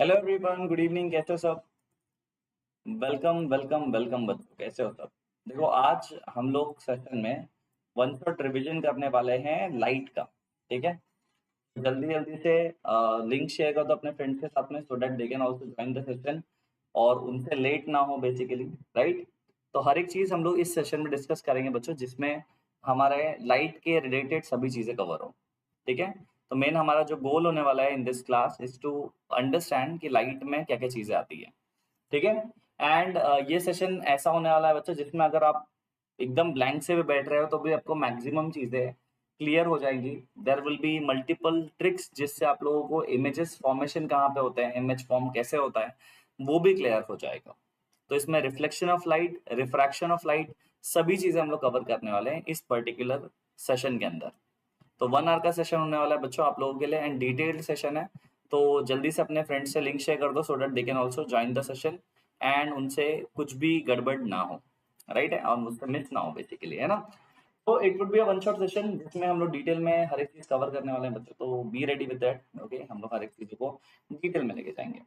Hello everyone, good evening. कैसे हो सब? वेलकम वेलकम वेलकम बच्चों, कैसे हो सब? देखो, आज हम लोग सेशन में वन शॉट रिवीजन करने वाले हैं लाइट का। ठीक है, जल्दी जल्दी से लिंक शेयर कर दो अपने फ्रेंड्स के साथ में, so that they can also join the session और उनसे लेट ना हो बेसिकली। राइट, तो हर एक चीज हम लोग इस सेशन में डिस्कस करेंगे बच्चों, जिसमें हमारे लाइट के रिलेटेड सभी चीजें कवर हो। ठीक है, तो मेन हमारा जो गोल होने वाला है in this class is to understand कि लाइट में क्या क्या चीजें आती है। ठीक है, एंड ये सेशन ऐसा होने वाला है बच्चों, जिसमें अगर आप एकदम ब्लैंक से भी बैठ रहे हो तो भी आपको मैक्सिमम चीजें क्लियर हो जाएंगी। There will be multiple tricks जिससे आप लोगों को इमेजेस फॉर्मेशन कहाँ पे होते हैं, इमेज फॉर्म कैसे होता है, वो भी क्लियर हो जाएगा। तो इसमें reflection of light, refraction of light, सभी चीजें हम लोग कवर करने वाले हैं इस पर्टिकुलर सेशन के अंदर। तो 1 आवर का सेशन होने वाला है बच्चों आप लोगों के लिए, एंड डिटेल्ड सेशन है। तो जल्दी से अपने फ्रेंड से लिंक शेयर कर दो, so that they can also join the session and उनसे कुछ भी गड़बड़ ना हो। राइट है, और मुझसे मिस ना हो बेसिकली, है ना? तो it would be a one shot session जिसमें हम लोग डिटेल में हर एक चीज कवर करने वाले हैं बच्चों, तो be ready with that. Okay, हम लोग हर एक चीज को डिटेल में लेके जाएंगे।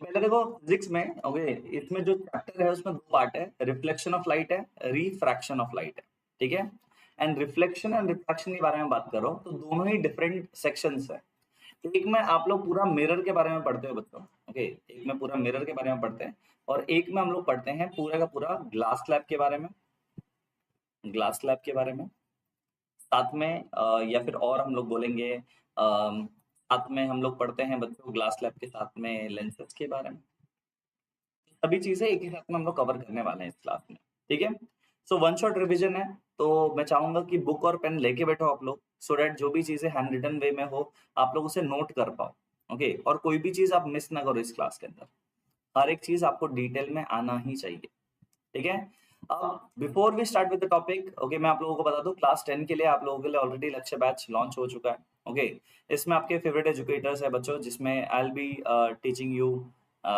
पहले देखो, फिजिक्स में ओके, इसमें जो चैप्टर है उसमें 2 पार्ट है, रिफ्लेक्शन ऑफ लाइट है, रिफ्रैक्शन ऑफ लाइट है। ठीक है, एंड रिफ्लेक्शन एंड रिफ्रैक्शन के बारे में बात करो तो दोनों ही डिफरेंट सेक्शंस है। एक में आप लोग पूरा मिरर के बारे में पढ़ते हो बच्चों। ओके, एक में पूरा मिरर के बारे में पढ़ते हैं और एक में हम लोग पढ़ते हैं पूरा का पूरा ग्लास स्लैब के बारे में। ग्लास स्लैब के बारे में साथ में या फिर और हम लोग बोलेंगे साथ में हम लोग पढ़ते हैं बच्चों ग्लास स्लैब के साथ में लेंसेज के बारे में। सभी चीजें एक ही साथ में हम लोग कवर करने वाले हैं इस क्लास में। ठीक है, सो वन शॉट रिवीजन है, तो मैं चाहूंगा कि बुक और पेन लेके बैठो आप लोग, सो दैट जो भी चीजें हैंड रिटन वे में हो आप लोग उसे नोट कर पाओ। ओके, और कोई भी चीज आप मिस ना करो इस क्लास के अंदर, हर एक चीज आपको डिटेल में आना ही चाहिए। ठीक है, अब before we start with the topic, okay, मैं आप लोगों को बता दूं क्लास 10 के लिए आप लोगों के लिए ऑलरेडी लक्ष्य बैच लॉन्च हो चुका है। ओके, इसमें आपके फेवरेट एजुकेटर्स है बच्चों, जिसमें I will be teaching you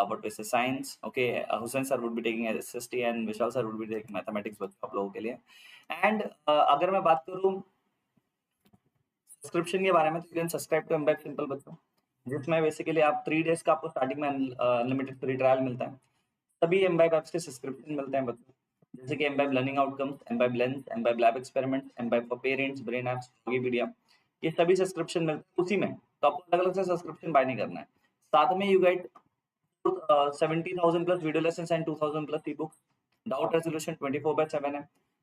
what we say science. Okay, Hussain sir would be taking SST and Vishal sir would be taking mathematics बच्चों आप लोगों के लिए। एंड अगर मैं बात करूं सब्सक्रिप्शन के बारे में, तो you can subscribe to Embibe simple बच्चों, जिसमें बेसिकली आप 3 डेज का आपको स्टार्टिंग में अनलिमिटेड फ्री ट्रायल मिलता है। सभी एमबाइब ऐप्स के सब्सक्रिप्शन मिलते हैं बच्चों, जैसे कि Embibe learning outcomes, Embibe lens, Embibe lab experiments, Embibe for parents, brain apps, Wikipedia, ये सभी सब्सक्रिप्शन मिलते हैं उसी में। तो आपको अलग अलग से सब्सक्रिप्शन बाय नहीं करना है। साथ में you get 70,000 plus video lesson and 2,000 plus E book. Doubt resolution 24/7 है,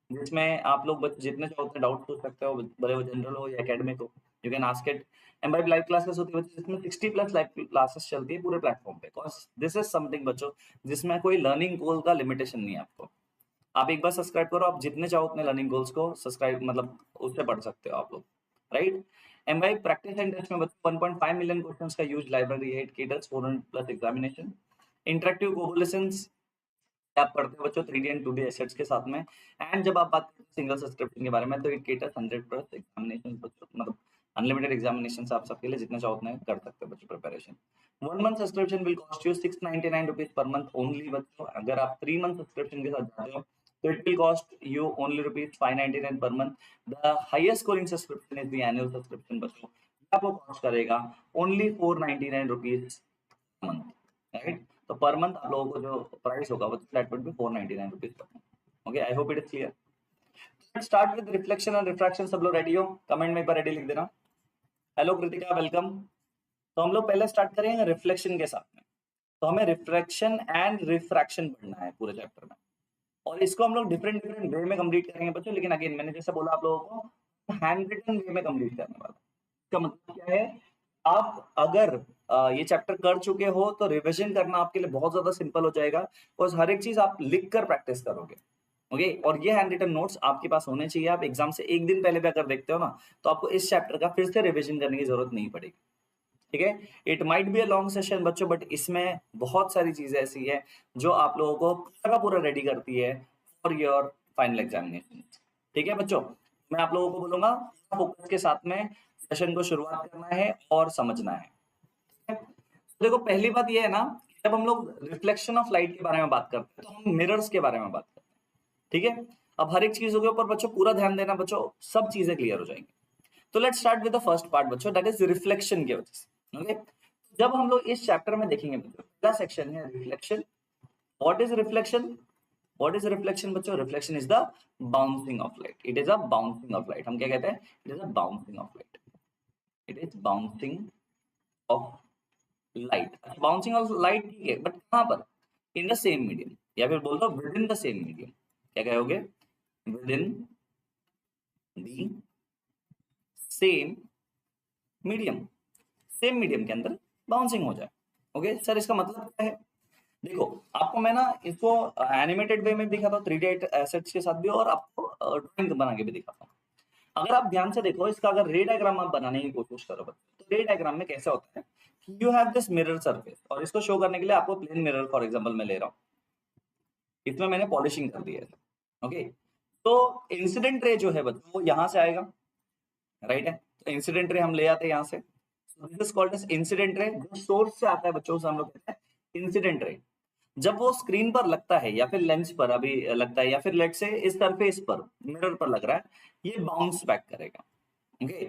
जिसमें आप लोग जितने चाहो उतने डाउट पूछ सकते हो, भले वो जनरल हो या एकेडमिक हो, you can ask it. Imbibe live classes होती है बच्चों, जिसमें 60 प्लस लाइव क्लासेस चलती है पूरे प्लेटफॉर्म पे, बिकॉज दिस इज समथिंग बच्चों जिसमें कोई लर्निंग गोल का लिमिटेशन नहीं है आपको। आप एक बार सब्सक्राइब करो, आप जितने चाहो उतने लर्निंग गोल्स को सब्सक्राइब मतलब उससे पढ़ सकते हो आप लोग। Right, Embibe practice and test में बच्चों 1.5 मिलियन क्वेश्चंस का यूज लाइब्रेरी है, it caters 400 plus examination. Interactive collections आप पढ़ते हो बच्चों 3D एंड 2D एसेट्स के साथ में। एंड जब आप बात करते हैं सिंगल सब्सक्रिप्शन के बारे में, तो इट केटर्स 100 प्लस एग्जामिनेशन बच्चों, मतलब अनलिमिटेड एग्जामिनेशन आप सबके लिए जितने चाहो उतने कर सकते हो बच्चों preparation. 1 month subscription will cost you 699 rupees per month only बच्चों। अगर आप 3 मंथ सब्सक्रिप्शन के साथ जाते हो तो it will cost you only rupees 599 per month. The highest scoring subscription is the annual subscription बच्चों, आपको कॉस्ट करेगा ओनली 499 रुपीज मंथ। राइट, तो पर मंथ आप लोगों को जो प्राइस होगा वो that would be 499 rupees per month. Okay, I hope it is clear. Let's start with reflection and refraction. सब लोग रेडी हो? कमेंट में एक बार रेडी लिख देना। Hello Kritika, welcome. तो हम लोग पहले स्टार्ट करेंगे रिफ्लेक्शन के साथ में। तो हमें रिफ्लेक्शन एंड रिफ्रैक्शन पढ़ना है पूरे चैप्टर में, और इसको हम लोग डिफरेंट डिफरेंट वे में कंप्लीट करेंगे बच्चों। लेकिन अगेन मैंने जैसे बोला आप लोगों को हैंड रिटन वे में कंप्लीट करने वाला। इसका मतलब क्या है, आप अगर ये चैप्टर कर चुके हो तो रिवीजन करना आपके लिए बहुत ज्यादा सिंपल हो जाएगा, बिकॉज हर एक चीज आप लिख कर प्रैक्टिस करोगे। ओके, और ये हैंड रिटन नोट्स आपके पास होने चाहिए। आप एग्जाम से एक दिन पहले भी अगर देखते हो ना, तो आपको इस चैप्टर का फिर से रिवीजन करने की जरूरत नहीं पड़ेगी। ठीक है, it might be a long session बच्चों, बट इसमें बहुत सारी चीजें ऐसी है जो आप लोगों को पूरा का पूरा रेडी करती है फॉर योर फाइनल एग्जामिनेशन। ठीक है बच्चों, मैं आप लोगों को बोलूंगा फोकस के साथ में सेशन को शुरुआत करना है और समझना है। तो देखो, पहली बात ये है ना, जब हम लोग रिफ्लेक्शन ऑफ लाइट के बारे में बात करते हैं तो हम मिरर्स के बारे में बात करते हैं। ठीक है, अब हर एक चीजों के ऊपर बच्चों पूरा ध्यान देना बच्चों, सब चीजें क्लियर हो जाएंगी। तो let's start with the first part बच्चों, दैट इज रिफ्लेक्शन की वजह से। ओके, जब हम लोग इस चैप्टर में देखेंगे बच्चों, पहला सेक्शन है reflection. What is reflection? What is reflection बच्चों? Reflection is the bouncing of light. It is a bouncing of light. हम क्या कहते हैं? It is a bouncing of light. It is bouncing of light. Bouncing of light ठीक है, but कहां पर? इन the same medium, या फिर बोल दो with in the same medium. क्या कहोगे? With in the same medium. Same medium के अंदर बाउंसिंग हो जाए। ओके सर, इसका मतलब क्या है? देखो, आपको मैं ना इसको एनिमेटेड वे में दिखाता हूँ, 3D एसेट्स के साथ भी, और आपको ड्राइंग बना के भी दिखाता हूँ। अगर आप ध्यान से देखो, इसका अगर रे डायग्राम आप बनाने की कोशिश करो तो रे डायग्राम में कैसा होता है कि you have this mirror surface, और इसको शो करने के लिए आपको प्लेन मिरर फॉर एग्जांपल मैं ले रहा हूँ, इसमें मैंने पॉलिशिंग कर दी है। ओके, तो इंसिडेंट रे जो है बच्चों वो यहाँ से आएगा, राइट है? तो इंसिडेंट रे हम ले आते हैं यहाँ से, this is called as incident ray. जो सोर्स से आता है बच्चों से हम लोग कहते हैं इंसिडेंट रे। जब वो स्क्रीन पर लगता है या फिर लेंस पर अभी लगता है, या फिर लेट से इस सरफेस पर मिरर पर लग रहा है, ये बाउंस बैक करेगा। Okay,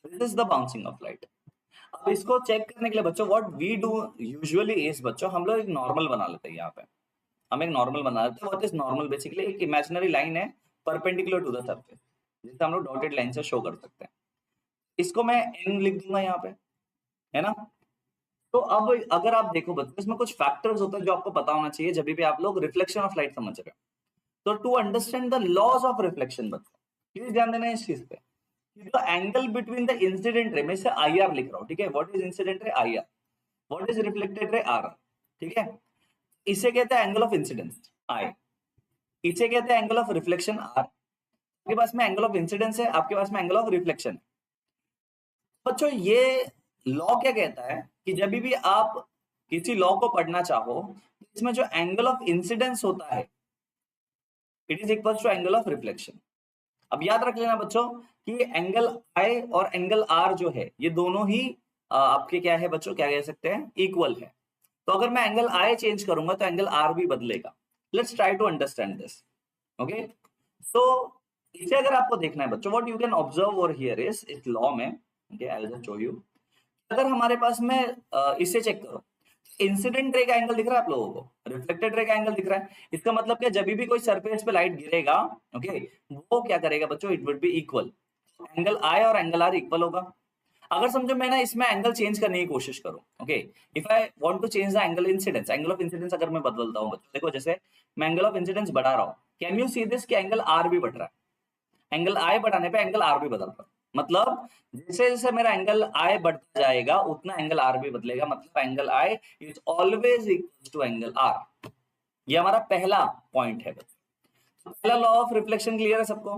this is the bouncing of light. अब इसको चेक करने के लिए बच्चों what we do usually is बच्चों, हम लोग एक नॉर्मल बना लेते हैं। यहाँ पे हम एक नॉर्मल बना लेते हैं। What is normal? बेसिकली एक इमेजिनरी लाइन है परपेंडिकुलर टू द सरफेस, जिसे हम लोग डॉटेड लाइन से शो कर सकते हैं। इसको मैं एन लिख दूंगा यहाँ पे, है ना? तो अब अगर आप देखो बच्चों, इसमें कुछ फैक्टर्स होते हैं जो आपको पता होना चाहिए जब भी आप लोग रिफ्लेक्शन ऑफ लाइट समझ रहे हो। तो to understand the laws of reflection बच्चों, प्लीज ध्यान देना इस चीज पे। The angle between the incident ray, मैं इसे आई आर लिख रहा हूँ, ठीक है? What is incident ray? I R. What is reflected ray? R. ठीक है, इसे कहते हैं एंगल ऑफ इंसिडेंस आई, इसे कहते हैं एंगल ऑफ रिफ्लेक्शन आर। आपके पास में एंगल ऑफ इंसिडेंस है, आपके पास में एंगल ऑफ रिफ्लेक्शन। बच्चों ये लॉ क्या कहता है कि जब भी आप किसी लॉ को पढ़ना चाहो, इसमें जो एंगल ऑफ इंसिडेंस होता है it is equal to angle of reflection. अब याद रख लेना बच्चों कि एंगल आई और एंगल आर जो है ये दोनों ही आपके क्या है बच्चों, क्या कह सकते हैं, इक्वल है। तो अगर मैं एंगल आई चेंज करूंगा तो एंगल आर भी बदलेगा। Let's try to understand this. Okay, तो इसे अगर आपको देखना है बच्चों, what you can observe over here is इस लॉ में, okay I will just show you. अगर हमारे पास में इसे चेक करो, इंसिडेंट रे का एंगल दिख रहा है आप लोगों को, रिफ्लेक्टेड रे का एंगल दिख रहा है। इसका मतलब क्या, जब भी कोई सरफेस पे लाइट गिरेगा, ओके, वो क्या करेगा बच्चों, it would be equal. Angle i और एंगल आर इक्वल होगा। अगर समझो मैं ना इसमें एंगल चेंज करने की कोशिश करूं, okay, if I want to change the angle incidence, angle of incidence अगर मैं बदलता हूं बच्चों, देखो जैसे मैं एंगल ऑफ इंसिडेंस बढ़ा रहा हूं, कैन यू सी दिस कि एंगल आर भी बढ़ रहा है? एंगल आई बढ़ाने पे एंगल आर भी बदल रहा है। मतलब जैसे जैसे मेरा एंगल आई बढ़ता जाएगा उतना एंगल आर भी बदलेगा। मतलब angle I is always equal to angle R. ये हमारा पहला पॉइंट है। पहला लॉ ऑफ रिफ्लेक्शन क्लियर है सबको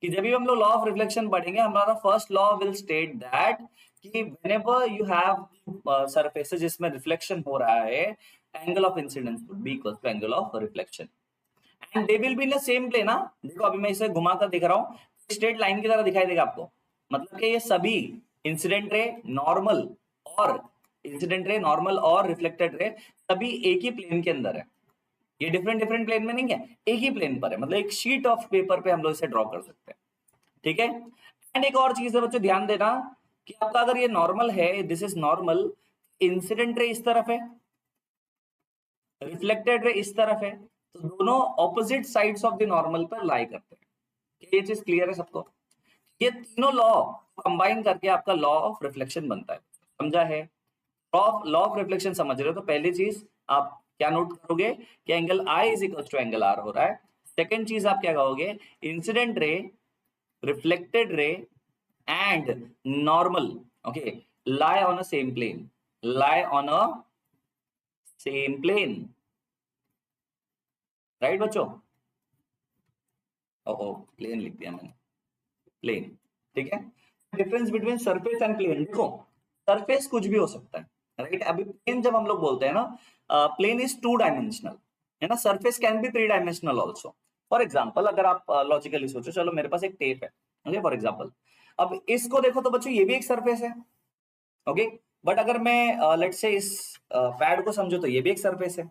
कि जब भी हम लोग लॉ ऑफ रिफ्लेक्शन पढ़ेंगे, हमारा first law will state that कि व्हेनेवर यू हैव सरफेसेस जिसमें रिफ्लेक्शन हो रहा है, angle of incidence would be equal to angle of reflection and they will be in the same plane. देखो अभी मैं इसे घुमाकर दिख रहा हूँ, स्ट्रेट लाइन की तरह दिखाई देगा आपको। मतलब कि ये सभी इंसिडेंट रे नॉर्मल और रिफ्लेक्टेड रे सभी एक ही प्लेन के अंदर है। ये डिफरेंट डिफरेंट प्लेन में नहीं है, एक ही प्लेन पर है। मतलब एक शीट ऑफ पेपर पे हम लोग इसे ड्रॉ कर सकते हैं, ठीक है? एंड एक और चीज है बच्चों, ध्यान देना कि आपका अगर ये नॉर्मल है, this is normal, incident ray इस तरफ है, रिफ्लेक्टेड रे इस तरफ है, तो दोनों opposite sides of the normal पर लाई करते हैं। ये चीज क्लियर है सबको? ये तीनों लॉ कंबाइन करके आपका लॉ ऑफ रिफ्लेक्शन बनता है। समझा है? लॉ ऑफ रिफ्लेक्शन समझ रहे हो तो पहली चीज आप क्या नोट करोगे कि angle I is equal to angle R हो रहा है। सेकंड चीज आप क्या कहोगे, incident ray, reflected ray and normal, okay, lie on a same plane, lie on a same plane, right बच्चों? ओहो, प्लेन लिख दिया मैंने, प्लेन, ठीक है? Difference between surface and plane, देखो सरफेस कुछ भी हो सकता है, राइट? अभी प्लेन जब हम लोग बोलते हैं ना, प्लेन इज 2 डायमेंशनल, है ना? Surface can be 3 dimensional also. For example अगर आप लॉजिकली सोचो, चलो मेरे पास एक टेप है, ओके, फॉर एग्जाम्पल, अब इसको देखो तो बच्चों ये भी एक सरफेस है, ओके, बट अगर मैं लेट्स से इस पैड को समझो तो ये भी एक सरफेस है।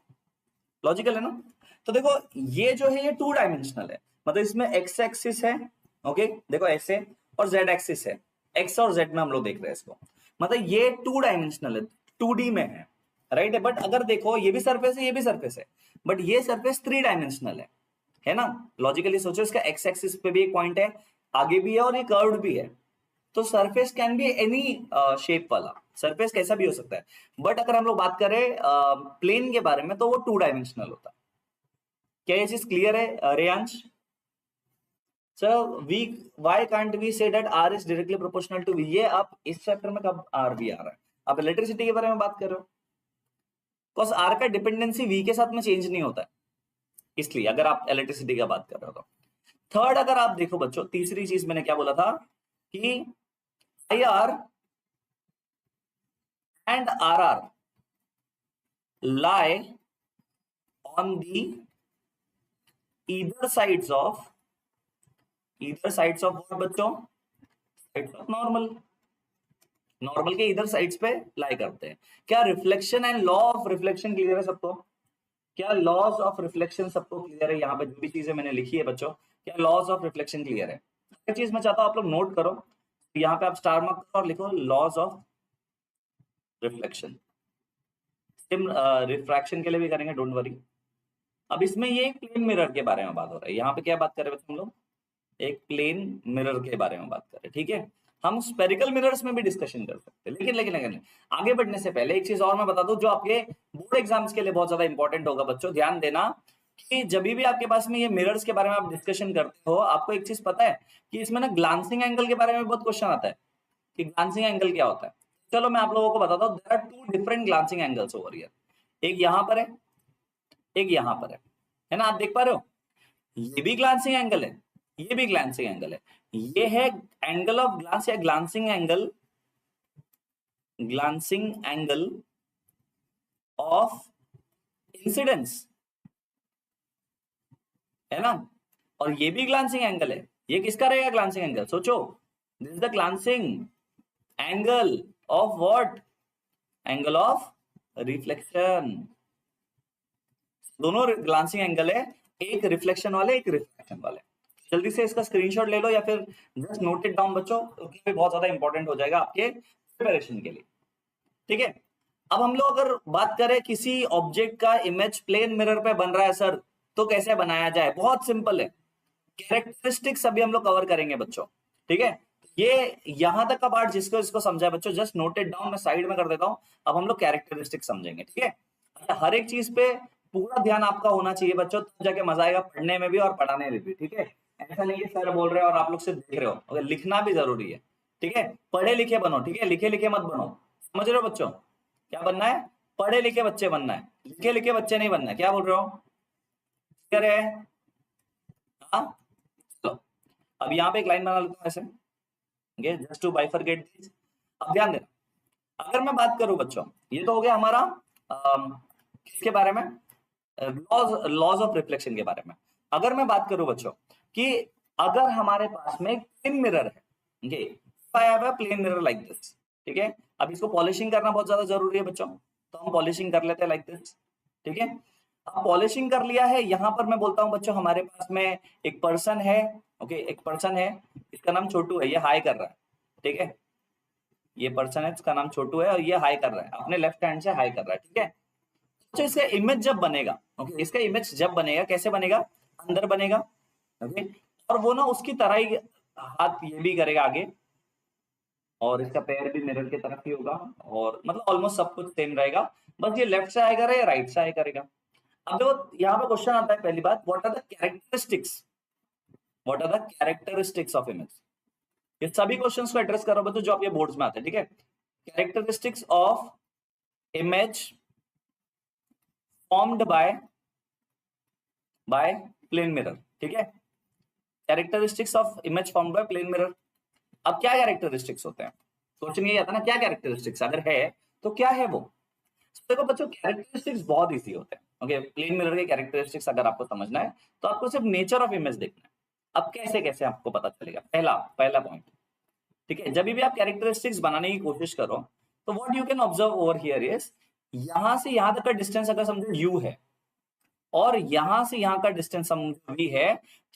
लॉजिकल है ना? तो देखो ये जो है ये 2 डायमेंशनल है, मतलब इसमें एक्स एक्सिस है, ओके, देखो ऐसे, और जेड एक्सिस है, एक्स और जेड में हम लोग देख रहे हैं इसको। मतलब ये 2 डायमेंशनल है, 2D में है, राइट है। बट अगर देखो ये भी सरफेस है, ये भी सरफेस है, बट ये सरफेस 3 डायमेंशनल है ना। लॉजिकली सोचो, इसका एक्स एक्सिस पे भी एक पॉइंट है, आगे भी है और ये कर्व्ड भी है। तो surface can be any shape वाला, सरफेस कैसा भी हो सकता है। बट अगर हम लोग बात करें प्लेन के बारे में तो वो 2 डायमेंशनल होता है। क्या ये चीज क्लियर है Reyansh? Sir we why can't we say that R is directly proportional to V? ये आप इस चैप्टर में कब आर भी आ रहा है? आप इलेक्ट्रिसिटी के बारे में बात कर रहे हो, बिकॉज आर का डिपेंडेंसी वी के साथ में चेंज नहीं होता है, इसलिए अगर आप इलेक्ट्रिसिटी का बात कर रहे हो तो। थर्ड, अगर आप देखो बच्चों, तीसरी चीज मैंने क्या बोला था कि I R and R R lie on the either sides of what बच्चों? Sides of normal. नॉर्मल के इधर साइड्स पे लाई करते हैं। क्या reflection and law of reflection clear है सबको? क्या लॉज ऑफ रिफ्लेक्शन सबको क्लियर है? यहाँ पे जो भी चीजें मैंने लिखी है बच्चों, क्या लॉज ऑफ रिफ्लेक्शन क्लियर है? एक चीज मैं चाहता हूँ आप लोग नोट करो, यहाँ पे आप स्टार मार्क करो और लिखो लॉज ऑफ रिफ्लेक्शन। रिफ्रैक्शन के लिए भी करेंगे, डोंट वरी। अब इसमें ये एक प्लेन मिरर के बारे में बात हो रहा है। यहाँ पे क्या बात कर रहे हैं हम लोग? एक प्लेन मिरर के बारे में बात कर रहे हैं, ठीक है। हम स्पेरिकल मिरर्स में भी डिस्कशन कर सकते हैं, लेकिन आगे बढ़ने से पहले एक चीज और मैं बता दूं जो आपके बोर्ड एग्जाम्स के लिए बहुत ज्यादा इंपॉर्टेंट होगा बच्चों। ध्यान देना कि जब भी आपके पास में ये मिरर्स के बारे में आप डिस्कशन करते हो, आपको एक चीज पता है कि इसमें ना ग्लांसिंग एंगल के बारे में बहुत क्वेश्चन आता है कि ग्लांसिंग एंगल क्या होता है। चलो मैं आप लोगों को बताता हूँ, there are 2 different glancing angles over here. एक यहाँ पर है, एक यहाँ पर है ना। आप देख पा रहे हो, ये भी ग्लांसिंग एंगल है, ये भी ग्लांसिंग एंगल है। ये है एंगल ऑफ ग्लांस या ग्लांसिंग एंगल ऑफ इंसिडेंस, है ना। और ये भी ग्लांसिंग एंगल है। ये किसका रहेगा ग्लांसिंग एंगल? सोचो, this is the glancing angle of what? Angle of reflection. दोनों ग्लांसिंग एंगल है, एक रिफ्लेक्शन वाले, एक रिफ्लेक्शन वाले। जल्दी से इसका स्क्रीनशॉट ले लो या फिर जस्ट नोट इट डाउन बच्चों, क्योंकि बहुत ज्यादा इंपॉर्टेंट हो जाएगा आपके प्रिपरेशन के लिए, ठीक है। अब हम लोग अगर बात करें किसी ऑब्जेक्ट का इमेज प्लेन मिरर पे बन रहा है सर, तो कैसे बनाया जाए? बहुत सिंपल है। कैरेक्टरिस्टिक्स अभी हम लोग कवर करेंगे बच्चों, ठीक है। ये यहां तक का पार्ट जिसको इसको समझा है बच्चों, जस्ट नोट इट डाउन, मैं साइड में कर देता हूं। अब हम लोग कैरेक्टरिस्टिक्स समझेंगे, ठीक है। अच्छा, हर एक चीज पे पूरा ध्यान आपका होना चाहिए बच्चों, तब जाके मजा आएगा पढ़ने में भी और पढ़ाने में भी, ठीक है। ऐसा नहीं है सर बोल रहे हो और आप लोग सिर्फ देख रहे हो, अगर लिखना भी जरूरी है, ठीक है। पढ़े लिखे बनो, ठीक है, लिखे लिखे मत बनो, समझ रहे हो बच्चों? क्या बनना है? पढ़े लिखे बच्चे बनना है, लिखे लिखे बच्चे नहीं बनना है। क्या बोल रहे हो? क्लियर है? हाँ, चलो अब यहाँ पे एक लाइन बना लेता हूँ ऐसे, जस्ट टू बाइफरकेट दिस। अब ध्यान देना, अगर मैं बात करूं बच्चों, ये तो हो गया हमारा किसके बारे में? लॉज ऑफ रिफ्लेक्शन के बारे में। अगर मैं बात करूं बच्चों कि अगर हमारे पास में एक प्लेन मिरर है, प्लेन मिरर लाइक दिस, ठीक है। अब इसको पॉलिशिंग करना बहुत ज्यादा जरूरी है बच्चों, तो हम पॉलिशिंग कर लेते हैं लाइक दिस, ठीक है। अब पॉलिशिंग कर लिया है, यहां पर मैं बोलता हूं बच्चों हमारे पास में एक पर्सन है, ओके, एक पर्सन है, इसका नाम छोटू है, ये हाई कर रहा है, ठीक है। ये पर्सन है, इसका नाम छोटू है और ये हाई कर रहा है, अपने लेफ्ट हैंड से हाई कर रहा है, ठीक है। तो इसका इमेज जब बनेगा, ओके, इसका इमेज जब बनेगा कैसे बनेगा? अंदर बनेगा, ओके, और वो ना उसकी तरह ही हाथ ये भी करेगा आगे, और इसका पैर भी मिरर की तरफ ही होगा, और मतलब ऑलमोस्ट सब कुछ सेम रहेगा, बस ये लेफ्ट से हाई करेगा या राइट से हाई करेगा। अब देखो यहाँ पे क्वेश्चन आता है, पहली बात, what are the characteristics of image? ये सभी क्वेश्चंस को एड्रेस करो बच्चों जो आपके बोर्ड्स में आते हैं, ठीक है। Characteristics of image formed by plane mirror, ठीक है। Characteristics of image formed by plane mirror. अब क्या कैरेक्टरिस्टिक्स होते हैं? क्वेश्चन ये आता है ना, क्या कैरेक्टरिस्टिक्स अगर है तो क्या है वो? देखो बच्चों, कैरेक्टरिस्टिक्स बहुत इजी होते हैं, ओके। प्लेन मिरर के कैरेक्टरिस्टिक्स अगर आपको समझना है तो आपको सिर्फ नेचर ऑफ इमेज देखना है। अब कैसे कैसे आपको पता चलेगा? पहला पॉइंट, ठीक है, जब भी आप कैरेक्टरिस्टिक्स बनाने की कोशिश करो तो what you can observe over here is, यहां से यहां तक का डिस्टेंस अगर समझो यू है और यहां से यहां का डिस्टेंस समझो वी है,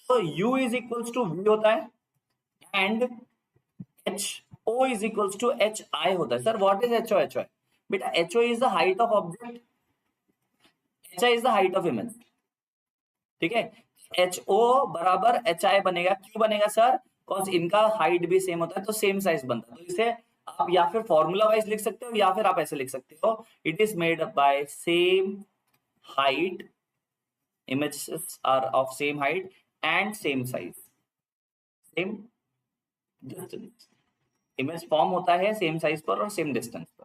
तो u is equals to v होता है and h o is equals to h i होता है। Sir what is h o? बेटा HO is the height of object, HI is the height of image, ठीक है। HO बराबर HI बनेगा, क्यों बनेगा सर? बिकॉज इनका हाइट भी सेम होता है तो सेम साइज बनता है। तो इसे आप या फिर फॉर्मूला वाइज लिख सकते हो या फिर आप ऐसे लिख सकते हो, it is made up by same height, images are of same height and same size, same distance। Image form होता है सेम साइज पर और सेम डिस्टेंस पर।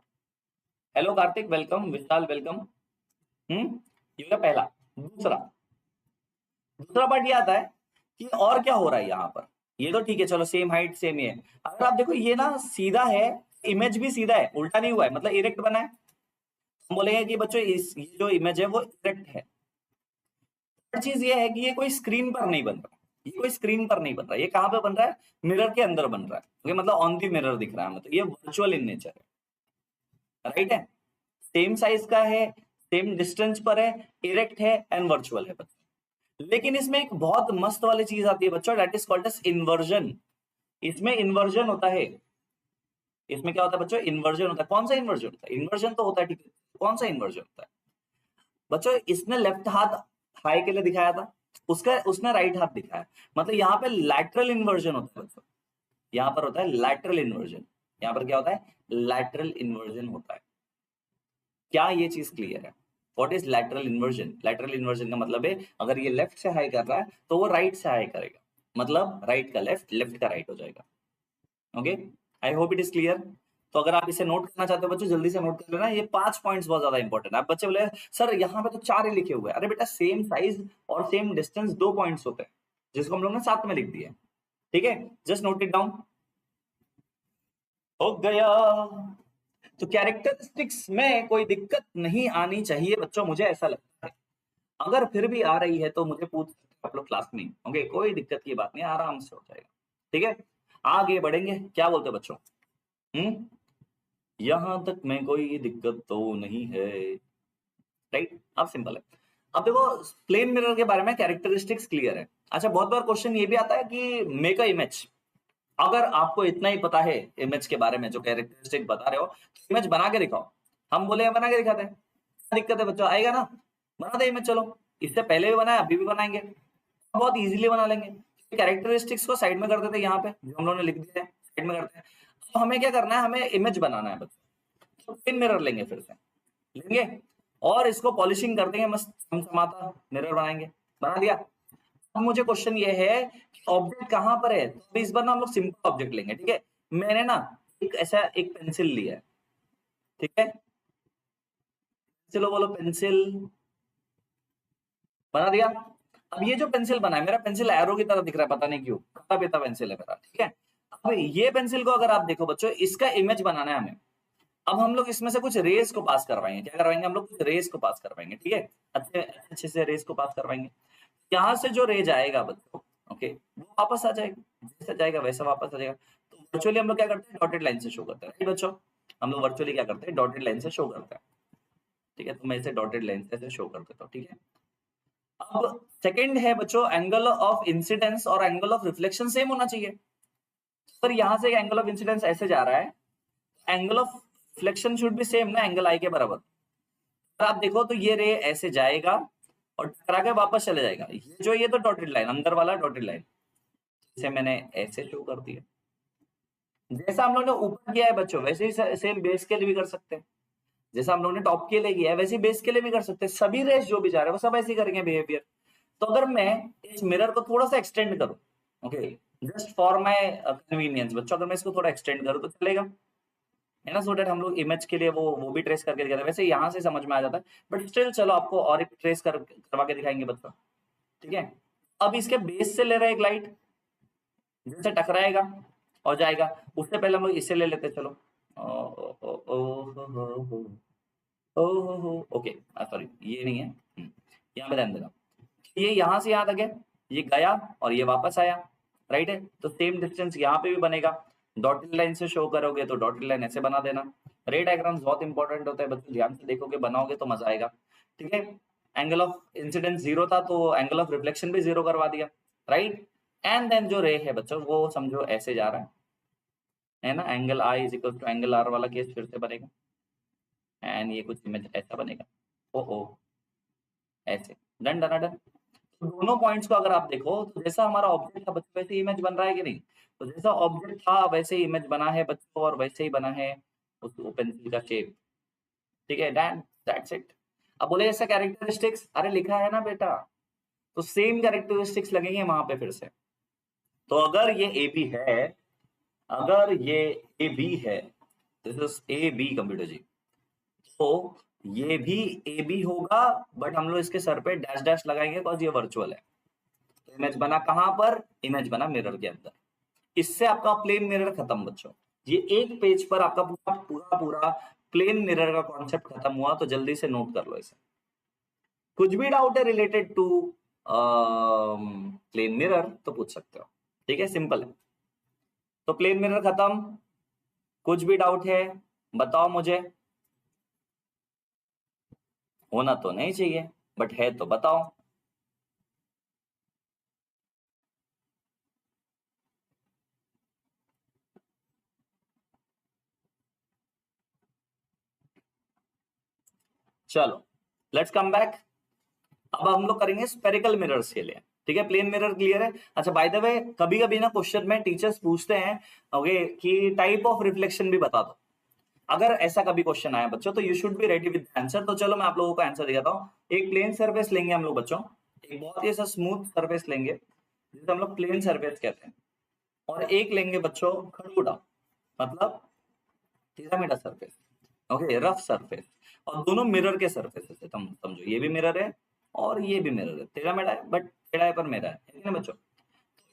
Hello Kartik, welcome. Vishal, welcome. ये होगा पहला। दूसरा पार्ट ये आता है कि और क्या हो रहा है यहाँ पर। ये तो ठीक है, चलो सेम हाइट सेम ही है। अगर आप देखो ये ना सीधा है, इमेज भी सीधा है, उल्टा नहीं हुआ है, मतलब इरेक्ट बना है। हम बोलेंगे कि बच्चों ये जो इमेज है वो इरेक्ट है। चीज ये है कि ये कोई स्क्रीन पर नहीं बन रहा, ये कोई स्क्रीन पर नहीं बन रहा, ये कहां पे बन रहा है? मिरर के अंदर बन रहा है। ओके, मतलब ऑन दी मिरर दिख रहा है, मतलब ये वर्चुअल इन नेचर है, राइट है। सेम साइज का है, सेम डिस्टेंस पर है, इरेक्ट है एंड वर्चुअल है बच्चों। लेकिन इसमें एक बहुत मस्त वाली चीज आती है बच्चों, that is called as inversion. इसमें इन्वर्जन होता है। इसमें क्या होता है बच्चों? इन्वर्जन होता है। कौन सा इन्वर्जन होता है? इन्वर्जन तो होता है, ठीक है, कौन सा इन्वर्जन होता है बच्चों? इसने लेफ्ट हाथ हाई के लिए दिखाया था, उसने राइट हाथ दिखाया, मतलब यहाँ पे लैटरल इन्वर्जन होता है बच्चों। यहाँ पर होता है लैटरल इन्वर्जन। यहाँ पर क्या होता है? लैटरल इन्वर्जन होता है। क्या ये चीज क्लियर है? What is lateral inversion? Lateral inversion का मतलब है अगर ये लेफ्ट से हाई कर रहा है तो वो राइट से हाई करेगा, मतलब राइट का लेफ्ट, लेफ्ट का राइट हो जाएगा। Okay, I hope it is clear. तो अगर आप इसे नोट करना चाहते हो बच्चों, जल्दी से नोट कर लेना, ये 5 पॉइंट्स बहुत ज्यादा इंपॉर्टेंट है। आप बच्चे बोले सर यहाँ पे तो 4 ही लिखे हुए हैं। अरे बेटा सेम साइज और सेम डिस्टेंस 2 पॉइंट्स होते हैं, जिसको हम लोग ने साथ में लिख दिया, ठीक है। Just note it down. हो गया। तो कैरेक्टरिस्टिक्स में कोई दिक्कत नहीं आनी चाहिए बच्चों, मुझे ऐसा लगता है। अगर फिर भी आ रही है तो मुझे पूछ सकते हो आप लोग क्लास में। ओके, कोई दिक्कत की बात नहीं, आराम से हो जाएगा, ठीक है। आगे बढ़ेंगे, क्या बोलते हो बच्चों? यहां तक में कोई दिक्कत तो नहीं है, राइट। अब सिंपल है। अब देखो प्लेन मिरर के बारे में कैरेक्टरिस्टिक्स क्लियर है। अच्छा, बहुत बार क्वेश्चन ये भी आता है कि मेक अ इमेज। अगर आपको इतना ही पता है इमेज के बारे में, जो कैरेक्टरिस्टिक बता रहे हो, तो इमेज बना के दिखाओ। हम बोले बना के दिखाते हैं, क्या दिक्कत है बच्चों? आएगा ना, बना दे इमेज। चलो, इससे पहले भी बनाया, अभी भी बनाएंगे, बहुत इजीली बना लेंगे। कैरेक्टरिस्टिक्स को साइड में कर देते हैं, यहाँ पे जो हम लोगों ने लिख दिया है साइड में करते हैं। तो हमें क्या करना है? हमें इमेज बनाना है बच्चों। तो पिन मिरर लेंगे, फिर से लेंगे और इसको पॉलिशिंग कर देंगे, मस्त चमचमाता मिरर बनाएंगे। बना दिया। अब मुझे क्वेश्चन ये है कि ऑब्जेक्ट कहां पर है? तो इस बार ना हम लोग सिंपल ऑब्जेक्ट लेंगे, ठीक है। मैंने ना एक ऐसा एक पेंसिल लिया है, ठीक है। चलो बोलो पेंसिल। बना दिया। अब ये जो पेंसिल बना है, मेरा पेंसिल एरो की तरह दिख रहा है, पता नहीं क्यों, खता बेता पेंसिल है मेरा, ठीक है। अब ये पेंसिल को अगर आप देखो बच्चों, इसका इमेज बनाना है हमें। अब हम लोग इसमें से कुछ रेस को पास करवाएंगे। क्या करवाएंगे? हम लोग कुछ रेस को पास करवाएंगे, ठीक है। अच्छे अच्छे से रेस को पास करवाएंगे। यहाँ से जो रे जाएगा बच्चों, ओके, वो वापस आ जाएगा, जैसे जाएगा वैसा वापस आ जाएगा। तो वर्चुअली हम लोग क्या करते हैं? डॉटेड लाइन से शो करते हैं, राइट बच्चों। हम लोग वर्चुअली क्या करते हैं? डॉटेड लाइन से शो करते हैं, ठीक है। तो मैं इसे डॉटेड लाइन से शो कर देता हूँ, ठीक है। अब सेकंड है बच्चों, एंगल ऑफ इंसिडेंस और एंगल ऑफ रिफ्लेक्शन सेम होना चाहिए। सर यहाँ से एंगल ऑफ इंसिडेंस ऐसे जा रहा है, एंगल ऑफ रिफ्लेक्शन शुड भी सेम ना, एंगल आई के बराबर। तो आप देखो तो ये रे ऐसे जाएगा और टकरा के वापस चले जाएगा। ये तो डॉटेड लाइन, अंदर वाला डॉटेड लाइन, इसे मैंने ऐसे शो कर दिया। जैसा हम लोगों ने ऊपर किया है बच्चों, वैसे ही सेम बेस के लिए भी कर सकते हैं। जैसा हम लोगों ने टॉप के लिए किया है, वैसे ही बेस के लिए भी कर सकते हैं। सभी रेस जो भी जा रहे हैं वो सब ऐसे ही करेंगे बिहेवियर। तो अगर मैं इस मिरर को थोड़ा सा एक्सटेंड करूं, okay, just for my convenience बच्चों, अगर मैं इसको थोड़ा एक्सटेंड करूं तो चलेगा, है ना। सो डेट हम लोग इमेज के लिए वो भी ट्रेस करके दिखाते हैं। वैसे यहाँ से समझ में आ जाता है, बट स्टिल चलो आपको और एक ट्रेस करवा के दिखाएंगे बच्चों, ठीक है। अब इसके बेस से ले रहे एक लाइट, जैसे टकराएगा और जाएगा। उससे पहले हम लोग इसे ले लेते, चलो। ओके, सॉरी ये नहीं है, यहाँ पे ध्यान देना। ये यहाँ से यहाँ तक है, ये गया और ये वापस आया, राइट है। तो सेम डिस्टेंस यहाँ पे भी बनेगा। डॉटेड लाइन से शो करोगे तो डॉटेड लाइन ऐसे बना देना। रे डायग्राम्स बहुत इंपॉर्टेंट होता है बच्चों, ध्यान से देखोगे बनाओगे तो मजा आएगा, ठीक है। एंगल ऑफ इंसिडेंस 0 था तो एंगल ऑफ रिफ्लेक्शन भी 0 करवा दिया, राइट। एंड देन जो रे है बच्चों, वो समझो ऐसे जा रहा है ना। Angle I is equal to angle R वाला केस फिर से बनेगा, एंड ये कुछ इमेज ऐसा बनेगा, ओ ऐसे, डन डन डन। तो दोनों पॉइंट्स को अगर आप देखो तो जैसा हमारा ऑब्जेक्ट था बच्चों वैसे इमेज बन रहा है कि नहीं, तो जैसा ऑब्जेक्ट था वैसे ही इमेज बना है बच्चों, और वैसे ही बना है उस पेंसिल का शेप, ठीक है, दैट्स इट। अब बोले ऐसा कैरेक्टरिस्टिक्स, अरे लिखा है ना बेटा, तो सेम कैरेक्टरिस्टिक्स लगेंगे वहां पे फिर से। तो अगर ये ए बी है, अगर ये ए बी है, this is A B computer जी, तो ये भी ए बी होगा, बट हम लोग इसके सर पे डैश डैश लगाएंगे बिकॉज ये वर्चुअल है। तो इमेज बना कहां पर, इमेज बना मिरर के अंदर। इससे आपका प्लेन मिरर खत्म बच्चों। ये एक पेज पर आपका पूरा पूरा पूरा प्लेन मिरर का कॉन्सेप्ट खत्म हुआ, तो जल्दी से नोट कर लो इसे। कुछ भी डाउट है रिलेटेड टू प्लेन मिरर तो पूछ सकते हो, ठीक है, सिंपल है। तो प्लेन मिरर खत्म, कुछ भी डाउट है बताओ मुझे, होना तो नहीं चाहिए बट है तो बताओ। चलो लेट्स कम बैक। अब हम लोग करेंगे स्पेरिकल मिरर्स के लिए, ठीक है, प्लेन मिरर क्लियर है। अच्छा बाय द वे, कभी कभी ना क्वेश्चन में टीचर्स पूछते हैं ओके कि टाइप ऑफ रिफ्लेक्शन भी बता दो। अगर ऐसा कभी क्वेश्चन आया बच्चों तो you should be ready with answer. तो चलो मैं आप लोगों को आंसर दिखाता हूँ। एक प्लेन सरफेस लेंगे हम लोग बच्चों, एक बहुत ही ऐसा स्मूथ सरफेस लेंगे जिसे हम लोग प्लेन सरफेस कहते हैं, और एक लेंगे बच्चों खड़ूटा, मतलब pyramid surface, okay, rough surface. और दोनों मिरर के सरफेस है, तुम समझो ये भी मिरर है और ये भी मिरर है, पिरामिड है बट टेढ़ा है पर मेरा है ना बच्चों।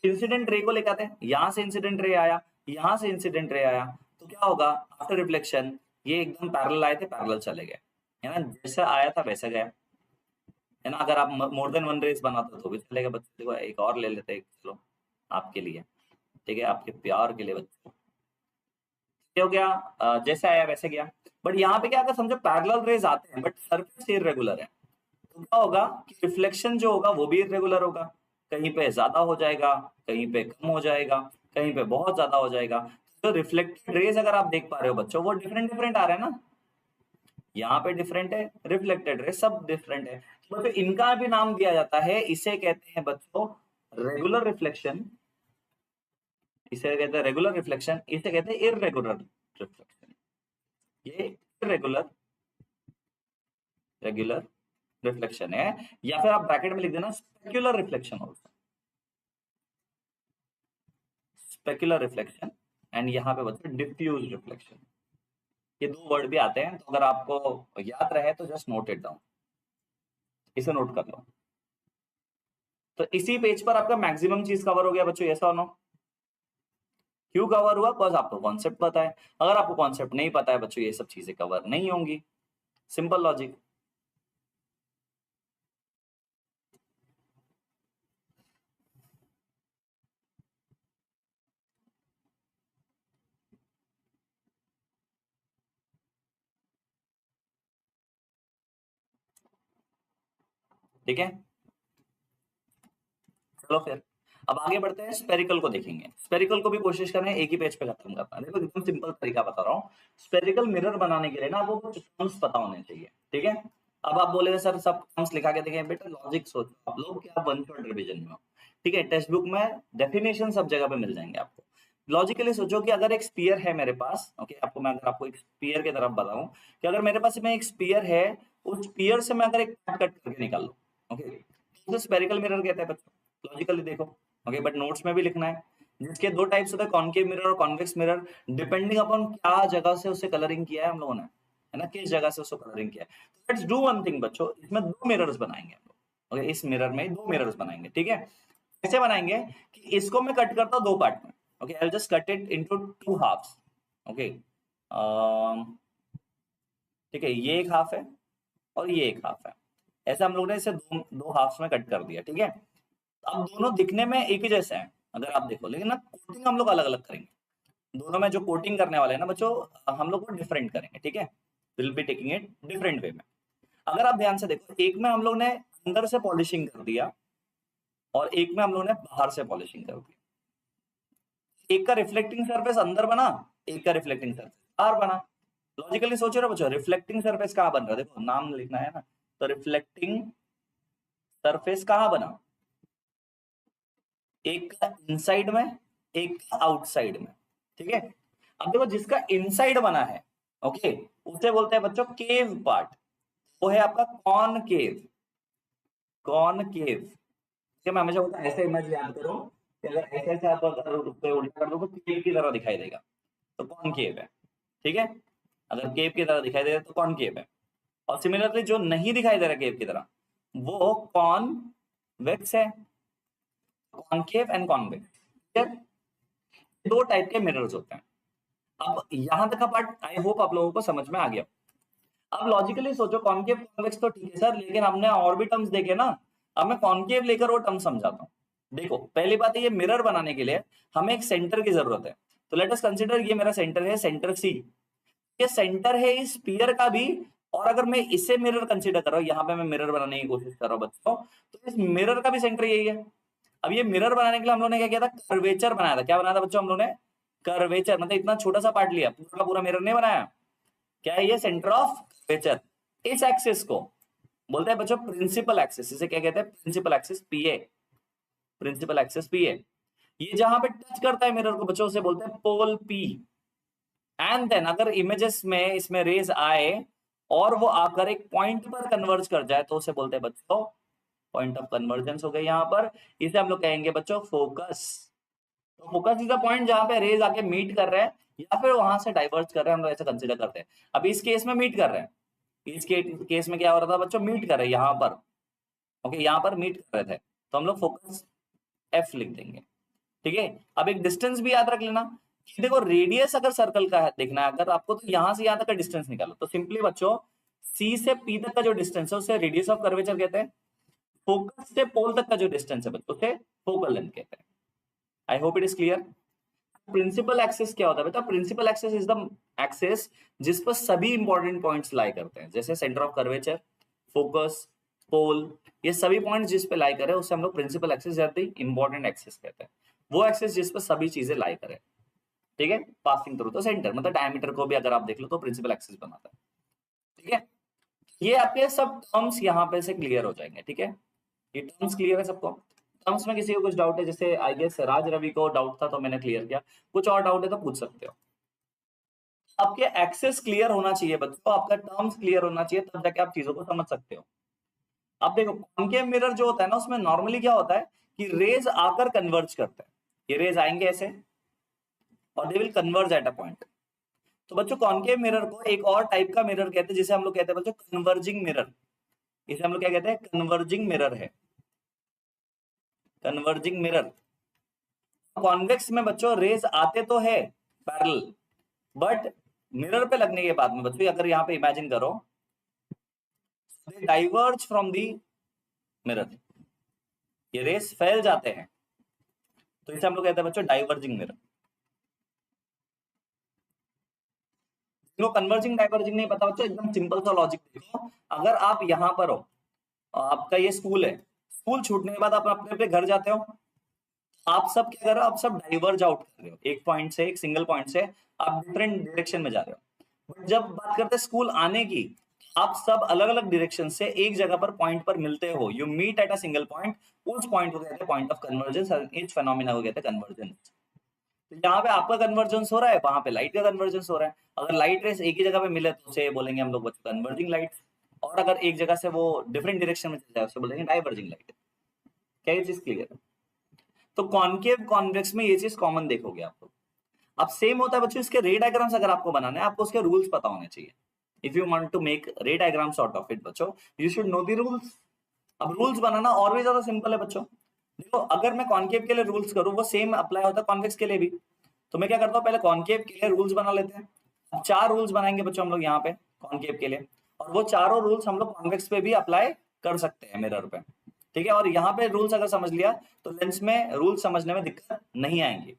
इंसिडेंट रे को लेकर आते हैं, यहां से इंसिडेंट रे आया, यहां से इंसिडेंट रे आया, तो क्या होगा आफ्टर रिफ्लेक्शन, ये एकदम पैरेलल आए थे, पैरेलल चले गए, है ना, जैसा आया था वैसा गया, है ना। अगर आप मोर देन वन रेस बनाते तो भी चलेगा बच्चों। देखो एक और ले लेते हैं, चलो आपके लिए, ठीक है, आपके प्यार के लिए बच्चों। ये हो गया, जैसे आया वैसे गया। बट यहाँ पे क्या अगर समझो पैरेलल रेज आते हैं बट सरफेस इरेगुलर है, तो क्या होगा कि रिफ्लेक्शन जो होगा वो भी इरेगुलर होगा। कहीं पे ज्यादा हो जाएगा, कहीं पे कम हो जाएगा, कहीं पे बहुत ज्यादा हो जाएगा। तो रिफ्लेक्टेड रेज अगर आप देख पा रहे हो बच्चों, वो डिफरेंट डिफरेंट आ रहे हैं ना, यहाँ पे डिफरेंट है, रिफ्लेक्टेड रेज सब डिफरेंट है। तो इनका भी नाम दिया जाता है, इसे कहते हैं बच्चों रेगुलर रिफ्लेक्शन, इसे कहते हैं रेगुलर रिफ्लेक्शन, इसे कहते हैं इरेगुलर रिफ्लेक्शन। ये इरेगुलर रेगुलर रिफ्लेक्शन है, या फिर आप ब्रैकेट में लिख देना specular reflection also, specular reflection. And यहाँ पे बच्चों डिफ्यूज रिफ्लेक्शन, ये दो वर्ड भी आते हैं, तो अगर आपको याद रहे तो जस्ट नोट इट डाउन, इसे नोट कर लो। तो इसी पेज पर आपका मैक्सिमम चीज कवर हो गया बच्चों, ऐसा होना। क्यों कवर हुआ, बिकॉज आपको कॉन्सेप्ट पता है। अगर आपको कॉन्सेप्ट नहीं पता है बच्चों, ये सब चीजें कवर नहीं होंगी, सिंपल लॉजिक। ठीक है, चलो फिर अब आगे बढ़ते हैं, स्पेरिकल को देखेंगे। स्पेरिकल को भी कोशिश करें एक ही पेज पे खत्म करना। देखो एकदम सिंपल तरीका बता रहा हूँ। स्पेरिकल मिरर बनाने के लिए ना आपको कुछ टर्म्स पता होने चाहिए, ठीक है। अब आप बोले सर सब टर्म्स लिखा के देखें, बेटा लॉजिक सोचो आप लोग, क्या वन शॉट रिवीजन में हो, ठीक है। टेक्स्ट बुक में डेफिनेशन सब जगह पे मिल जाएंगे आपको। लॉजिकली सोचो कि अगर एक स्पीयर है मेरे पास, ओके, आपको मैं अगर आपको एक स्पीयर की तरफ बताऊं कि अगर मेरे पास में एक स्पीयर है, उस स्पीयर से मैं अगर एक कट करके निकाल लूं, ओके, तो स्पेरिकल मिरर कहते हैं बच्चों, लॉजिकली देखो, ओके। बट नोट्स में भी लिखना है, जिसके दो टाइप्स होते हैं, कॉनकेव मिरर और कॉन्वेक्स मिरर, डिपेंडिंग अपॉन क्या जगह से उसे कलरिंग किया है हम लोगों ने, है ना, किस जगह से उसको कलरिंग किया है। लेट्स डू वन थिंग बच्चों, इसमें दो मिरर्स बनाएंगे हम लोग, ओके, इस मिरर में दो मिरर्स बनाएंगे, ठीक है। कैसे बनाएंगे कि इसको मैं कट करता हूं दो पार्ट में, okay, I will just cut it into two halves, okay, ठीक है, ये एक हाफ है और ये एक हाफ है। ऐसा हम लोग ने इसे दो दो हाफ्स में कट कर दिया, ठीक है। अब दोनों दिखने में एक ही जैसे हैं अगर आप देखो, लेकिन ना कोटिंग हम लोग अलग अलग करेंगे। दोनों में जो कोटिंग करने वाले हैं ना बच्चों, हम लोग वो डिफरेंट करेंगे, ठीक है, will be taking it different way में। अगर आप ध्यान से देखो, एक में हम लोग ने अंदर से पॉलिशिंग कर दिया और एक में हम लोग ने बाहर से पॉलिशिंग कर दी। एक का रिफ्लेक्टिंग सरफेस अंदर बना, एक का रिफ्लेक्टिंग सरफेस बाहर बना। लॉजिकली सोचो ना बच्चों, रिफ्लेक्टिंग सरफेस कहाँ बन रहा है, देखो नाम लिखना है ना, तो रिफ्लेक्टिंग सरफेस कहाँ बना, एक का इनसाइड में, एक का आउटसाइड में, ठीक है। अब देखो जिसका इनसाइड बना है, ओके, उसे बोलते हैं बच्चों केव पार्ट, वो है आपका कॉनकेव, कॉनकेव। मैं हमेशा बोलता हूं ऐसे इमेज याद करो कि अगर ऐसे ऐसे आप अगर उसको उल्टा कर दो तो केव की तरह दिखाई देगा, तो कॉनकेव है, ठीक है। अगर केव की तरह दिखाई दे रहा है तो कॉनकेव है। और सिमिलरली जो नहीं दिखाई दे रहा केव की तरह, वो कॉन्वेक्स है, कॉनकेव एंड कॉन्वेक्स, दो टाइप के मिरर्स होते हैं। अब यहां तक का पार्ट आई होप आप लोगों को समझ में आ गया। अब लॉजिकली सोचो, कॉनकेव कॉन्वेक्स तो ठीक है सर, लेकिन हमने और भी टर्म्स देखे ना, अब मैं कॉनकेव लेकर वो टर्म समझाता हूँ। देखो पहली बात है, ये मिरर बनाने के लिए हमें एक सेंटर की जरूरत है। तो लेट अस कंसीडर ये मेरा सेंटर है, सेंटर सी, ये सेंटर है इस स्फीयर का भी। और अगर मैं इसे मिरर कंसीडर कर रहा हूँ, यहाँ पे मैं मिरर बनाने की कोशिश कर रहा हूँ बच्चों, तो इस मिरर का भी सेंटर यही है। अब ये मिरर बनाने के लिए हम लोगों ने क्या किया था, कर्वेचर बनाया था। क्या बनाया था बच्चों हम लोगों ने, कर्वेचर, मतलब इतना छोटा सा पार्ट लिया, पूरा का पूरा मिरर नहीं बनाया। क्या है ये, सेंटर ऑफ कर्वेचर। इस एक्सिस को बोलते हैं बच्चों प्रिंसिपल एक्सिस, इसे क्या कहते हैं, प्रिंसिपल एक्सिस पीए, प्रिंसिपल एक्सिस पीए। ये जहां पे टच करता है मिरर को बच्चों, उसे बोलते हैं पोल पी। एंड देन अगर इमेजेस में इसमें रेज आए और वो आकर एक पॉइंट पर कन्वर्ज कर जाए, तो उसे बोलते हैं बच्चों पॉइंट ऑफ कन्वर्जेंस हो गई यहाँ पर। इसे हम लोग कहेंगे बच्चों फोकस। तो फोकस इज द पॉइंट जहां पे रेज आके मीट कर रहे हैं या फिर वहां से डाइवर्ज कर रहे हैं, हम लोग ऐसा कंसीडर करते हैं। अब इस केस में मीट कर रहे हैं, इस केस में क्या हो रहा था बच्चों, मीट कर रहे हैं यहाँ पर, ओके, यहाँ पर मीट कर रहे थे, तो हम लोग फोकस एफ लिख देंगे, ठीक है। अब एक डिस्टेंस भी याद रख लेना कि देखो रेडियस अगर सर्कल का है देखना है अगर आपको, तो यहां से यहां तक का डिस्टेंस निकालो, तो सिंपली बच्चों सी से पी तक का जो डिस्टेंस है उसे रेडियस ऑफ कर्वेचर कहते हैं। फोकस से पोल तक का जो डिस्टेंस है बच्चों उसे फोकल लेंथ कहते हैं। I hope it is clear. Principal axis क्या होता है बेटा, principal axis is the axis जिस पर सभी इंपॉर्टेंट पॉइंट्स लाई करते हैं, जैसे centre of curvature, focus, pole, ये सभी पॉइंट्स जिस पे लाई करे उसे हम लोग प्रिंसिपल एक्सिस या इंपॉर्टेंट एक्सिस कहते हैं। वो एक्सिस जिस पर सभी चीजें लाई करे, ठीक है, पासिंग थ्रू। तो सेंटर मतलब डायमीटर को भी अगर आप देख लो तो प्रिंसिपल एक्सिस बनाता है, ठीक है। ये आपके सब टर्म्स यहाँ पे से क्लियर हो जाएंगे, ठीक है। ये टर्म्स क्लियर है सबको। टर्म्स में किसी को कुछ डाउट है, जैसे आई गेस राज रवि को डाउट था तो मैंने क्लियर किया, कुछ और डाउट है तो पूछ सकते हो। आपके एक्सेस क्लियर होना चाहिए बच्चों, आपका टर्म्स क्लियर होना चाहिए, तब जाके आप चीजों को समझ सकते हो। अब देखो कॉन्केव मिरर जो होता है ना, उसमें नॉर्मली क्या होता है कि रेज आकर कन्वर्ज करते हैं, ये रेज आएंगे ऐसे और they will converge at a point. तो बच्चों कॉन्केव मिरर को एक और टाइप का मिरर कहते हैं, जिसे हम लोग कहते हैं बच्चों कन्वर्जिंग मिरर। इसे हम लोग क्या कहते हैं, कन्वर्जिंग मिरर है, कन्वर्जिंग मिरर। कॉन्वेक्स में बच्चों रेज आते तो है पैरेलल, बट मिरर पे लगने के बाद में बच्चों अगर यहाँ पे इमेजिन करो, दे डाइवर्ज फ्रॉम दी मिरर, ये रेस फैल जाते हैं, तो इसे हम लोग कहते हैं बच्चों डाइवर्जिंग मिरर। इनको कन्वर्जिंग डाइवर्जिंग नहीं पता बच्चों, एकदम सिंपल सा लॉजिक देखो। अगर आप यहाँ पर हो, आपका ये स्कूल है, स्कूल छूटने के बाद आप अपने अपने घर जाते हो, आप सब क्या कर रहे हो, आप सब डाइवर्ज आउट कर रहे हो एक पॉइंट से, एक सिंगल पॉइंट से आप डिफरेंट डायरेक्शन में जा रहे हो। बट जब बात करते हैं स्कूल आने की, आप सब अलग अलग डायरेक्शन से एक जगह पर पॉइंट पर मिलते हो, you meet at a single point, उस पॉइंट को कहते हैं पॉइंट ऑफ कन्वर्जेंस, इस फेनोमेना को कहते हैं कन्वर्जेंस। तो यहाँ पे आपका कन्वर्जेंस हो रहा है, वहां पे लाइट का कन्वर्जेंस हो रहा है। अगर लाइट रेस एक ही जगह पे मिले तो उसे बोलेंगे हम लोग कन्वर्जिंग लाइट, और अगर एक जगह से वो डिफरेंट डायरेक्शन में चल जाए उसे बोलेंगे डाइवर्जिंग लाइट। क्या ये चीज क्लियर है? तो कॉन्केव कॉन्वेक्स में ये चीज कॉमन देखोगे आपको। अब सेम होता है बच्चों इसके रे डायग्राम्स अगर आपको बनाना है, आपको उसके रूल्स पता होने चाहिए। If you want to make ray diagram sort of it बच्चों, you should know the rules. अब रूल्स बनाना और भी ज्यादा सिंपल है बच्चों। देखो अगर मैं कॉन्केव के लिए रूल्स करूं, वो सेम अप्लाई होता है कॉन्वेक्स के लिए भी। तो मैं क्या करता हूँ, पहले कॉन्केव के लिए रूल्स बना लेते हैं। अब 4 रूल्स बनाएंगे बच्चों हम लोग यहाँ पे कॉन्केव के लिए, और वो चारों रूल्स हम लोग कॉन्वेक्स पे भी अप्लाई कर सकते हैं मिरर पे, ठीक है। और यहाँ पे रूल्स अगर समझ लिया तो लेंस में रूल्स समझने में दिक्कत नहीं आएंगी,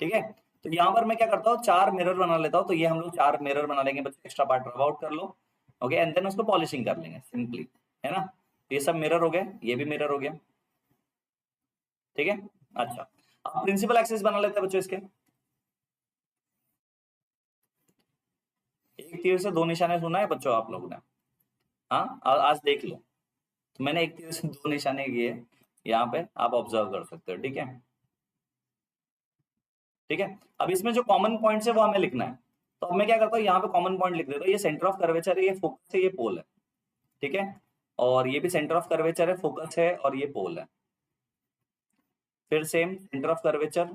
ठीक है। तो यहाँ पर मैं क्या करता हूँ, 4 मिरर बना लेता हूँ। तो ये हम लोग 4 मिरर बना लेंगे बच्चों, एक्स्ट्रा पार्ट रब आउट कर लो, ओके, एंड देन उसको पॉलिशिंग कर लेंगे सिंपली, है ना। तो ये सब मिरर हो गए, ये भी मिरर हो गया, ठीक है। अच्छा, अब प्रिंसिपल एक्सिस बना लेते हैं बच्चों इसके। एक एक तीर से दो निशाने सुना है बच्चों आप लोगों ने? हाँ, आज देख लो, तो मैंने एक तीर से दो निशाने किए, यहाँ पे आप ऑब्जर्व कर सकते हो। ठीक है, ठीक है। अब इसमें जो कॉमन पॉइंट्स है वो हमें लिखना है, तो अब मैं क्या करता हूँ, यहाँ पे कॉमन पॉइंट लिख देता हूँ। ये सेंटर ऑफ कर्वेचर है, ये फोकस है, ये पोल है। ठीक है, और ये भी सेंटर ऑफ कर्वेचर है, फोकस है, और ये पोल है। फिर same centre of curvature,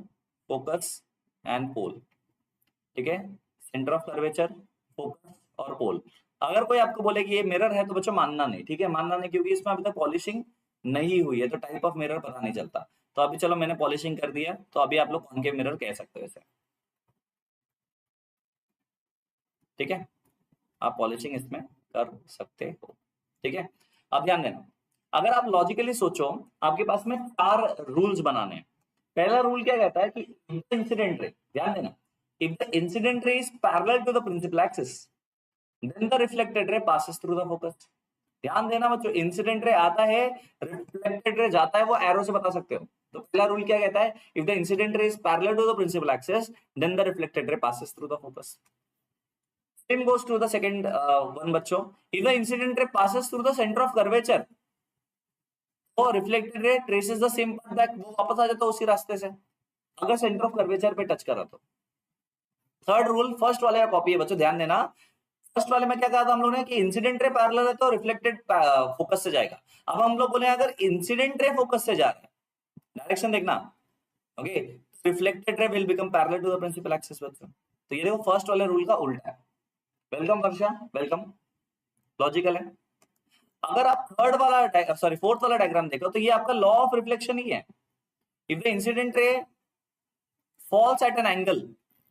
focus and pole. ठीक है, सेंटर ऑफ कर्वेचर, फोकस और पोल। अगर कोई आपको बोले कि ये मिरर है तो बच्चों मानना नहीं। ठीक है, मानना नहीं, क्योंकि इसमें अभी तक पॉलिशिंग नहीं हुई है, तो टाइप ऑफ मिरर पता नहीं चलता। तो अभी चलो मैंने पॉलिशिंग कर दिया, तो अभी आप लोग कॉन्केव मिरर कह सकते हो इसे। ठीक है, आप पॉलिशिंग इसमें कर सकते हो। ठीक है, अब ध्यान देना, अगर आप लॉजिकली सोचो, आपके पास में 4 रूल्स बनाने हैं। पहला रूल क्या कहता है कि इंसिडेंट रे, ध्यान देना, if the incident ray is parallel to the principal axis then the reflected ray passes through the focus. ध्यान देना बच्चों, इंसिडेंट रे आता है, रिफ्लेक्टेड रे जाता है, वो एरो से बता सकते हो। तो पहला रूल क्या कहता है, if the incident ray is parallel to the principal axis then the reflected ray passes through the focus. Same goes to the second one बच्चों, if the incident ray passes through the center of curvature तो reflected ray traces the same path back, वो वापस आ जाता है उसी रास्ते से, अगर सेंटर ऑफ कर्वेचर पे टच करा तो। थर्ड रूल फर्स्ट वाले का कॉपी है बच्चों, ध्यान देना। फर्स्ट वाले में क्या कहा था हम लोगों ने कि इंसिडेंट रे पैरेलल है तो रिफ्लेक्टेड फोकस से जाएगा। अब हम लोग बोले अगर इंसिडेंट रे फोकस से जा रहा है, डायरेक्शन देखना, okay, reflected ray will become parallel to the principal axis बच्चों। तो ये देखो फर्स्ट वाले रूल का उल्टा है। वेलकम वर्षा, वेलकम, लॉजिकल है। अगर आप थर्ड वाला सॉरी फोर्थ वाला डायग्राम देखो तो ये आपका लॉ ऑफ रिफ्लेक्शन ही है। If the incident ray falls at an angle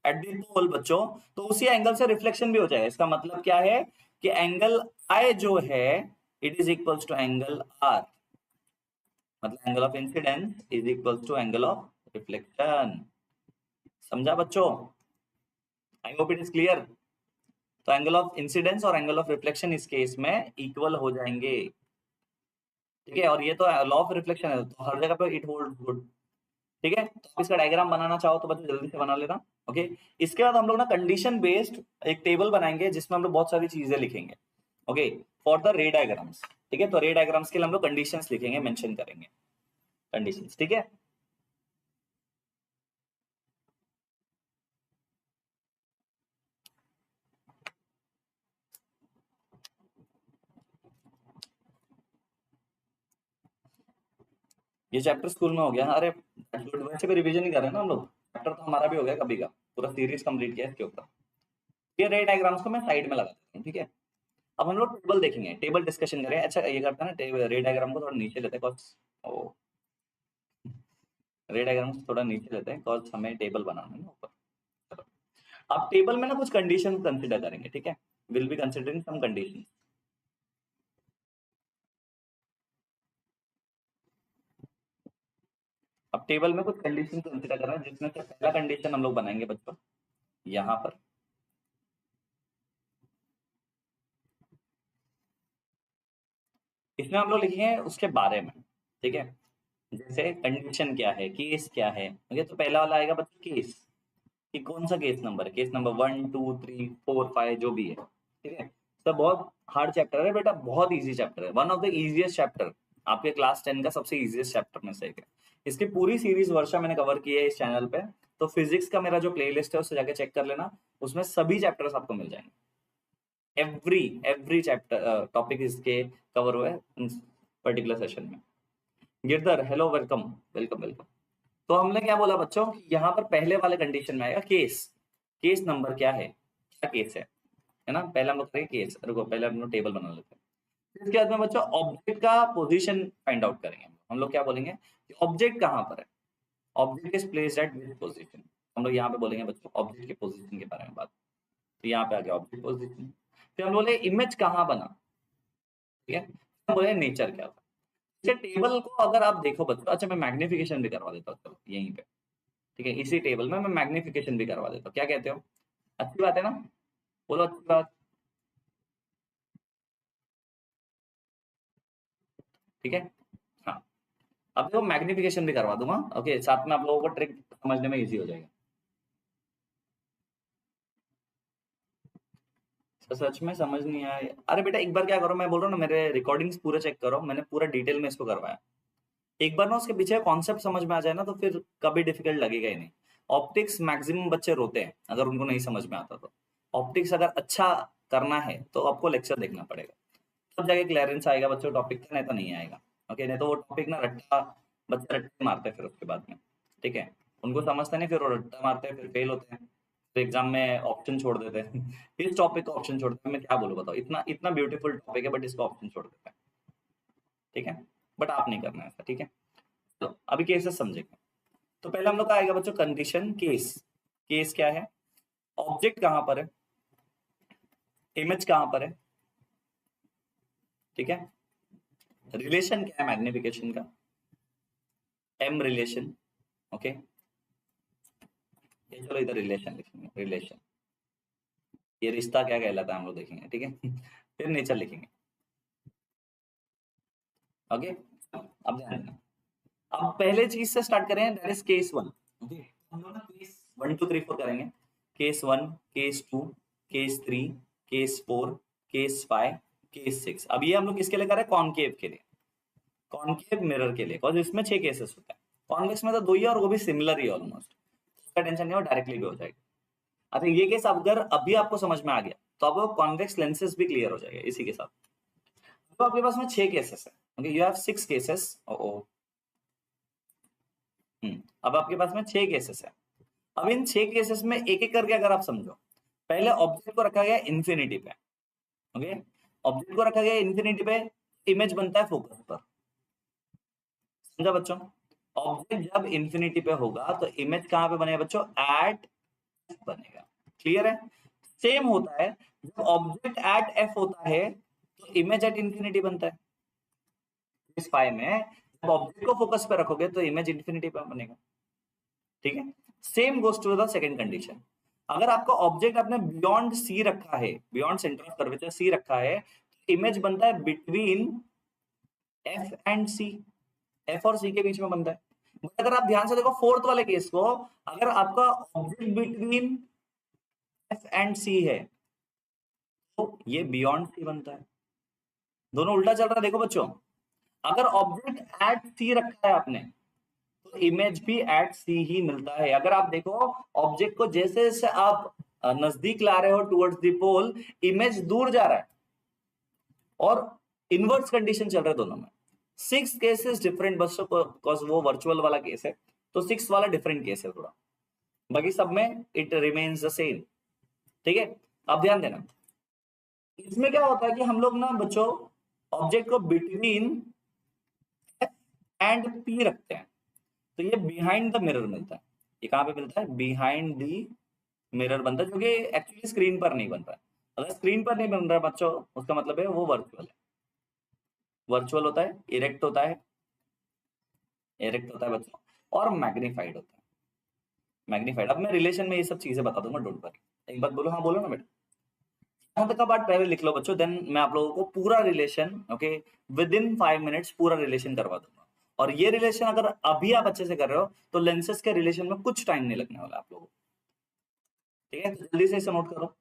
at the pole बच्चों, तो उसी एंगल से रिफ्लेक्शन भी हो जाएगा। इसका मतलब क्या है कि एंगल आई जो है it is equals to angle r, मतलब angle of incidence is equals to angle of reflection. समझा बच्चों? I hope it is clear. तो एंगल ऑफ इंसिडेंस और एंगल ऑफ रिफ्लेक्शन इस केस में इक्वल हो जाएंगे। ठीक है, और ये तो लॉ ऑफ रिफ्लेक्शन है, तो हर जगह पे इट होल्ड गुड। ठीक है, तो इसका डायग्राम बनाना चाहो तो बच्चों जल्दी से बना लेना। ओके, इसके बाद हम लोग ना कंडीशन बेस्ड एक टेबल बनाएंगे जिसमें हम लोग बहुत सारी चीजें लिखेंगे। ओके, फॉर द रे डायग्राम्स। ठीक है, तो रे डायग्राम्स के लिए हम लोग कंडीशंस लिखेंगे, मेंशन करेंगे कंडीशंस। ठीक है, ये चैप्टर स्कूल में हो गया। अरे वैसे भी रिवीजन ही कर रहे हैं ना हम लोग, चैप्टर तो हमारा भी हो गया कभी का, पूरा सीरीज कंप्लीट किया इसके ऊपर। ये रे डायग्राम्स को मैं साइड में लगा देता हूँ। ठीक है, अब हम लोग टेबल देखेंगे, टेबल डिस्कशन करें। अच्छा ये करते हैं ना, रे डायग्राम को थोड़ा नीचे लेते हैं ओ रे डायग्राम को थोड़ा नीचे लेते हैं बिकॉज हमें टेबल बनाना है ना ऊपर। चलो, अब टेबल में ना कुछ कंडीशन कंसिडर करेंगे। ठीक है, will be considering some condition. अब टेबल में कुछ कंडीशन कंसिडर कर रहे हैं, जिसमें से पहला कंडीशन हम लोग बनाएंगे बच्चों यहाँ पर। इसमें हम लोग लिखेंगे उसके बारे में। ठीक है, जैसे कंडीशन क्या है, केस क्या है। ओके, तो पहला वाला आएगा बच्चों केस, कि कौन सा केस नंबर है, केस नंबर 1 2 3 4 5 जो भी है। ठीक है, तो बहुत हार्ड चैप्टर है बेटा, बहुत इजी चैप्टर है, one of the easiest chapter, आपके क्लास 10 का सबसे इजीएस्ट चैप्टर में से एक है। इसकी पूरी सीरीज वर्षा मैंने कवर की है इस चैनल पे, तो फिजिक्स का मेरा जो प्लेलिस्ट है उससे जाके चेक कर लेना, उसमें सभी चैप्टर्स आपको मिल जाएंगे। एवरी एवरी चैप्टर टॉपिक इसके कवर हुए पर्टिकुलर सेशन में। Girdhar hello, welcome welcome welcome. तो हमने क्या बोला बच्चों कि यहाँ पर पहले वाले कंडीशन में आएगा केस, केस नंबर क्या है, क्या केस है ना। पहले हम लोग करेंगे केस, रुको पहले हम लोग टेबल बना लेते हैं। इसके बाद में बच्चों ऑब्जेक्ट का पोजीशन फाइंड आउट करेंगे। हम लोग क्या बोलेंगे कि ऑब्जेक्ट कहाँ पर है, object is placed at which position. हम लोग यहाँ पे बोलेंगे बच्चों ऑब्जेक्ट के पोजीशन के बारे में बात। तो यहाँ पे आ गया ऑब्जेक्ट पोजीशन। फिर हम बोले इमेज कहाँ बना, ठीक है, हम बोले नेचर क्या था। इसे टेबल को अगर आप देखो बच्चों, अच्छा मैं मैग्निफिकेशन भी करवा देता हूँ, चलो यहीं पे। ठीक है, इसी टेबल में मैं मैग्निफिकेशन भी करवा देता हूँ, क्या कहते हो? अच्छी बात है ना, बोलो अच्छी बात। ठीक है, हाँ, अब देखो मैग्निफिकेशन भी करवा दूंगा। ओके, साथ में आप लोगों को ट्रिक समझने में इजी हो जाएगा। तो सच में समझ नहीं आया। अरे बेटा एक बार क्या करो, मैं बोल रहा हूँ ना, मेरे रिकॉर्डिंग्स पूरे चेक करो, मैंने पूरा डिटेल में इसको करवाया। एक बार ना उसके पीछे कॉन्सेप्ट समझ में आ जाए ना, तो फिर कभी डिफिकल्ट लगेगा ही नहीं। ऑप्टिक्स मैक्सिमम बच्चे रोते हैं अगर उनको नहीं समझ में आता तो। ऑप्टिक्स अगर अच्छा करना है तो आपको लेक्चर देखना पड़ेगा, तब जाके क्लियरेंस आएगा बच्चों टॉपिक का, नहीं तो नहीं आएगा। ओके, नहीं तो वो टॉपिक ना रट्टा, बच्चे रट्टे मारते हैं फिर उसके बाद में। ठीक है, उनको समझता नहीं, फिर वो रट्टा मारते हैं, फिर फेल होते हैं, फिर एग्जाम में ऑप्शन छोड़ देते हैं। इस टॉपिक का ऑप्शन छोड़ते हैं, मैं क्या बोलूँ बताओ, इतना इतना ब्यूटीफुल टॉपिक है बट इसका ऑप्शन छोड़ देते हैं। ठीक है, बट आप नहीं करना है ऐसा। ठीक है, तो अभी केसेस समझेंगे। तो पहले हम लोग का आएगा बच्चों कंडीशन केस। केस क्या है? ऑब्जेक्ट कहां पर है, इमेज कहां पर है, ठीक है, रिलेशन क्या है मैग्निफिकेशन का, एम रिलेशन। ओके, ये चलो इधर रिलेशन लिखेंगे, रिलेशन, ये रिश्ता क्या कहलाता है हम लोग देखेंगे। ठीक है, फिर नेचर लिखेंगे। ओके, अब ध्यान देना, अब पहले चीज से स्टार्ट करें, that is case one. Okay, हम लोग ना केस 1 2 3 4 करेंगे। Case 1, case 2, case 3, case 4, case 5, case 6। अब ये हम लोग किसके लिए कर रहे हैं? कॉनकेव के लिए, कॉनकेव मिरर के लिए, और इसमें 6 केसेस होते हैं। कॉन्वेक्स में तो 2 ही है और वो भी सिमिलर ही ऑलमोस्ट, उसका टेंशन नहीं हो, डायरेक्टली भी हो जाएगा। अच्छा, ये केस अगर अभी आपको समझ में आ गया तो आपको कॉन्वेक्स लेंसेज भी क्लियर हो जाएगा इसी के साथ। तो आपके पास में 6 केसेस है। Okay, you have 6 cases. ओ अब आपके पास में 6 केसेस है। अब इन 6 केसेस में एक एक करके अगर आप समझो, पहले ऑब्जेक्ट को रखा गया इंफिनिटी पे। ओके, ऑब्जेक्ट को रखा गया इंफिनिटी पे, इमेज बनता है फोकस पर। समझा बच्चों? ऑब्जेक्ट जब इंफिनिटी पे होगा तो इमेज कहां पे बनेगा बच्चों? एट बनेगा। क्लियर है? सेम होता है जब ऑब्जेक्ट एट एफ होता है तो इमेज एट इंफिनिटी बनता है। इस फाई में जब ऑब्जेक्ट को फोकस पे रखोगे तो इमेज इंफिनिटी पे बनेगा। ठीक है, same goes to the second condition. अगर आपका ऑब्जेक्ट आपने बियॉन्ड सी रखा है, beyond centre of curvature C रखा है, तो इमेज बनता है between F and C, F और सी के बीच में बनता है। बट अगर आप ध्यान से देखो फोर्थ वाले केस को, अगर आपका ऑब्जेक्ट बिटवीन एफ एंड सी है तो ये बियॉन्ड सी बनता है। दोनों उल्टा चल रहा है, देखो बच्चों, अगर ऑब्जेक्ट एट सी रखा है आपने तो इमेज भी एट सी ही मिलता है। अगर आप देखो ऑब्जेक्ट को जैसे जैसे आप नजदीक ला रहे हो टुवर्ड्स द पोल, इमेज दूर जा रहा है, और इनवर्स कंडीशन चल रहा है दोनों में। 6 केसेस डिफरेंट बच्चों, बिकॉज वो वर्चुअल वाला केस है तो 6 वाला डिफरेंट केस है थोड़ा, बाकी सब में इट रिमेन्स द सेम। ठीक है, अब ध्यान देना, इसमें क्या होता है कि हम लोग ना बच्चों ऑब्जेक्ट को बिटवीन एंड पी रखते हैं, तो ये बिहाइंड द मिरर मिलता है। ये कहां पे मिलता है? बिहाइंड द मिरर बनता है, जो कि एक्चुअली स्क्रीन पर नहीं बन रहा है। अगर स्क्रीन पर नहीं बन रहा है बच्चों, उसका मतलब है वो वर्चुअल है। वर्चुअल होता है, इरेक्ट होता है, इरेक्ट होता है बच्चों, और मैग्नीफाइड होता है। मैग्नीफाइड, अब मैं रिलेशन में ये सब चीजें बता दूंगा, डोंट वरी। एक बात बोलो, हाँ बोलो ना बेटा। यहाँ तक का बात पहले लिख लो बच्चों, देन मैं आप लोगों को पूरा relation, okay, with in 5 minutes पूरा रिलेशन करवा दूंगा। और ये रिलेशन अगर अभी आप अच्छे से कर रहे हो तो लेंसेज के रिलेशन में कुछ टाइम नहीं लगने वाला आप लोगों को। ठीक है, तो जल्दी से इसे नोट करो।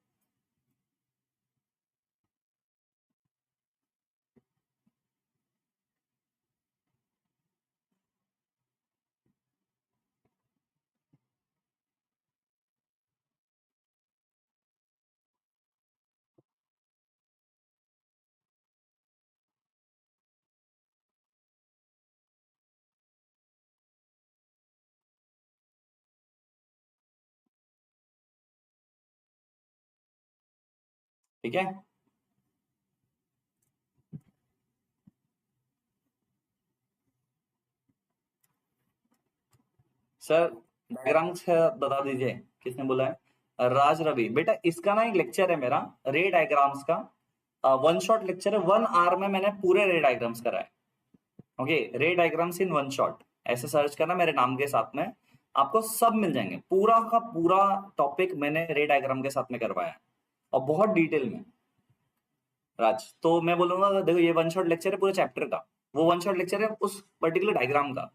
ठीक है सर, डायग्राम से बता दीजिए किसने बोला है? राज रवि। बेटा इसका ना एक लेक्चर है मेरा, रे डायग्राम्स का, वन शॉट लेक्चर है, 1 आवर में मैंने पूरे रे डायग्राम्स कराए। ओके, रे डायग्राम्स इन 1 शॉट, ऐसे सर्च करना मेरे नाम के साथ में, आपको सब मिल जाएंगे। पूरा का पूरा टॉपिक मैंने रे डायग्राम के साथ में करवाया है, और बहुत डिटेल में। राज, तो मैं बोलूंगा देखो, ये 1 शॉट लेक्चर है पूरे चैप्टर का, वो 1 शॉट लेक्चर है उस पर्टिकुलर डायग्राम का।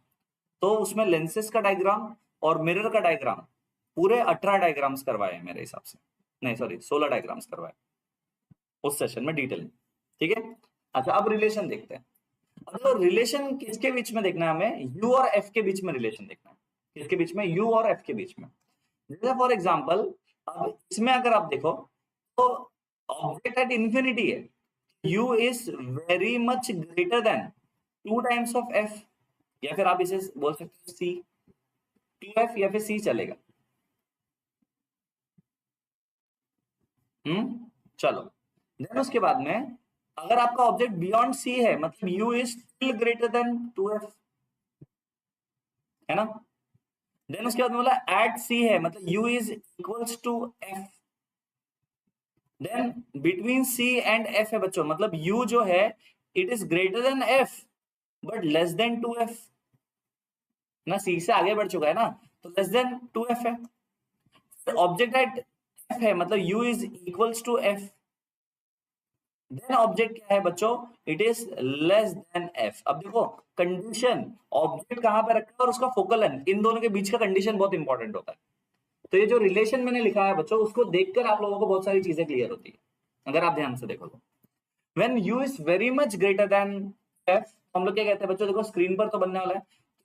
तो उसमें लेंसेज का डायग्राम और मिरर का डायग्राम, पूरे 18 डायग्राम्स करवाए हैं मेरे हिसाब से, नहीं सॉरी 16 डायग्राम्स करवाए। उस सेशन में डिटेल, ठीक है। अच्छा अब रिलेशन देखते हैं। अब रिलेशन किसके बीच में देखना है हमें, यू और एफ के बीच में रिलेशन देखना है। किसके बीच में, यू और एफ के बीच में। जैसे फॉर एग्जांपल अब इसमें अगर आप देखो तो ऑब्जेक्ट एट इंफिनिटी है, you is very much greater than 2 times of F, या फिर आप इसे बोल सकते हो सी, 2f या फिर सी चलेगा। चलो देन उसके बाद में अगर आपका ऑब्जेक्ट बियॉन्ड सी है, मतलब U is still greater than 2f, है ना। देन उसके बाद बोला एट सी है, मतलब U is equals to F. Then between C and F है बच्चों, मतलब यू जो है it is greater than F but less than 2f ना, सी से आगे बढ़ चुका है ना, तो लेस देन 2f है। ऑब्जेक्ट एट एफ है, मतलब U is equals to F. Then object क्या है बच्चों, it is less than F. अब देखो कंडीशन, ऑब्जेक्ट कहां पे रखा है और उसका फोकल लेंथ, इन दोनों के बीच का कंडीशन बहुत इंपॉर्टेंट होता है। तो ये जो रिलेशन मैंने लिखा है बच्चों, उसको देखकर आप लोगों को बहुत सारी चीजें क्लियर होती है, अगर आप ध्यान से देखो तो। When you is very much greater than F, हम लोग क्या कहते हैं बच्चों, देखो स्क्रीन पर तो बनने वाला है,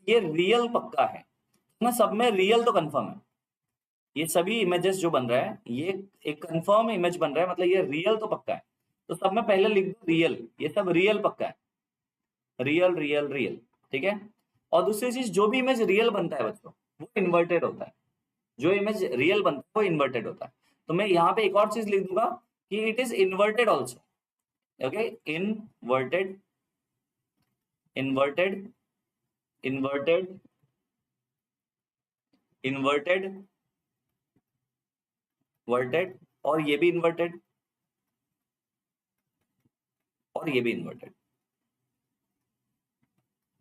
ये रियल पक्का है ना, सब में रियल तो कंफर्म है। ये सभी इमेजेस जो बन रहा है ये एक कंफर्म इमेज बन रहा है, मतलब ये रियल तो पक्का है। तो सब में पहले लिख दो रियल, ये सब रियल पक्का है, रियल रियल रियल, ठीक है। और दूसरी चीज, जो भी इमेज रियल बनता है बच्चों वो इन्वर्टेड होता है, जो इमेज रियल बनता है वो इन्वर्टेड होता है। तो मैं यहाँ पे एक और चीज लिख दूंगा कि it is inverted also, okay, inverted inverted inverted inverted वर्टेड, और ये भी इन्वर्टेड और ये भी इन्वर्टेड,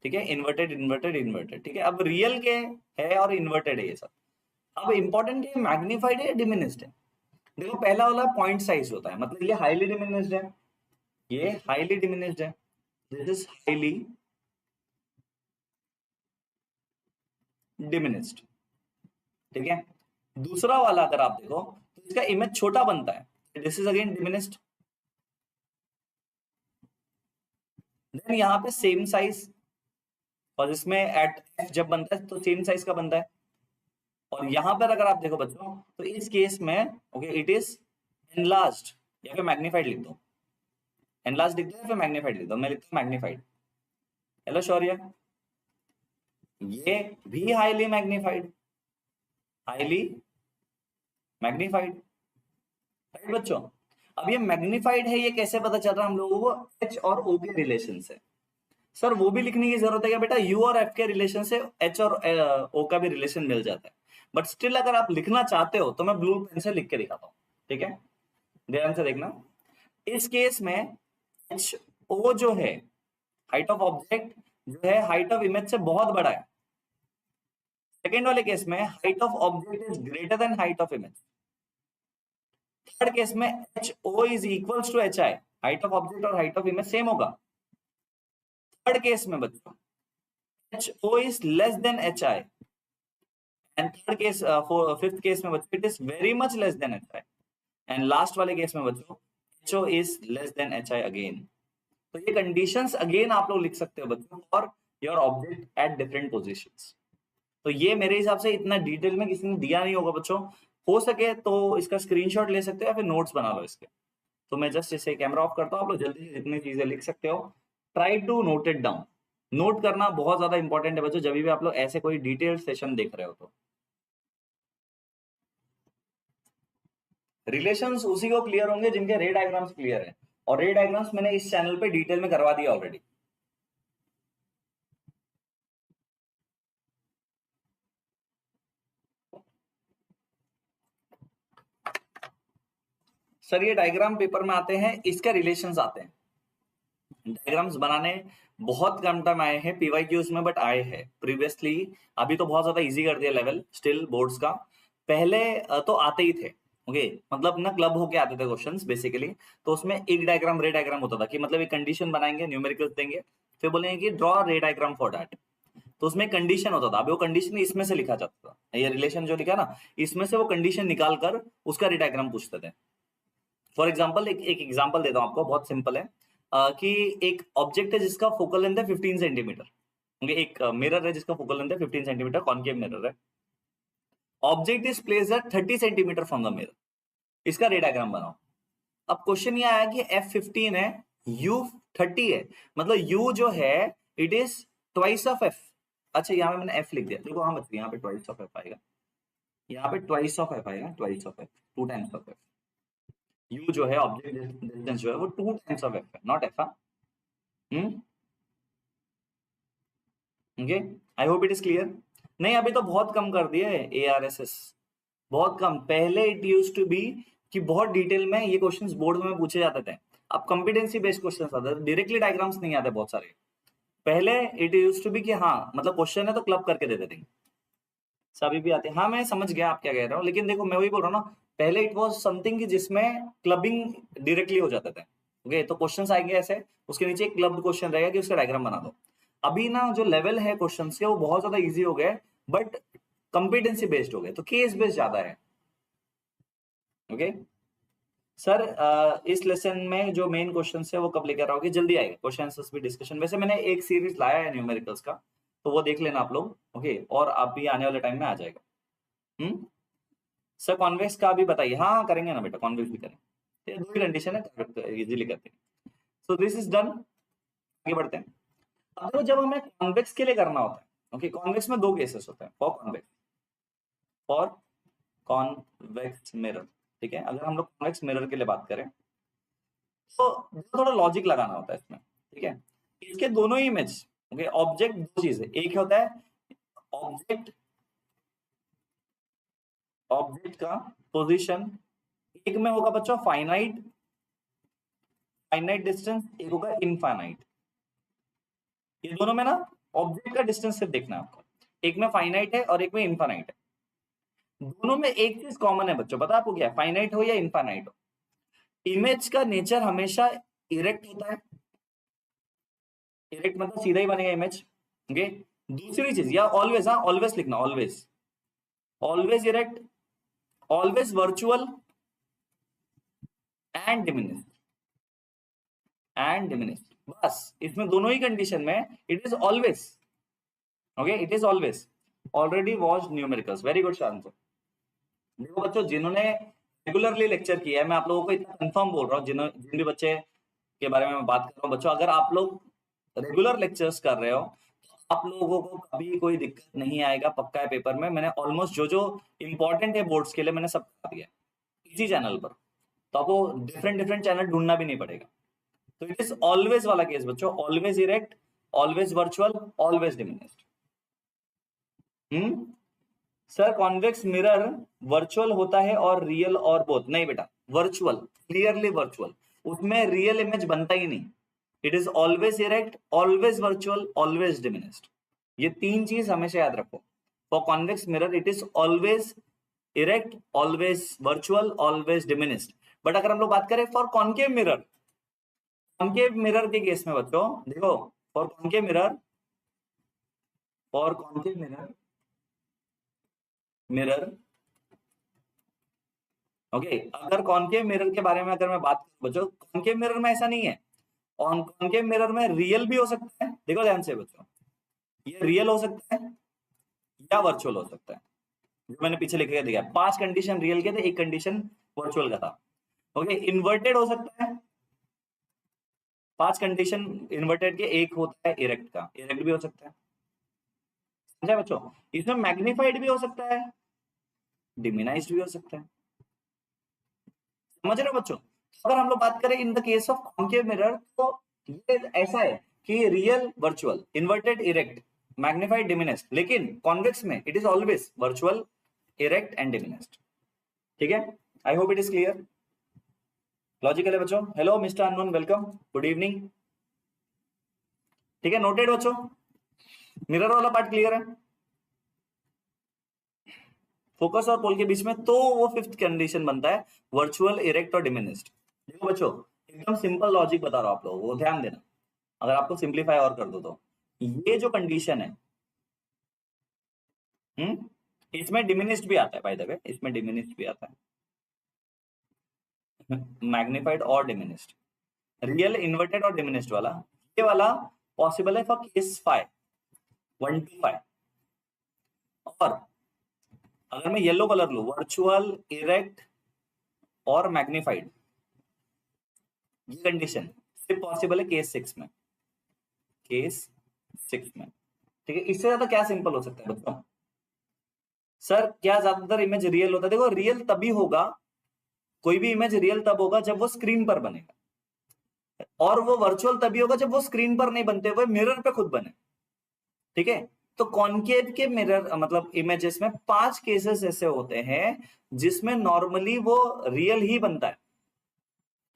ठीक है। इन्वर्टेड इन्वर्टेड इन्वर्टेड, ठीक है। अब रियल के है और इन्वर्टेड है ये सब। अब इंपॉर्टेंट है मैग्नीफाइड है डिमिनिश्ड है। देखो पहला वाला पॉइंट साइज होता है, मतलब ये हाईली डिमिनिश्ड है, ये हाईली डिमिनिश्ड है, दिस इज हाईली डिमिनिश्ड, ठीक है। दूसरा वाला अगर आप देखो तो इसका इमेज छोटा बनता है, this is again diminished. Then यहाँ पे सेम साइज, और इसमें एट एफ जब बनता है तो सेम साइज का बनता है। और यहां पर अगर आप देखो बच्चों तो इस केस में ओके इट इज एनलार्ज्ड या फिर मैग्नीफाइड लिख दो, एनलार्ज लिख दो या फिर मैग्नीफाइड लिख दो, मैं लिखता हूं मैग्नीफाइड। हेलो शौर्य, ये भी highly magnified, highly magnified, right बच्चों। अब ये मैग्नीफाइड है, ये कैसे पता चल रहा है हम लोगों को, एच और ओ के रिलेशन से। सर वो भी लिखने की जरूरत है क्या बेटा, यू और एफ के रिलेशन से एच और ओ का भी रिलेशन मिल जाता है, बट स्टिल अगर आप लिखना चाहते हो तो मैं ब्लू पेन से लिख के दिखाता हूँ, ठीक है। ध्यान से देखना, इस केस में एच ओ जो है, हाइट ऑफ ऑब्जेक्ट जो है हाइट ऑफ इमेज से बहुत बड़ा है। सेकेंड वाले केस में height of object is greater than height of image. Third case में H O is equals to H I, height of object और हाइट ऑफ इमेज सेम होगा। थर्ड केस में बच्चों H O is less than H I, and third case fifth case में बच्चों it is very much less than H I, and last वाले case में बच्चों H O is less than H I again. तो ये conditions again आप लोग लिख सकते हो बच्चों for your object at different positions. तो ये मेरे हिसाब से इतना डिटेल में किसी ने दिया नहीं होगा बच्चों, हो सके तो इसका स्क्रीनशॉट ले सकते हो या फिर नोट्स बना लो इसके। तो मैं जस्ट इसे कैमरा ऑफ करता हूँ, आप लोग जल्दी से जितनी चीजें लिख सकते हो try to note it down. Note करना बहुत ज्यादा इंपॉर्टेंट है बच्चों, जब भी आप लोग ऐसे कोई डिटेल सेशन देख रहे हो तो। रिलेशंस उसी को क्लियर होंगे जिनके रे डायग्राम्स क्लियर है, और रे डायग्राम्स मैंने इस चैनल पे डिटेल में करवा दिया ऑलरेडी। सर ये डायग्राम पेपर में आते हैं, इसके रिलेशंस आते हैं, डायग्राम्स बनाने बहुत कम टाइम आए हैं पीवाईक्यूज में, बट आए हैं प्रीवियसली। अभी तो बहुत ज्यादा इजी कर दिया लेवल स्टिल बोर्ड्स का, पहले तो आते ही थे, ओके मतलब ना क्लब होके आते थे क्वेश्चंस बेसिकली। तो उसमें एक डायग्राम रे डायग्राम होता था कि मतलब एक कंडीशन बनाएंगे, न्यूमेरिकल्स देंगे, फिर बोलेंगे कि ड्रॉ रे डायग्राम फॉर दैट। तो उसमें कंडीशन होता था, अभी वो कंडीशन इसमें से लिखा जाता था, ये रिलेशन जो लिखा ना इसमें से वो कंडीशन निकाल कर उसका रे डायग्राम पूछते थे। फॉर एग्जाम्पल एक एग्जाम्पल देता हूँ आपको, बहुत सिंपल है कि एक ऑब्जेक्ट है जिसका फोकल लेंथ है 15 सेंटीमीटर। एक मिरर है जिसका फोकल लेंथ है 15 सेंटीमीटर, कॉनकेव मिरर है। Object is placed at 30 centimetre from the mirror. इसका रे डायग्राम बनाओ। अब क्वेश्चन ये आया कि F15 है, U30 है, मतलब U जो है it is twice of F। अच्छा यहाँ पे मैंने F लिख दिया, देखो हाँ बच्चे, यहाँ पे ट्वाइस ऑफ F आएगा, यहाँ पे ट्वाइस ऑफ F आएगा, twice of F, 2 times of F। U जो है ऑब्जेक्ट डिस्टेंस जो है वो 2 टाइम्स ऑफ F है, not F। Okay, I hope it is clear. नहीं अभी तो बहुत कम कर दिए ARSS, बहुत कम। पहले इट यूज्ड टू बी कि बहुत डिटेल में ये क्वेश्चंस बोर्ड में पूछे जाते थे। अब कॉम्पिटेंसी बेस्ड क्वेश्चंस आते हैं, डायरेक्टली डायग्राम्स नहीं आते बहुत सारे। पहले इट यूज्ड टू बी कि हाँ मतलब क्वेश्चन है तो क्लब करके दे देते हैं, सभी भी आते हैं। हाँ मैं समझ गया आप क्या कह रहे हो, लेकिन देखो मैं वही बोल रहा हूँ ना, पहले इट वाज समथिंग जिसमें क्लबिंग डायरेक्टली हो जाते थे। ओके तो क्वेश्चंस आएंगे ऐसे, उसके नीचे एक क्लब्ड क्वेश्चन रहेगा कि उसका डायग्राम बना दो। अभी ना जो लेवल है क्वेश्चंस के वो बहुत ज्यादा इजी हो गए, बट कॉम्पिटेंसी बेस्ड हो गए, तो केस बेस्ड ज्यादा है। ओके सर इस लेसन में जो मेन क्वेश्चन है वो कब लेकर आओगे? जल्दी आएगा, क्वेश्चन आंसर्स भी डिस्कशन। वैसे मैंने एक सीरीज लाया है न्यूमेरिकल्स का, तो वो देख लेना आप लोग। ओके और आप भी आने वाले टाइम में आ जाएगा। सर कॉन्वेक्स का भी बताइए। हाँ करेंगे ना बेटा, कॉन्वेक्स भी करेंगे, ये दो ही कंडीशन है, इजीली करते हैं। सो दिस इज डन, आगे बढ़ते हैं। अब देखो जब हमें कॉन्वेक्स के लिए करना होता है, ओके कॉन्वेक्स में दो केसेस होते हैं, फॉर कॉन्वेक्स मिरर। ठीक है, अगर हम लोग कॉन्वेक्स मिरर के लिए बात करें तो थोड़ा लॉजिक लगाना होता है इसमें। ठीक है, इसके दोनों ही इमेज, ओके ऑब्जेक्ट दो चीज है, एक होता है ऑब्जेक्ट का पोजीशन, एक में होगा बच्चों फाइनाइट डिस्टेंस, एक होगा इनफाइनाइट। ये दोनों में ना ऑब्जेक्ट का डिस्टेंस सिर्फ देखना है आपको, एक में फाइनाइट है और एक में इनफाइनाइट है। दोनों में एक चीज कॉमन है बच्चों, पता आपको क्या है? फाइनाइट हो या इनफाइनाइट हो, इमेज का नेचर हमेशा इरेक्ट होता है। इरेक्ट मतलब सीधा ही बनेगा इमेज। ओके दूसरी चीज, या ऑलवेज, हाँ ऑलवेज लिखना, always erect, always virtual and diminished. बस इसमें दोनों ही कंडीशन में it is always. Okay it is always. Already watch numericals, very good शांत। देखो बच्चों जिन्होंने रेगुलरली लेक्चर किया है, मैं आप लोगों को इतना कंफर्म बोल रहा हूँ, जिन भी बच्चे के बारे में मैं बात कर रहा हूँ, बच्चों अगर आप लोग रेगुलर लेक्चर्स कर रहे हो तो आप लोगों को कभी कोई दिक्कत नहीं आएगा, पक्का है पेपर में। मैंने ऑलमोस्ट जो जो इंपॉर्टेंट है बोर्ड्स के लिए मैंने सब बता दिया इसी चैनल पर, तो आपको डिफरेंट चैनल ढूंढना भी नहीं पड़ेगा। तो इट इज ऑलवेज वाला केस बच्चों, always erect, always virtual, always diminished. Sir convex mirror virtual होता है और रियल और बोथ? नहीं बेटा, वर्चुअल, क्लियरली वर्चुअल, उसमें रियल इमेज बनता ही नहीं। It is always erect, always virtual, always diminished. ये तीन चीज हमेशा याद रखो। For convex mirror it is always erect, always virtual, always diminished. But अगर हम लोग बात करें फॉर कॉन्केव मिरर के केस में बच्चों देखो, फॉर कॉन्केव मिरर ओके अगर कॉन्केव मिरर के बारे में अगर मैं बात करूं बच्चों, कॉन्केव मिरर में ऐसा नहीं है। कॉन्केव मिरर में रियल भी हो सकता है, देखो ध्यान से बच्चों, ये रियल हो सकता है या वर्चुअल हो सकता है। जो मैंने पीछे लिख के दिया, 5 कंडीशन रियल के थे, एक कंडीशन वर्चुअल का था। ओके इन्वर्टेड हो सकता है, 5 कंडीशन इन्वर्टेड के, एक होता है इरेक्ट का, इरेक्ट भी हो सकता है। समझा बच्चों? इसमें मैग्नीफाइड भी हो सकता है, डिमिनाइज्ड भी हो सकता है। समझ रहे हो बच्चों? अगर हम लोग बात करें in the case of concave mirror, तो ये ऐसा है कि real virtual, inverted erect, magnified diminished, लेकिन कॉन्वेक्स में it is always virtual, erect and diminished. ठीक है, I hope it is clear, logical है बच्चों। Hello mister unknown, welcome, good evening. ठीक है, नोटेड बच्चों, मिरर वाला पार्ट क्लियर है। फोकस और पोल के बीच में तो वो 5th कंडीशन बनता है, वर्चुअल, इरेक्ट और डिमिनिस्ड। देखो बच्चों एकदम सिंपल लॉजिक बता रहा हूं आप लोगों को, ध्यान देना, अगर आपको सिंप्लीफाई और कर दो तो ये जो कंडीशन है, इसमें डिमिनिस्ड भी आता है, बाय द वे इसमें डिमिनिस्ड भी आता है। मैग्निफाइड और डिमिनिस्ड, रियल इन्वर्टेड और डिमिनिस्ड वाला, ये वाला पॉसिबल है फॉर केस 5 1 to 5। और अगर मैं येलो कलर लूं, वर्चुअल, इरेक्ट और मैग्निफाइड, ये कंडीशन सिर्फ पॉसिबल है केस 6 में, केस 6 में। ठीक है, इससे ज्यादा क्या सिंपल हो सकता है बच्चों? सर क्या ज्यादातर इमेज रियल होता है? देखो रियल तभी होगा, कोई भी इमेज रियल तब होगा जब वो स्क्रीन पर बनेगा, और वो वर्चुअल तभी होगा जब वो स्क्रीन पर नहीं बनते हुए मिरर पे खुद बने। ठीक है, तो कॉन्केव के मिरर मतलब इमेजेस में 5 केसेस ऐसे होते हैं जिसमें नॉर्मली वो रियल ही बनता है।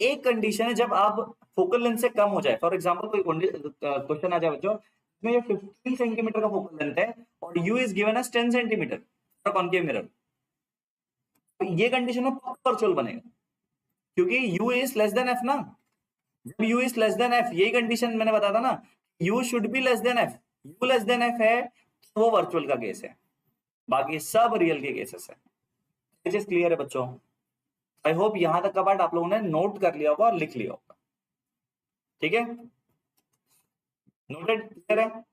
एक कंडीशन है जब आप फोकल लेंथ से कम हो जाए, फॉर एग्जांपल कोई क्वेश्चन आ जाए बच्चों इसमें ये 15 सेंटीमीटर का फोकल लेंथ है और U is given as 10 centimetre for concave mirror, ये कंडीशन में वर्चुअल बनेगा क्योंकि u is less than f ना। जब u is less than f, यही कंडीशन मैंने बताया था ना, u should be less than f, u less than f है तो वो वर्चुअल का केस है, बाकी सब रियल के केसेस है। ये चीज क्लियर है बच्चों? आई होप यहां तक का पार्ट आप लोगों ने नोट कर लिया होगा और लिख लिया होगा। ठीक है, नोटेड, क्लियर है?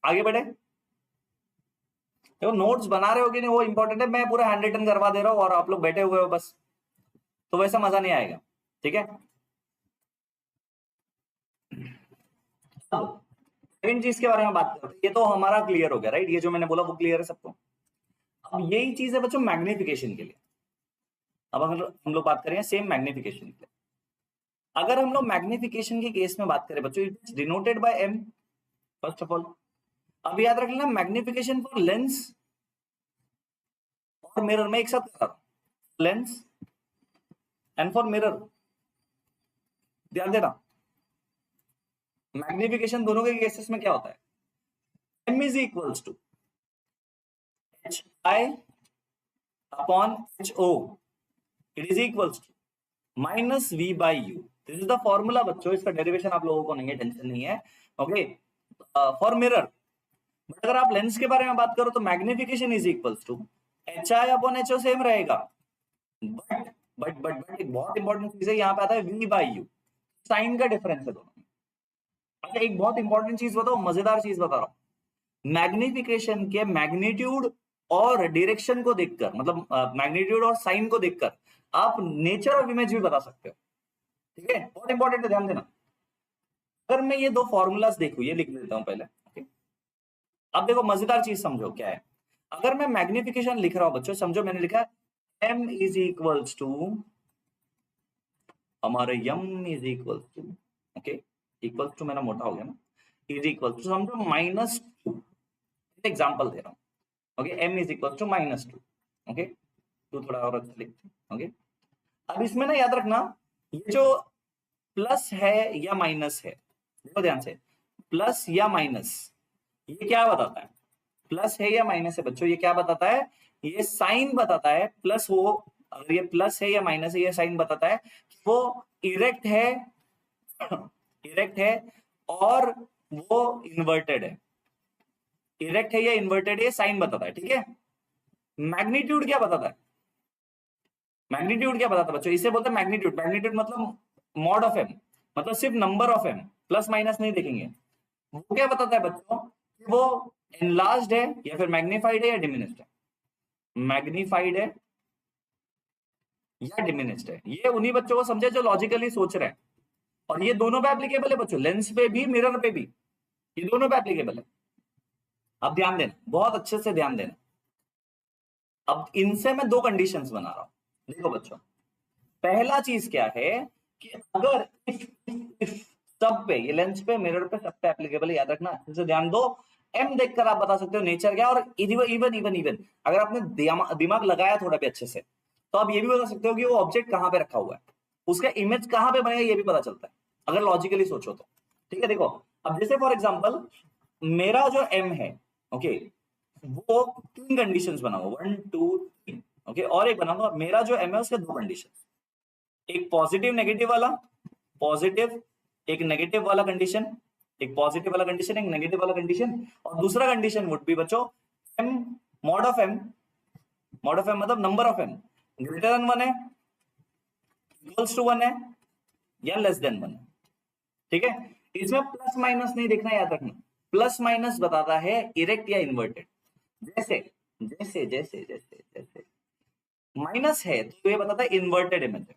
आगे बढ़े। देखो नोट्स बना रहे हो कि नहीं वो इंपॉर्टेंट है, मैं पूरा हैंड रिटन करवा दे रहा हूँ और आप लोग बैठे हुए हो बस, तो वैसा मजा नहीं आएगा। ठीक है, सेकंड चीज के बारे में बात करते हैं, ये तो हमारा क्लियर हो गया राइट, ये जो मैंने बोला वो क्लियर है सबको। अब यही चीज है बच्चों मैग्निफिकेशन के लिए। अब अगर हम लोग बात करें सेम मैग्निफिकेशन के लिए, अगर हम लोग मैग्निफिकेशन के केस में बात करें बच्चों, it is denoted by m first of all. अब याद रख लेना मैग्निफिकेशन फॉर लेंस और मिरर में एक साथ कर रहा हूं, लेंस एंड फॉर मिरर, ध्यान देना मैग्निफिकेशन दोनों के केसेस में क्या होता है, m is equals to hi upon ho, it is equals to minus v by u। This is the formula बच्चों, इसका डेरिवेशन आप लोगों को नहीं है, टेंशन नहीं है, ओके, फॉर मिरर। बट अगर आप लेंस के बारे में बात करो तो magnification is equals to hi upon ho same रहेगा, बट एक बहुत इंपॉर्टेंट चीज है, यहाँ पे आता है v बाई u, साइन का डिफरेंस है दोनों में। अच्छा एक बहुत इंपॉर्टेंट चीज बताओ, मजेदार चीज बता रहा हूं, मैग्निफिकेशन के मैग्नीट्यूड और डायरेक्शन को देखकर, मतलब मैग्नीट्यूड और साइन को देखकर आप नेचर ऑफ इमेज भी बता सकते हो। ठीक है, बहुत इंपॉर्टेंट है, ध्यान देना। अगर मैं ये दो फॉर्मूलाज देखूं, ये लिख देता हूं पहले, ओके। अब देखो मजेदार चीज समझो क्या है, अगर मैं मैग्निफिकेशन लिख रहा हूं बच्चों, समझो मैंने लिखा है m इज इक्वल्स टू, हमारे m is equals to, okay, equals to मेरा मोटा हो गया ना, इज इक्वल टू समझो -2, एग्जांपल दे रहा हूं, okay, m is equal to -2, okay, तो थोड़ा और अच्छा लिखते हैं, ओके। अब इसमें ना याद रखना, ये जो प्लस है या माइनस है, देखो ध्यान से, प्लस या माइनस, ये क्या बताता है, प्लस है या माइनस है बच्चों, ये क्या बताता है, ये साइन बताता है, प्लस हो, अगर ये प्लस है या माइनस है, ये साइन बताता है कि वो इरेक्ट है, इरेक्ट है और वो इन्वर्टेड है, इरेक्ट है या इन्वर्टेड है, साइन बताता है। ठीक है, मैग्नीट्यूड क्या बताता है, मैग्नीट्यूड क्या बताता है बच्चों, इसे बोलते हैं मैग्नीट्यूड। मैग्नीट्यूड मतलब मॉड ऑफ एम, मतलब सिर्फ number of M, plus minus नहीं देखेंगे। वो क्या बताता है बच्चों कि वो एनलार्ज्ड है या फिर मैग्नीफाइड है या डिमिनिश्ड है, मैग्नीफाइड है या डिमिनिश्ड है। ये उन्हीं बच्चों को समझे जो लॉजिकली सोच रहे हैं, और ये दोनों पे एप्लीकेबल है बच्चों, लेंस पे भी मिरर पे भी, ये दोनों पे एप्लीकेबल है। अब ध्यान देना, बहुत अच्छे से ध्यान देना। अब इनसे मैं दो कंडीशंस बना रहा हूं, देखो बच्चों, पहला चीज क्या है कि अगर इफ सब पे, ये लेंस पे, मिरर पे, सब पे एप्लीकेबल है, याद रखना, अच्छे से ध्यान दो। एम देखकर आप बता सकते हो नेचर क्या, और इवन अगर आपने दिमाग लगाया थोड़ा भी अच्छे से, तो आप ये भी बता सकते हो कि वो ऑब्जेक्ट कहां पे रखा हुआ है, उसका इमेज कहां पे बनेगा, ये भी पता चलता है अगर लॉजिकली सोचो तो। ठीक है, देखो अब जैसे फॉर एग्जाम्पल मेरा जो एम है, ओके, वो 3 कंडीशंस बनाऊंगा, 1 2 3, ओके, और एक बनाऊंगा मेरा जो एम है उसके 2 कंडीशन, एक पॉजिटिव नेगेटिव वाला, पॉजिटिव एक नेगेटिव वाला कंडीशन, एक पॉजिटिव वाला कंडीशन, एक नेगेटिव वाला कंडीशन, और दूसरा कंडीशन वुड बी बच्चों M mod of M, mod of M मतलब number of M greater than 1 है, इक्वल्स टू 1 है या लेस देन 1 है, ठीक है। इसमें प्लस माइनस नहीं देखना, याद रखना। प्लस माइनस बताता है इरेक्ट या इन्वर्टेड। जैसे जैसे जैसे जैसे जैसे माइनस है तो ये बताता है इन्वर्टेड इमेज है,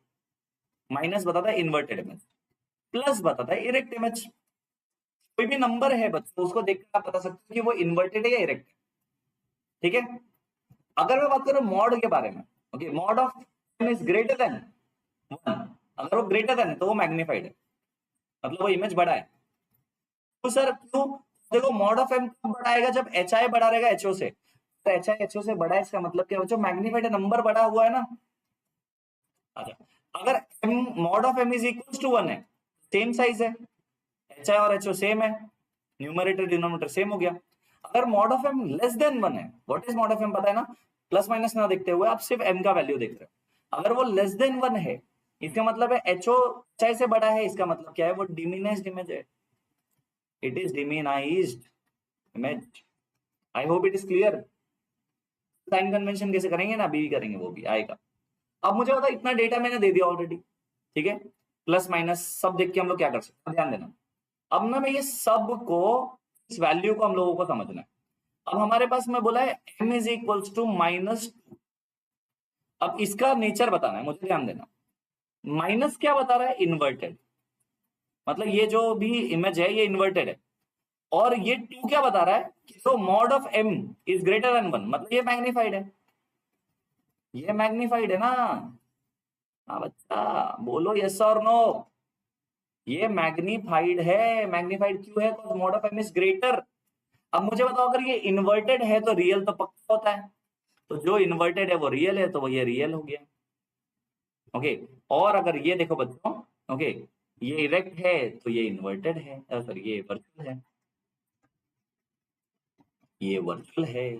माइनस बताता है इन्वर्टेड इमेज, प्लस बताता है इरेक्ट इमेज। कोई भी नंबर है बच्चों, उसको देखकर आप बता सकते हो कि वो इन्वर्टेड है या इरेक्ट है, ठीक है। अगर मैं बात करूं मॉड के बारे में, okay, mod of m is greater than 1, अगर वो ग्रेटर देन है तो वो मैग्नीफाइड है, मतलब वो इमेज बड़ा है। तो सर क्यों? देखो मॉड ऑफ m कब बड़ा आएगा, जब hi बड़ा रहेगा ho से, तो hi ho से बड़ा है, इसका मतलब क्या है बच्चों, मैग्नीफाइड है, नंबर बड़ा हुआ है ना। अच्छा, अगर mod of m is equal to 1 है, सेम साइज है, hi और ho सेम है, न्यूमरेटर डिनोमिनेटर सेम हो गया। अगर mod of m less than 1 है, what is mod of m पता है ना, प्लस माइनस ना देखते हुए आप सिर्फ m का वैल्यू देख रहे हो। अगर वो लेस देन 1 है, इसका मतलब है ho hi से बड़ा है, इसका मतलब क्या है, वो डिमिनिश्ड इमेज है, it is diminished image. I hope it is clear. Sign convention कैसे करेंगे ना, अभी भी करेंगे, वो भी आएगा। अब मुझे बता, इतना डेटा मैंने दे दिया ऑलरेडी, ठीक है, प्लस माइनस सब देख के हम लोग क्या कर सकते हैं, ध्यान देना। अब ना मैं ये सब को, इस वैल्यू को हम लोगों को समझना है। अब हमारे पास में बोला है m इज इक्वल्स टू -2। अब इसका नेचर बताना है मुझे, ध्यान देना। माइनस क्या बता रहा है, इन्वर्टेड, मतलब ये जो भी इमेज है ये इन्वर्टेड है। और ये 2 क्या बता रहा है कि तो mod of m is greater than 1, मतलब ये मैग्नीफाइड है, ये मैग्नीफाइड है ना। हाँ बच्चा बोलो यस और नो, ये मैग्नीफाइड है। मैग्नीफाइड क्यों है, because mod of m is greater. अब मुझे बताओ, अगर ये इन्वर्टेड है तो रियल तो पक्का होता है, तो जो इन्वर्टेड है वो रियल है, तो वो ये रियल हो गया, ओके। और अगर ये देखो बच्चों, ओके, ये इरेक्ट है तो ये इन्वर्टेड है, सॉरी ये वर्चुअल है, ये वर्चुअल है।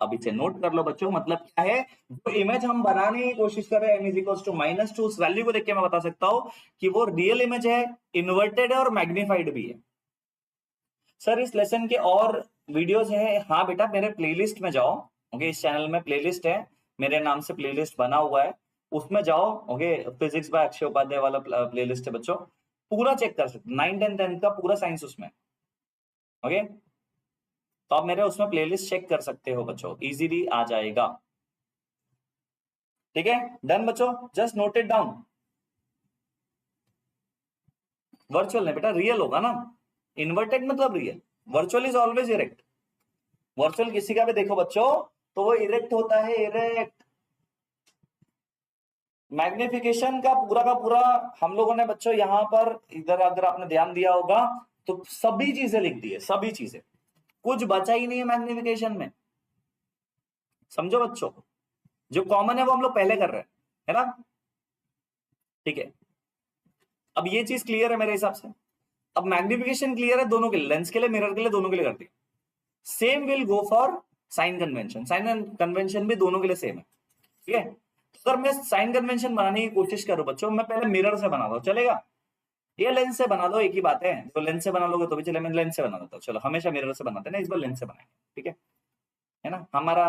अब इसे नोट कर लो बच्चों, मतलब क्या है, जो इमेज हम बनाने की कोशिश कर रहे हैं m इज इक्वल टू -2, उस वैल्यू को देख के मैं बता सकता हूं कि वो रियल इमेज है, इन्वर्टेड है और मैग्नीफाइड भी है। सर इस लेसन के और वीडियोस है, हाँ बेटा मेरे प्लेलिस्ट में जाओ, ओके, इस चैनल में प्लेलिस्ट है, मेरे नाम से प्लेलिस्ट बना हुआ है, उसमें जाओ, okay, physics by Akshay Upadhyay वाला प्लेलिस्ट है बच्चों, पूरा चेक कर सकते, 9, 10, 10 का पूरा साइंस उसमें, ओके। तो आप मेरे उसमें प्लेलिस्ट चेक कर सकते हो बच्चों, इजीली आ जाएगा, ठीक है। डन बच्चों, just note it down. Virtual नहीं बेटा, रियल होगा ना, इन्वर्टेड मतलब real, virtual is always erect. Virtual किसी का भी देखो बच्चों तो वो इरेक्ट होता है, इरेक्ट। मैग्निफिकेशन का पूरा हम लोगों ने बच्चों यहाँ पर, इधर अगर आपने ध्यान दिया होगा तो सभी चीजें लिख दी है, सभी चीजें, कुछ बचा ही नहीं है मैग्निफिकेशन में, समझो बच्चों। जो कॉमन है वो हम लोग पहले कर रहे हैं, है ना, ठीक है। अब ये चीज क्लियर है मेरे हिसाब से। अब मैग्निफिकेशन क्लियर है दोनों के लिए, लेंस के लिए, मिरर के लिए, दोनों के लिए कर दिया। Same will go for sign convention, sign convention भी दोनों के लिए सेम है, ठीक है। तो अगर मैं साइन कन्वेंशन बनाने की कोशिश करूं बच्चों, मैं पहले मिरर से बना दो, चलेगा, ये लेंस से बना दो, एक ही बात है, तो लेंस से बना लोगे तो भी चले, मैं लेंस से बना देता हूं, चलो हमेशा मिरर से बनाते हैं ना, इस बार लेंस से बनाएंगे, ठीक है ना, हमारा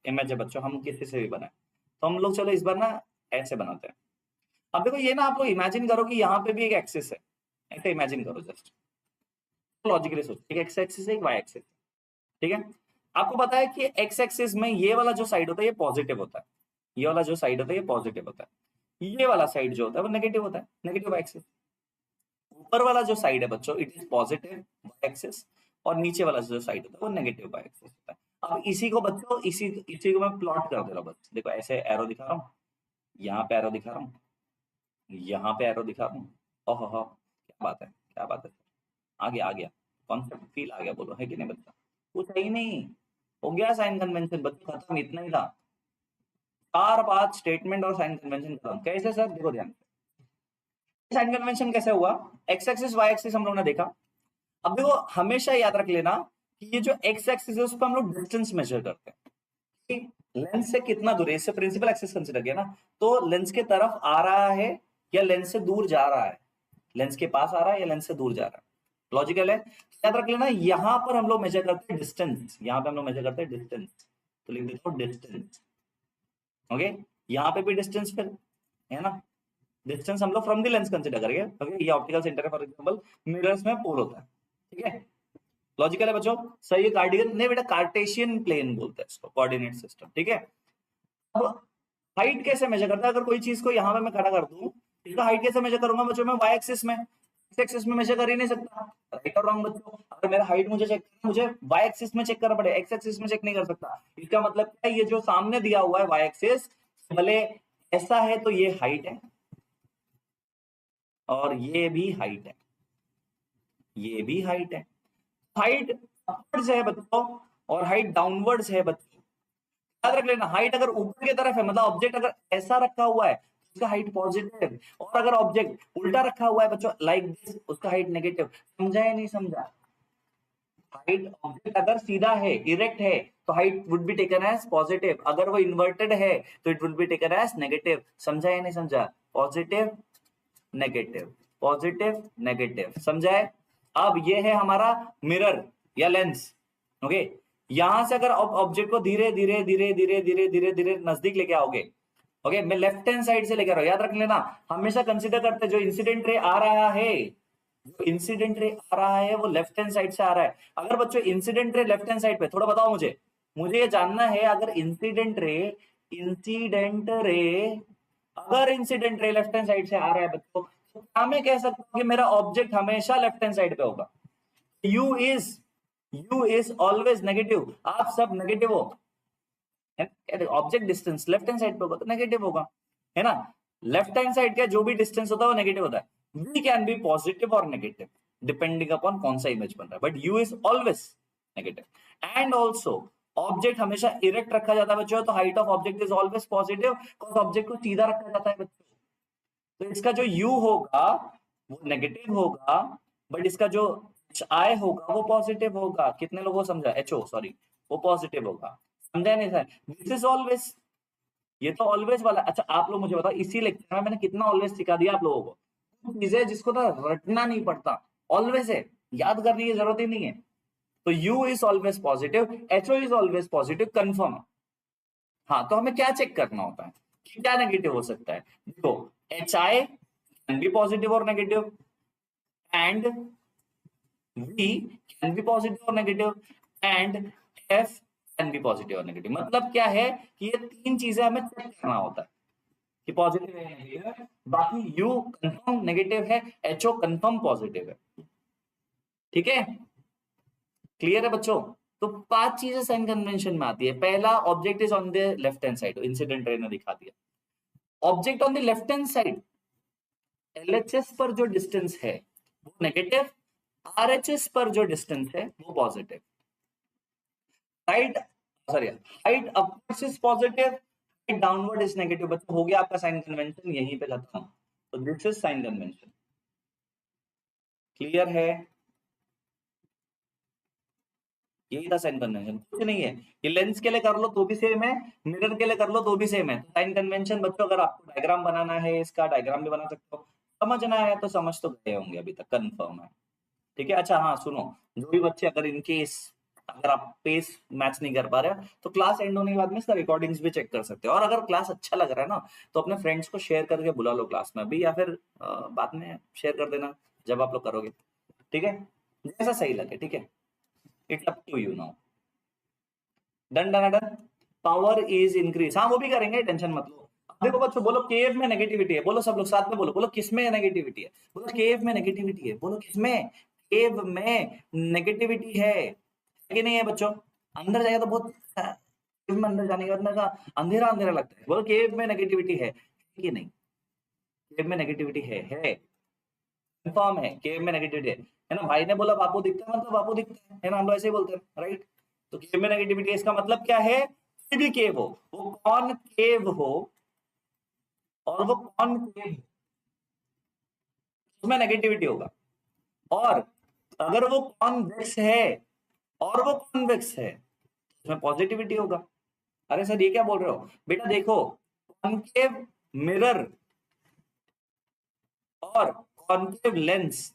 इमेज है बच्चों, हम किसी से भी बनाए, तो हम लोग चलो इस बार ना ऐसे बनाते हैं। अब देखो ये ना, आप लोग इमेजिन करो कि यहाँ पे भी एक एक्सिस है, ऐसे इमेजिन करो, जस्ट लॉजिकली सोचो, एक एक्स एक्सिस है, एक वाई एक्सिस, ठीक है। आपको पता है कि एक्स एक्सिस में ये वाला जो साइड होता है ये पॉजिटिव होता है, ये वाला जो साइड होता है ये पॉजिटिव होता है, ये वाला साइड जो होता है वो नेगेटिव होता है, नेगेटिव एक्सिस। ऊपर वाला जो साइड है बच्चों it is positive Y axis, और नीचे वाला जो साइड होता है वो नेगेटिव वाई एक्सिस होता है। अब इसी को बच्चों, इसी को मैं प्लॉट कर दे रहा हूँ, बस देखो ऐसे एरो दिखा रहा हूँ, यहाँ पे एरो दिखा रहा हूँ, यहाँ पे एरो दिखा रहा हूँ, ओहो हो क्या बात है, क्या बात है, आ गया, आ गया कॉन्सेप्ट, फील आ गया, बोलो है कि नहीं बच्चा, कुछ है ही नहीं, हो गया साइन कन्वेंशन बच्चों खत्म, इतना ही था, 4-5 स्टेटमेंट और साइन कन्वेंशन खत्म। कैसे सर, देखो ध्यान से, साइन कन्वेंशन कैसे हुआ, एक्स एक्सिस वाई एक्सिस हम लोग ने देखा। अब देखो हमेशा याद रख लेना कि ये जो एक्स एक्सिस है उस पर हम लोग डिस्टेंस मेजर करते हैं कि लेंस से कितना दूर है, इससे प्रिंसिपल एक्सिस कंसीडर किया ना, तो लेंस के तरफ आ रहा है या लेंस से दूर जा रहा है, लेंस के पास आ रहा है या लेंस से दूर जा रहा है, लॉजिकल है। याद रख लेना, यहां पर हम लोग मेजर करते हैं डिस्टेंस, यहां पे हम लोग मेजर करते हैं डिस्टेंस, तो लिख देता हूं डिस्टेंस, ओके। यहां पे भी डिस्टेंस फिर है ना, डिस्टेंस हम लोग फ्रॉम द लेंस कंसीडर करेंगे। ओके, ये ऑप्टिकल सेंटर है फॉर एग्जांपल, मिरर्स में पोल होता है, ठीक है, लॉजिकल है बच्चों, सही है। कार्डियन नहीं बेटा, कार्टेशियन प्लेन बोलते हैं इसको, कोऑर्डिनेट सिस्टम, ठीक है। अब हाइट कैसे मेजर करता है? अगर कोई चीज को यहाँ पे मैं खड़ा कर दूं, इसका हाइट कैसे मेजर करूंगा बच्चों? मैं वाई एक्सिस में, एक्स एक्सिस में मेजर कर ही नहीं सकता, राइट और रॉन्ग बच्चों? अगर मेरा हाइट मुझे चेक करना, मुझे वाई एक्सिस में चेक करना पड़ेगा, एक्स एक्सिस में चेक नहीं कर सकता। इसका मतलब क्या है? ये जो सामने दिया हुआ है वाई एक्सिस, भले ऐसा है तो ये हाइट है, और ये भी हाइट है, ये भी हाइट है। हाइट अपवर्ड्स है बच्चों और हाइट डाउनवर्ड्स है बच्चों, याद रख लेना। हाइट अगर ऊपर की तरफ है, मतलब ऑब्जेक्ट अगर ऐसा रखा हुआ है, उसका हाइट पॉजिटिव, और अगर ऑब्जेक्ट उल्टा रखा हुआ है बच्चों लाइक दिस, उसका हाइट नेगेटिव। समझा या नहीं समझा? हाइट ऑब्जेक्ट अगर सीधा है, इरेक्ट है, तो height would be taken as positive, अगर वो इन्वर्टेड है तो it would be taken as negative. समझा या नहीं समझा? पॉजिटिव नेगेटिव, पॉजिटिव नेगेटिव, समझा है? अब ये है हमारा मिरर या लेंस, ओके। यहां से अगर ऑब्जेक्ट को धीरे धीरे धीरे धीरे धीरे धीरे धीरे नजदीक लेके आओगे, ओके, मैं लेफ्ट हैंड साइड से लेकर, याद रख लेना, हमेशा कंसीडर करते जो इंसिडेंट रे आ रहा है, जो इंसिडेंट रे आ रहा है वो लेफ्ट हैंड साइड से आ रहा है। अगर बच्चों incident ray left hand side पे, थोड़ा बताओ मुझे, मुझे ये जानना है, अगर incident ray left hand side से आ रहा है बच्चों, तो क्या मैं कह सकता हूं कि मेरा ऑब्जेक्ट हमेशा लेफ्ट हैंड साइड पे होगा? यू इज ऑलवेज नेगेटिव, आप सब नेगेटिव हो, object distance left hand side पे होगा तो नेगेटिव होगा, है ना? लेफ्ट हैंड साइड का जो भी डिस्टेंस होता है वो नेगेटिव होता है। वी कैन बी पॉजिटिव और नेगेटिव डिपेंडिंग अपॉन कौन सा इमेज बन रहा है, but you is always negative. And also object हमेशा इरेक्ट रखा जाता है बच्चों, तो height of object is always positive, because object को सीधा रखा जाता है बच्चों। तो इसका जो u होगा वो नेगेटिव होगा, बट इसका जो hi होगा वो पॉजिटिव होगा। कितने लोगों को समझा? ho सॉरी, वो पॉजिटिव होगा। समझा नहीं सर? दिस इज ऑलवेज, ये तो ऑलवेज वाला। अच्छा आप लोग मुझे बताओ, इसी लेक्चर में मैंने कितना ऑलवेज सिखा दिया आप लोगों को? चीजें जिसको ना रटना नहीं पड़ता, ऑलवेज है, याद करने की जरूरत ही नहीं है। तो u is always positive, ho is always positive, confirm है। हाँ, तो हमें क्या चेक करना होता है कि क्या नेगेटिव हो सकता है? देखो, hi कैन बी पॉजिटिव और negative, and v can be positive और negative, and f can be positive और नेगेटिव। मतलब क्या है कि ये तीन चीजें हमें चेक करना होता है कि पॉजिटिव है नेगेटिव है। बाकी u कंफर्म नेगेटिव है, ho कंफर्म पॉजिटिव है, ठीक है? क्लियर है बच्चों? तो पांच चीजें साइन कन्वेंशन में आती है। पहला, object is on the left hand side, incident ray ने दिखा दिया। Object on the left hand side, LHS पर जो डिस्टेंस है वो नेगेटिव, RHS पर जो डिस्टेंस है वो positive. Right, sorry, height upwards is positive, height downward is negative. बच्चों हो गया आपका साइन कन्वेंशन, यहीं पे खत्म। तो this is sine convention. Clear है? यही था साइन कन्वेंशन, कुछ नहीं है। ये लेंस के लिए कर लो तो भी सेम है, मिरर के लिए कर लो तो भी सेम है। साइन कन्वेंशन बच्चों, अगर आपको डायग्राम बनाना है, इसका डायग्राम भी बना सकते हो। समझना है तो समझ तो गए होंगे अभी तक, कंफर्म है, ठीक है? अच्छा हाँ सुनो, जो भी बच्चे अगर इनकेस अगर आप पेस मैच नहीं कर पा रहे हो, तो क्लास एंड होने के बाद में इसका रिकॉर्डिंग्स भी चेक कर सकते हो। और अगर क्लास अच्छा लग रहा है ना, तो अपने फ्रेंड्स को शेयर करके बुला लो क्लास में अभी, या फिर बाद में शेयर कर देना जब आप लोग करोगे, ठीक है? जैसा सही लगे, ठीक है? It's up to you now. Done done done. Power is increase, हाँ वो भी करेंगे, टेंशन मत लो। देखो बच्चों, बोलो केव में नेगेटिविटी है, बोलो सब लोग साथ में बोलो, बोलो किस में नेगेटिविटी है? बोलो केव में नेगेटिविटी है, बोलो किसमें? केव में नेगेटिविटी है कि नहीं है बच्चों? अंदर जाएगा तो बहुत, केव में अंदर जाने के बाद ना अंधेरा अंधेरा लगता है। बोलो केव में नेगेटिविटी है कि नहीं? केव में नेगेटिविटी है, कंफर्म है, केव में नेगेटिविटी है ना? भाई ने बोला बापू दिखता है, मतलब बापू दिखता है ना, हम लोग ऐसे ही बोलते हैं, राइट? तो केव में नेगेटिविटी, इसका मतलब क्या है? कोई भी केव हो, वो कौन केव हो और वो कौन केव, उसमें नेगेटिविटी होगा। और अगर वो कॉन्वेक्स है और वो कॉन्वेक्स है, उसमें पॉजिटिविटी होगा। अरे सर ये क्या बोल रहे हो? बेटा देखो, कॉन्केव मिरर और कॉन्केव लेंस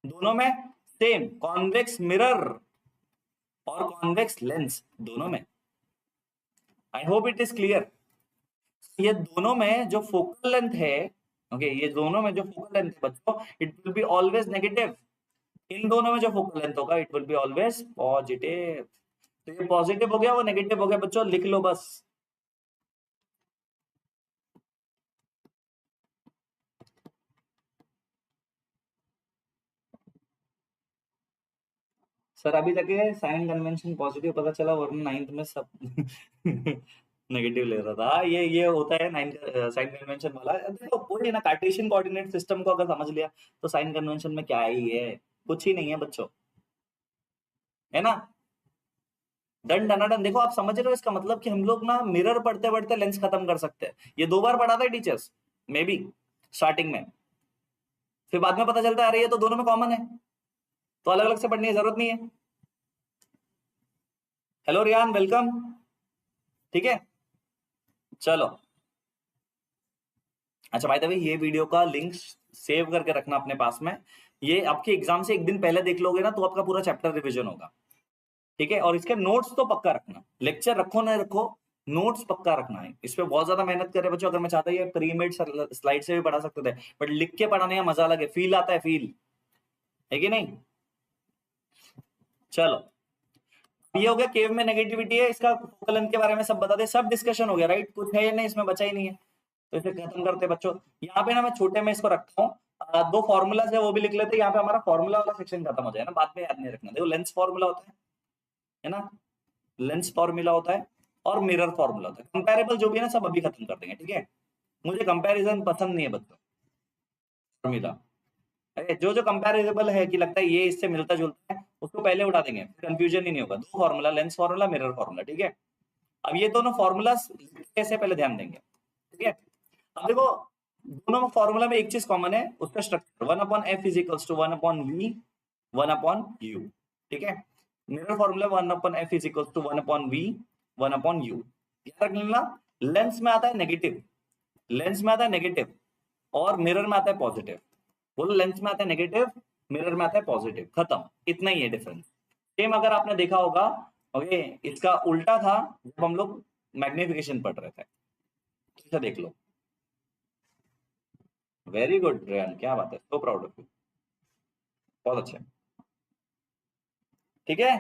दोनों में सेम, कॉन्वेक्स मिरर और कॉन्वेक्स लेंस दोनों में। आई होप इट इज क्लियर। ये दोनों में जो फोकल लेंथ है ओके, ये दोनों में जो फोकल लेंथ है बच्चों, it will be always negative. इन दोनों में जो फोकल लेंथ होगा it will be always positive. तो ये पॉजिटिव हो गया, वो नेगेटिव हो गया बच्चों, लिख लो बस। सर अभी तक ये साइन कन्वेंशन पॉजिटिव पता चला, वरना नाइन्थ में सब नेगेटिव ले रहा था। हाँ, ये होता है नाइन्थ साइन कन्वेंशन वाला। देखो वही ना, कार्टेशियन कोऑर्डिनेट सिस्टम को अगर समझ लिया तो साइन कन्वेंशन में क्या ही है, कुछ ही नहीं है बच्चों, है ना। डन डनाडन। देखो आप समझ रहे हो इसका मतलब कि हम लोग ना मिरर पढ़ते पढ़ते लेंस खत्म कर सकते हैं। ये 2 बार पढ़ाता है टीचर्स मे बी स्टार्टिंग में, फिर बाद में पता चलता है अरे ये तो दोनों में कॉमन है, तो अलग अलग से पढ़ने की जरूरत नहीं है। Hello Riyan, welcome. ठीक है, चलो। अच्छा बाय द वे, ये वीडियो का लिंक सेव करके रखना अपने पास में। ये आपके एग्जाम से एक दिन पहले देख लोगे ना तो आपका पूरा चैप्टर रिवीजन होगा। ठीक है, और इसके नोट्स तो पक्का रखना, लेक्चर रखो ना रखो, नोट्स पक्का रखना है। इस पे बहुत ज्यादा मेहनत करे बच्चों। अगर मैं चाहता ये प्री मेड स्लाइड से भी पढ़ा सकते थे, बट लिख के पढ़ाने का मजा अलग है, फील आता है, फील है कि नहीं। चलो, ये हो गया केव में नेगेटिविटी है, इसका फोकल लेंथ के बारे में सब बता दे, सब डिस्कशन हो गया राइट। कुछ है या नहीं इसमें, बचा ही नहीं है, तो इसे खत्म करते बच्चों। यहाँ पे ना मैं छोटे में इसको रखता हूँ, 2 फॉर्मूलाज है वो भी लिख लेते हैं। यहाँ पे हमारा फॉर्मूला वाला सेक्शन खत्म हो जाए ना, बाद में याद नहीं रखना। देखो लेंस फॉर्मूला होता है ना, लेंस फॉर्मूला होता है और मिरर फॉर्मूला होता है। कंपैरेबल जो भी है ना सब अभी खत्म कर देंगे, ठीक है। मुझे कंपैरिजन पसंद नहीं है बच्चों, फॉर्मूला। अरे जो जो कंपैरेबल है कि लगता है ये इससे मिलता जुलता है, उसको पहले उठा देंगे, कंफ्यूजन ही नहीं होगा। 2 formula, lens formula, mirror formula, ठीक है। अब ये दोनों फॉर्मूला कैसे पहले ध्यान देंगे, ठीक है। अब देखो दोनों फॉर्मूला में एक चीज कॉमन है, उसका structure 1/f is equals to 1/v 1/u, ठीक है। Mirror formula 1/f is equals to 1/v 1/u। याद रख लेना, लेंस में आता है नेगेटिव, लेंस में आता है नेगेटिव और मिरर में आता है पॉजिटिव। बोलो लेंस में आता है नेगेटिव, मिरर में आता है पॉजिटिव, खत्म, इतना ही है डिफरेंस। सेम अगर आपने देखा होगा, ओके, इसका उल्टा था जब हम लोग मैग्निफिकेशन पढ़ रहे थे, इसे देख लो। वेरी गुड रेयन, क्या बात है, सो प्राउड ऑफ यू, बहुत अच्छा। ठीक है,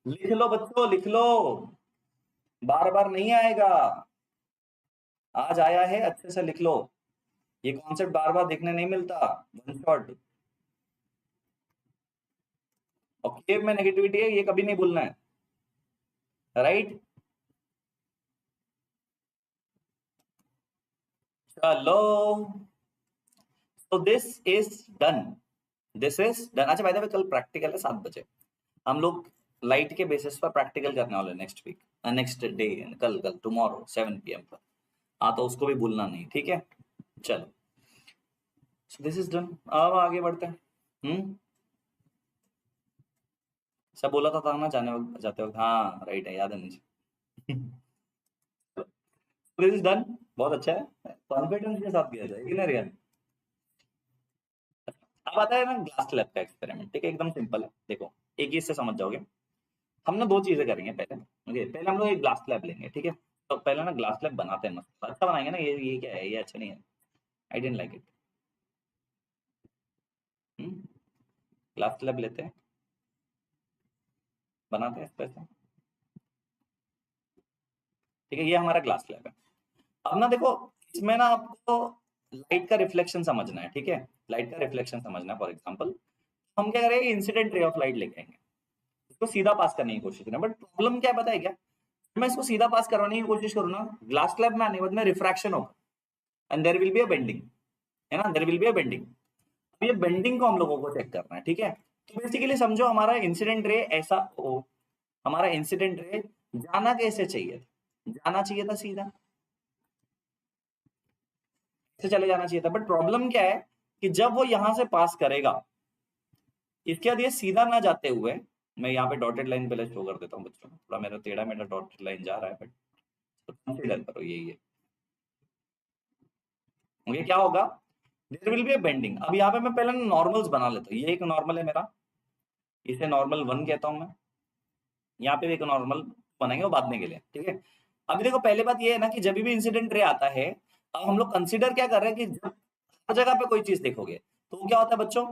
लिख लो बच्चों, लिख लो, बार बार नहीं आएगा, आज आया है अच्छे से लिख लो। ये कॉन्सेप्ट बार बार देखने नहीं मिलता, वन शॉट। और केव में नेगेटिविटी है, ये कभी नहीं भूलना है, राइट। चलो, तो this is done, this is done. अच्छा बाय द वे, कल प्रैक्टिकल है 7 बजे, हम लोग लाइट के बेसिस पर प्रैक्टिकल करने वाले नेक्स्ट वीक, नेक्स्ट डे, कल कल टुमारो 7 PM पर। हाँ तो उसको भी भूलना नहीं, ठीक है। चलो, सो दिस इज डन। अब आगे बढ़ते हैं। सब बोला था ना जाने वक्त, जाते वक्त, हाँ राइट है, याद है मुझे। दिस इज डन, बहुत अच्छा है, कॉन्फिडेंस के साथ किया जाए, ना रियन। अब आता है ना ग्लास लैब का एक्सपेरिमेंट, ठीक है, एकदम सिंपल है। देखो एक ही इससे समझ जाओगे। हम ना 2 चीजें करेंगे पहले, ओके। पहले हम लोग एक ग्लास स्लैब लेंगे, ठीक है। तो पहले ना ग्लास स्लैब बनाते हैं, मस्त अच्छा बनाएंगे ना। ये क्या है, ये अच्छा नहीं है, I don't like it. Glass slab लेते हैं, बनाते हैं इस तरह से, ठीक है। ये हमारा ग्लास स्लैब है। अब ना देखो, इसमें ना आपको लाइट का रिफ्लेक्शन समझना है, ठीक है। लाइट का रिफ्लेक्शन समझना है। फॉर एग्जाम्पल हम क्या करेंगे, इंसिडेंट रे ऑफ लाइट लेके आएंगे, इसको सीधा पास करने की कोशिश करें। बट प्रॉब्लम क्या पता है क्या, मैं इसको सीधा पास करवाने की कोशिश करूँ ना, ग्लास स्लैब में आने के बाद में रिफ्रैक्शन होगा and there will be a bending, है ना, there will be a bending. अब ये बेंडिंग को हम लोगों को चेक करना है, ठीक है। तो बेसिकली समझो हमारा इंसिडेंट रे ऐसा हो, हमारा इंसिडेंट रे जाना कैसे चाहिए था, जाना चाहिए था सीधा, से चले जाना चाहिए था। बट प्रॉब्लम क्या है कि जब वो यहां से पास करेगा, इसके बाद ये सीधा ना जाते हुए, मैं यहाँ पे डॉटेड लाइन पहले शो कर देता हूँ बच्चों, थोड़ा मेरा टेढ़ा मेरा डॉटेड लाइन जा रहा है, बट कंसीडर करो यही है। ये क्या होगा, there will be a bending. अब यहाँ पे मैं पहले नॉर्मल्स बना लेता हूँ, ये एक नॉर्मल है मेरा, इसे नॉर्मल 1 कहता हूँ मैं। यहाँ पे भी एक नॉर्मल बनाएंगे वो बांधने के लिए, ठीक है। अभी देखो पहले बात ये है ना कि जब भी इंसिडेंट रे आता है, अब हम लोग कंसीडर क्या कर रहे हैं कि जब हर जगह पे कोई चीज देखोगे तो क्या होता है बच्चों,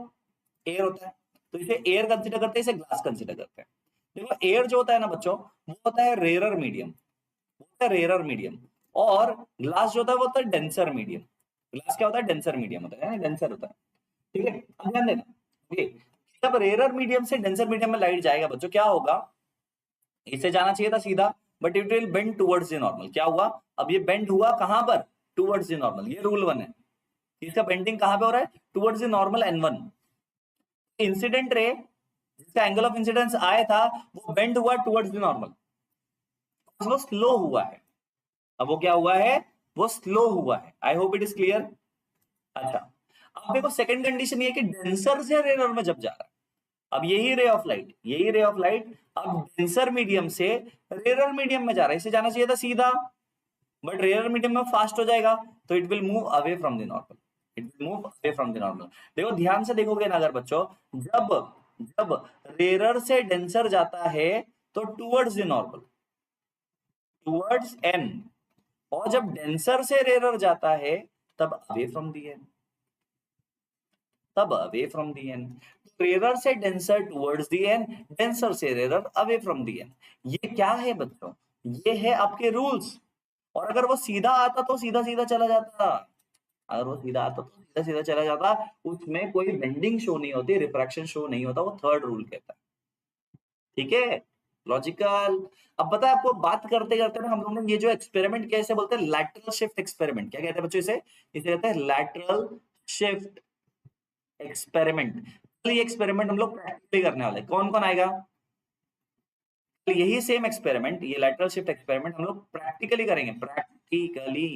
एयर होता है। तो इसे एयर कंसिडर करते हैं, इसे ग्लास कंसिडर करते हैं। देखो एयर जो होता है ना बच्चों, वो होता है रेयर मीडियम, वो होता है रेयर मीडियम। और ग्लास जो होता है वो होता है डेंसर मीडियम। ग्लास क्या होता है, डेंसर मीडियम होता है, डेंसर होता है। ठीक है, अब ध्यान देना, ओके। जब रेयर मीडियम से डेंसर मीडियम में लाइट जाएगा बच्चों, क्या होगा, इसे जाना चाहिए था सीधा, but it will bend towards the normal. क्या हुआ, अब ये बेंड हुआ कहां पर, टुवर्ड्स द नॉर्मल। ये रूल 1 है, इसका बेंडिंग कहां पे हो रहा है, towards the normal n1। Incident ray जिसका एंगल ऑफ इंसिडेंस आया था वो बेंड हुआ टुवर्ड्स द नॉर्मल, वो स्लो हुआ है। अब वो क्या हुआ है, वो स्लो हुआ है। I hope it is clear. अच्छा, अब देखो सेकंड कंडीशन ये कि डेंसर से रेयर में जब जा रहा है, अब यही रे ऑफ लाइट, यही रे ऑफ लाइट अब डेंसर मीडियम से रेयर मीडियम में जा रहा है, इसे जाना चाहिए था सीधा, बट रेयर मीडियम में फास्ट हो जाएगा, तो it will move away from the normal, it will move away from the normal. देखो ध्यान से देखोगे ना अगर बच्चों, जब जब रेयर से डेंसर जाता है तो towards the normal, towards N, और जब डेंसर से रेयर जाता है तब अवे फ्रॉम द एन, तब away from the N. Rare से denser towards the N, denser से rare away from the N. ये क्या है बच्चों, ये है आपके रूल्स। और अगर वो सीधा आता तो सीधा सीधा चला जाता, अगर वो सीधा आता तो सीधा सीधा चला जाता, उसमें कोई बेंडिंग शो नहीं होती, रिफ्रैक्शन शो नहीं होता, वो थर्ड रूल कहता है। ठीक है, लॉजिकल। अब पता है आपको, बात करते करते ना हम लोगों ने ये जो एक्सपेरिमेंट कैसे बोलते हैं, लैटरल शिफ्ट एक्सपेरिमेंट, क्या कहते हैं बच्चों इसे, इसे कहते हैं लैटरल शिफ्ट एक्सपेरिमेंट। ये एक्सपेरिमेंट हम लोग प्रैक्टिकली करने वाले, कौन कौन आएगा, यही सेम एक्सपेरिमेंट, ये लैटरल शिफ्ट एक्सपेरिमेंट हम लोग प्रैक्टिकली करेंगे, practically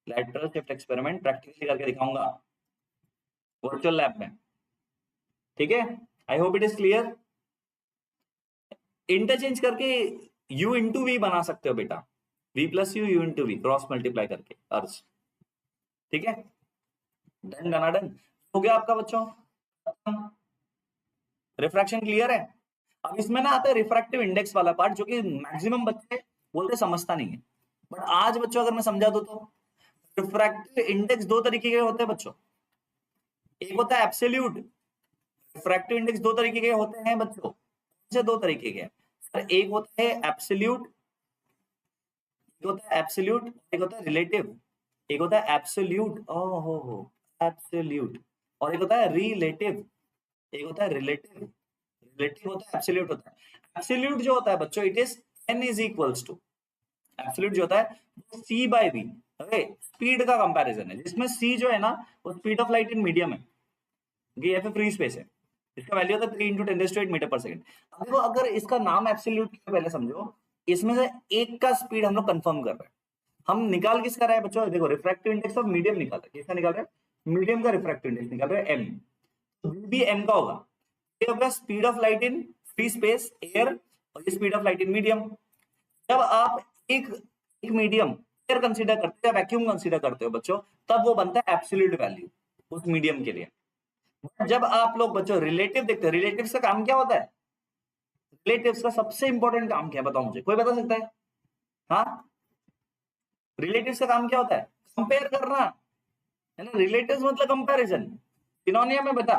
lateral shift experiment practically करके दिखाऊंगा वर्चुअल लैब में। ठीक है, I hope it is clear. Interchange करके u इंटू वी बना सकते हो बेटा, v plus U into V, cross multiply करके अर्ज। ठीक है, डन डनाडन हो गया आपका बच्चों, रिफ्रैक्शन क्लियर है। अब इसमें ना आता है रिफ्रैक्टिव इंडेक्स वाला पार्ट, जो कि मैक्सिमम बच्चे बोलते समझता नहीं है, बट आज बच्चों अगर मैं समझा दूं तो, रिफ्रैक्टिव इंडेक्स दो तरीके के होते हैं बच्चों, एक होता है एब्सोल्यूट। रिफ्रैक्टिव इंडेक्स दो तरीके के होते हैं बच्चों, से दो तरीके के सर, एक होता है एब्सोल्यूट, एक होता है एब्सोल्यूट, एक होता है रिलेटिव। एक होता है एब्सोल्यूट, ओहो एब्सोल्यूट, और एक होता है रिलेटिव, एक होता है रिलेटिव। रिलेटिव होता है, एब्सोल्यूट होता है। एब्सोल्यूट जो होता है बच्चों, it is n is equals to, absolute जो होता है c बाय v, ओके, स्पीड का कंपैरिजन है, जिसमें c जो है ना वो speed of light in medium है, ये फ्री स्पेस है, इसका वैल्यू होता है 3 × 10⁻⁸ मीटर पर सेकंड। अब देखो अगर इसका नाम एब्सोल्यूट क्यों, पहले समझो, इसमें से एक का स्पीड हम लोग कंफर्म कर रहे हैं। हम निकाल किसका रहे हैं बच्चों, देखो रिफ्रैक्टिव इंडेक्स ऑफ मीडियम निकाल रहे हैं, किसका निकाल रहे हैं, मीडियम का रिफ्रैक्टिव इंडेक्स निकाल रहे हैं, m, भी m का होगा, ये होगा speed of light in free space air, और ये speed of light in medium. जब आप एक एक मीडियम एयर कंसीडर करते हो, वैक्यूम कंसीडर करते हो बच्चों, तब वो बनता है एब्सोल्यूट वैल्यू उस मीडियम के लिए। जब आप लोग बच्चों रिलेटिव देखते हैं, रिलेटिव्स का काम क्या होता है, रिलेटिव्स का सबसे इंपॉर्टेंट काम क्या है बताओ मुझे, कोई बता सकता है, हाँ, रिलेटिव्स का काम क्या होता है, कंपेयर करना है ना, रिलेटिव्स मतलब कंपैरिजन। सिनोनियम है बता,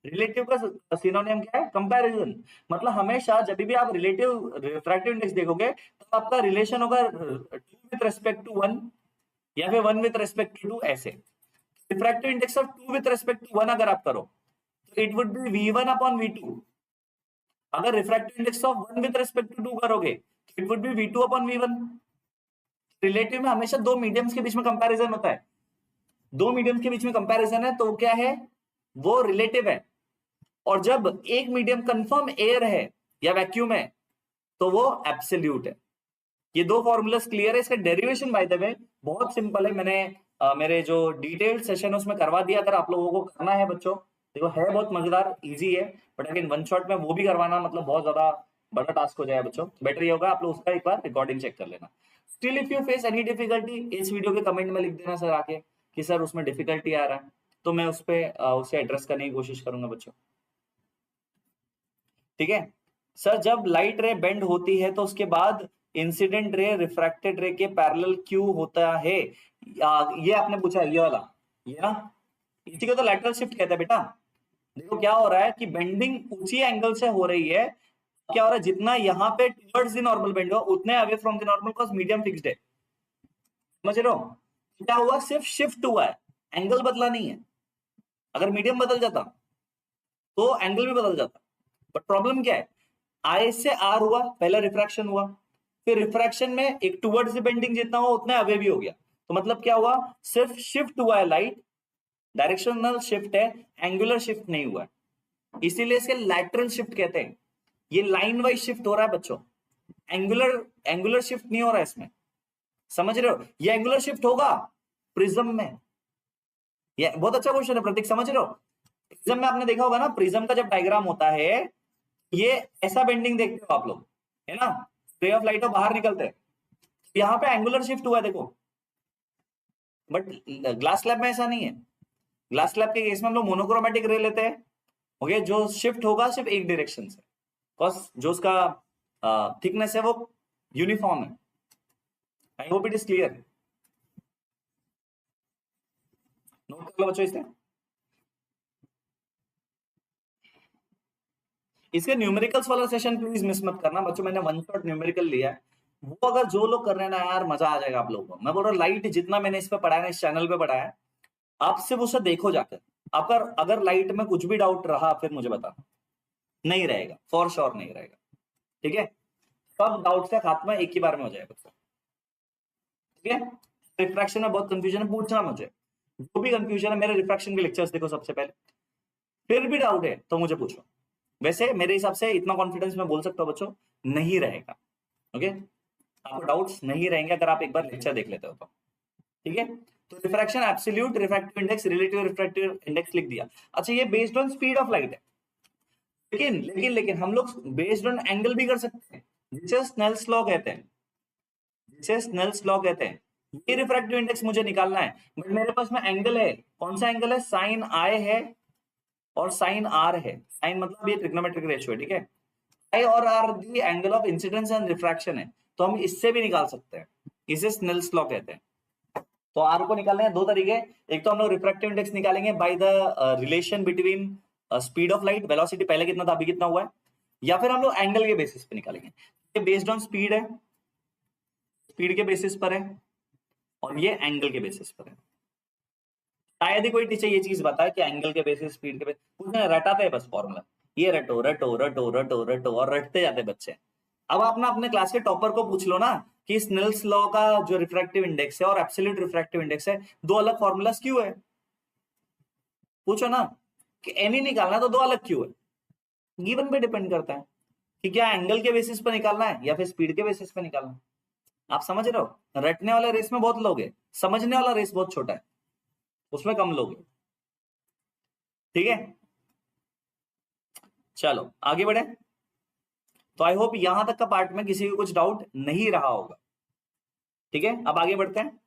रिलेटिव का सिनोनियम क्या है, कंपैरिजन। मतलब हमेशा जब भी आप रिलेटिव रिफ्रैक्टिव इंडेक्स देखोगे तो आपका रिलेशन होगा 2 विथ रेस्पेक्ट टू 1, या फिर 1 विथ रेस्पेक्ट टू 2, ऐसे। Refractive index of 2 with respect to 1 अगर आप करो तो it would B v1 upon v2। अगर refractive index of 1 with respect to 2 करोगे तो it would be v2 upon v1। Relative में हमेशा दो मीडियम्स के बीच में कंपैरिजन होता है, दो मीडियम्स के बीच में कंपैरिजन है, तो क्या है, वो रिलेटिव है। और जब एक मीडियम कंफर्म एयर है या वैक्यूम है तो वो एब्सोल्यूट है। ये दो फॉर्मूलास क्लियर है। इसका डेरिवेशन बाय द वे बहुत सिंपल है, मैंने मेरे जो डिटेल्ड सेशन है उसमें करवा दिया, अगर आप लोगों को करना है बच्चों, देखो है बहुत मजेदार, इजी है, बट अगेन वन शॉट में वो भी करवाना मतलब बहुत ज्यादा बड़ा टास्क हो जाएगा बच्चों। बेटर ये होगा आप लोग उसका एक बार रिकॉर्डिंग चेक कर लेना। Still if you face any difficulty, इस वीडियो के कमेंट में लिख देना सर आके कि सर उसमें डिफिकल्टी आ रहा है, तो मैं उस पर उसे एड्रेस करने की कोशिश करूंगा बच्चों। ठीक है सर, जब लाइट रे बेंड होती है तो उसके बाद इंसिडेंट रे रिफ्रैक्टेड रे के पैरेलल क्यों होता है, ये आपने पूछा, ये वाला, ये ना, इसी को तो लैटरल शिफ्ट कहते हैं बेटा। देखो क्या हो रहा है कि बेंडिंग उसी एंगल से हो रही है, क्या हो रहा है, जितना यहाँ पे टुवर्ड्स द नॉर्मल बेंड हो उतने away from the normal, cause medium fixed है। समझ रहे हो? क्या हुआ, सिर्फ शिफ्ट हुआ है, एंगल बदला नहीं है। अगर मीडियम बदल जाता तो एंगल भी बदल जाता। बट प्रॉब्लम क्या है, आई से आर हुआ, पहले रिफ्रैक्शन हुआ, फिर रिफ्रैक्शन में एक टुवर्ड्स द बेंडिंग जितना हुआ उतना अवे भी हो गया। तो मतलब क्या हुआ, सिर्फ शिफ्ट हुआ है लाइट, डायरेक्शनल शिफ्ट है, एंगुलर शिफ्ट नहीं हुआ है, इसीलिए इसके लैटरल शिफ्ट कहते हैं। ये लाइन वाइज शिफ्ट हो रहा है बच्चों, एंगुलर एंगुलर शिफ्ट नहीं हो रहा है इसमें। समझ रहे हो? ये एंगुलर शिफ्ट होगा प्रिज्म में। ये बहुत अच्छा क्वेश्चन है प्रतीक, समझ रहे हो? प्रिज्म में आपने देखा होगा ना, प्रिज्म का जब डायग्राम होता है, ये ऐसा बेंडिंग देखते हो आप लोग, है ना, रे ऑफ लाइट बाहर निकलते हैं, यहाँ पे एंगुलर शिफ्ट हुआ है देखो। बट ग्लास स्लैब में ऐसा नहीं है। ग्लास स्लैब के केस में हम लोग मोनोक्रोमेटिक रे लेते हैं, ओके, जो शिफ्ट होगा सिर्फ एक डायरेक्शन से, बिकॉज जो उसका थिकनेस है वो यूनिफॉर्म है। I hope it is clear. Note कर लो बच्चों इसे। इसके न्यूमेरिकल्स वाला सेशन प्लीज मिस मत करना बच्चों, मैंने वन शॉट न्यूमेरिकल लिया है, वो अगर जो लोग कर रहे हैं ना यार, मजा आ जाएगा आप लोगों को। मैं बोल रहा हूँ लाइट जितना मैंने इस पे पढ़ाया ना, इस चैनल पे पढ़ाया है, आप सिर्फ उसे देखो जाकर। आपका अगर लाइट में कुछ भी डाउट रहा फिर मुझे बता, नहीं रहेगा, फॉर श्योर नहीं रहेगा, ठीक है? सब डाउट का खात्मा एक ही बार में हो जाएगा बच्चों, ठीक है? रिफ्रैक्शन में बहुत कंफ्यूजन है, पूछना मुझे, जो भी कंफ्यूजन है मेरे रिफ्रैक्शन के लेक्चर्स देखो सबसे पहले, फिर भी डाउट है तो मुझे पूछो। वैसे मेरे हिसाब से इतना कॉन्फिडेंस में बोल सकता हूँ बच्चों, नहीं रहेगा, ओके? आपको डाउट्स नहीं रहेंगे अगर आप एक बार लेक्चर देख लेते हो तो, ठीक है? तो refraction, absolute refractive index, relative refractive index लिख दिया। अच्छा, ये based on speed of light है, लेकिन लेकिन लेकिन हम लोग बेस्ड ऑन एंगल भी कर सकते हैं, जिसे स्नेल्स लॉ कहते हैं, जिसे स्नेल्स लॉ कहते हैं। ये रिफ्रैक्टिव इंडेक्स मुझे निकालना है, बट मेरे पास में एंगल है, कौन सा एंगल है, साइन आई है और साइन आर है। साइन मतलब ये ट्रिग्नोमेट्रिक रेशियो है, ठीक है? आई और R the angle of incidence and refraction है, तो हम इससे भी निकाल सकते हैं, इसे स्नेल्स लॉ कहते हैं। तो आर को निकालने हैं दो तरीके, एक तो हम लोग रिफ्रैक्टिव इंडेक्स निकालेंगे by the relation between speed of light, velocity पहले कितना था अभी कितना हुआ है, या फिर हम लोग एंगल के बेसिस पे निकालेंगे। ये बेस्ड ऑन स्पीड है, स्पीड के बेसिस पर है, और ये एंगल के बेसिस पर है। शायद ही कोई टीचर ये चीज बताए कि एंगल के बेसिस, स्पीड के बेसिस, कुछ नहीं, रटाते हैं बस फॉर्मूला, ये रटो रटो रटो रटो रटो और रटते जाते बच्चे। अब आप ना अपने क्लास के टॉपर को पूछ लो ना कि स्नेल्स लॉ का जो रिफ्रैक्टिव इंडेक्स है और एब्सोल्यूट रिफ्रैक्टिव इंडेक्स है, दो अलग फॉर्मूलास क्यों है? पूछो ना कि एनी निकालना तो दो अलग क्यों है। गिवन पे डिपेंड करता है कि क्या एंगल के बेसिस पर निकालना है या फिर स्पीड के बेसिस पर निकालना है। आप समझ रहे हो? रटने वाला रेस में बहुत लोग है, समझने वाला रेस बहुत छोटा है, उसमें कम लोग हैं, ठीक है? चलो आगे बढ़े। तो आई होप यहां तक का पार्ट में किसी को कुछ डाउट नहीं रहा होगा, ठीक है? अब आगे बढ़ते हैं।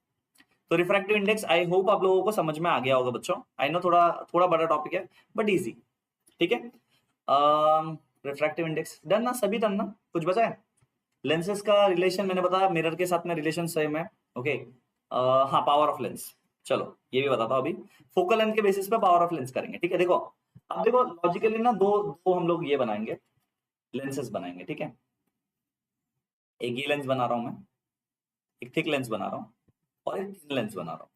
तो रिफ्रैक्टिव इंडेक्स आई होप आप लोगों को समझ में आ गया होगा बच्चों। आई नो थोड़ा थोड़ा बड़ा टॉपिक है बट इजी, ठीक है? रिफ्रैक्टिव इंडेक्स डन ना, सभी डन ना, कुछ बचा है? लेंसेज का रिलेशन मैंने बताया, मिरर के साथ में रिलेशन सेम है, ओके? हाँ, पावर ऑफ लेंस, चलो ये भी बताता हूँ अभी। फोकल लेंथ के बेसिस पे पावर ऑफ लेंस करेंगे, ठीक है? देखो अब देखो लॉजिकली ना दो दो हम लोग ये बनाएंगे, लेंसेज बनाएंगे, ठीक है? एक ये लेंस बना रहा हूं मैं, एक थिक लेंस बना रहा हूँ और एक थिन लेंस बना रहा हूँ,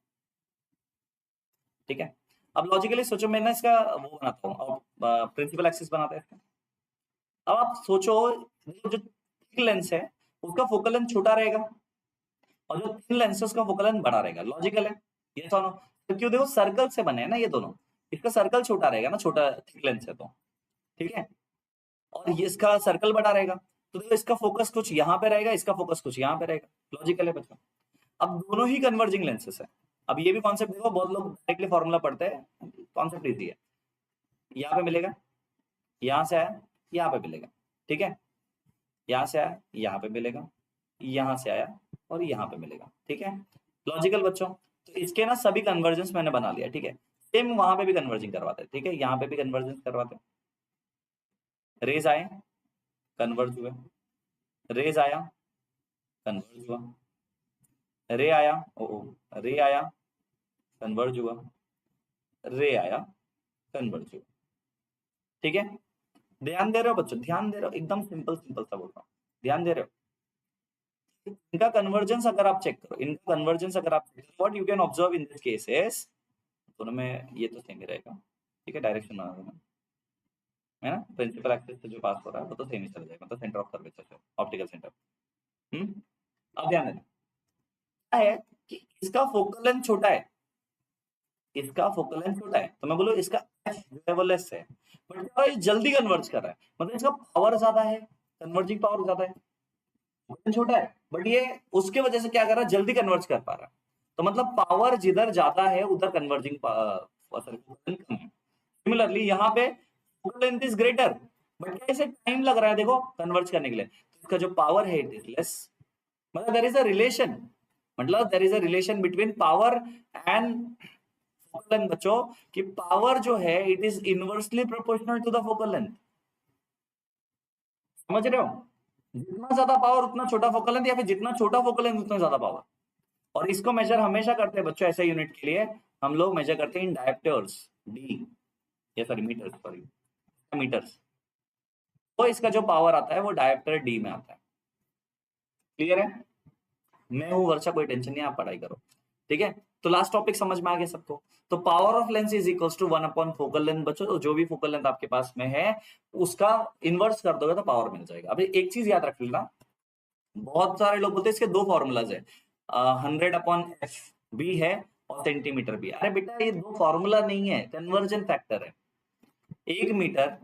ठीक है? अब लॉजिकली सोचो, मैं ना इसका वो बनाता हूँ, प्रिंसिपल एक्सिस बनाते हैं इसका। अब आप सोचो, जो थिक लेंस है उसका फोकल लेंथ छोटा रहेगा और जो थिन लेंस है उसका फोकल लेंथ बड़ा रहेगा, लॉजिकल है ये दोनों। तो क्यों, देखो सर्कल से बने हैं ना ये दोनों, इसका सर्कल छोटा रहेगा ना, छोटा थिक लेंस है तो, ठीक है? और ये इसका सर्कल बड़ा रहेगा, तो देखो इसका फोकस कुछ यहाँ पे रहेगा, इसका फोकस कुछ यहाँ पे रहेगा, लॉजिकल है बच्चों। अब दोनों ही कन्वर्जिंग लेंसेस है। अब ये भी कॉन्सेप्ट देखो, बहुत लोग डायरेक्टली फॉर्मूला पढ़ते हैं, कॉन्सेप्ट इजी है। यहाँ पे मिलेगा, यहाँ से आया यहाँ पे मिलेगा, ठीक है? यहाँ से आया यहाँ पे मिलेगा, यहाँ से आया और यहाँ पे मिलेगा, ठीक है? लॉजिकल बच्चों। तो इसके ना सभी कन्वर्जेंस मैंने बना लिया, ठीक है? सेम वहां पे भी कन्वर्जिंग करवाते हैं, ठीक है? यहाँ पे भी कन्वर्जेंस करवाते हैं। रेज आए, कन्वर्ज हुए, रेज आया, कन्वर्ज हुआ, रे आया, ओ रे आया, कन्वर्ज हुआ, रे आया, कन्वर्ज हुआ। ठीक है, ध्यान दे रहे हो बच्चों, ध्यान दे रहे हो, एकदम सिंपल सिंपल सा बोल रहा हूँ, ध्यान दे रहे हो। इनका कन्वर्जेंस अगर आप चेक करो, इनका कन्वर्जेंस अगर आप, what you can observe in this cases, दोनों में ये तो सेम ही रहेगा। ठीक है, डायरेक्शन है ना, प्रिंसिपल एक्सिस से जो पास हो रहा है वो तो सेम ही चल जाएगा, मतलब सेंटर ऑफ कर्वेचर से, ऑप्टिकल सेंटर। अब ध्यान देना है कि इसका फोकल लेंथ छोटा है, इसका फोकल लेंथ छोटा है, तो मैं बोलूँ इसका एफ जो है वो लेस है, बट क्या ये जल्दी कन्वर्ज कर रहा है, मतलब इसका पावर ज्यादा है, कन्वर्जिंग पावर ज्यादा है, छोटा है, बट ये उसके वजह से क्या कर रहा है, जल्दी कन्वर्ज कर पा रहा है। तो मतलब पावर जिधर ज्यादा है उधर कन्वर्जिंग कम है। सिमिलरली यहाँ पे focal length is greater, but कैसे टाइम लग रहा है देखो कन्वर्ज करने के लिए, तो इसका जो पावर है इट इज लेस। मतलब देयर इज अ रिलेशन, मतलब there is a relation between power and focal length बच्चों, कि पावर जो है it is inversely proportional to the focal length. समझ रहे हो, जितना ज्यादा पावर उतना छोटा फोकल लेंथ, या फिर जितना छोटा फोकल लेंथ उतना ज्यादा पावर। और इसको मेजर हमेशा करते हैं बच्चों ऐसे यूनिट के लिए, हम लोग मेजर करते हैं इन डायोप्टर्स, डी या सॉरी मीटर्स, सॉरी मीटर्स। तो इसका जो पावर आता है वो डायोप्टर डी में आता है। क्लियर है, मैं हूं वर्षा, कोई टेंशन नहीं, आप पढ़ाई करो। ठीक है, तो लास्ट टॉपिक समझ में आ गया सबको। तो power of lens is equals to 1 upon focal length बच्चों, तो जो भी फोकल लेंथ आपके पास में है उसका इनवर्स कर दोगे तो पावर मिल जाएगा। अभी एक चीज याद रख लेना, बहुत सारे लोग बोलते हैं इसके दो फॉर्मूलाज है, 100 अपॉन एफ भी है और सेंटीमीटर भी है। अरे बेटा ये दो फॉर्मूला नहीं है, कन्वर्जन फैक्टर है। 1 मीटर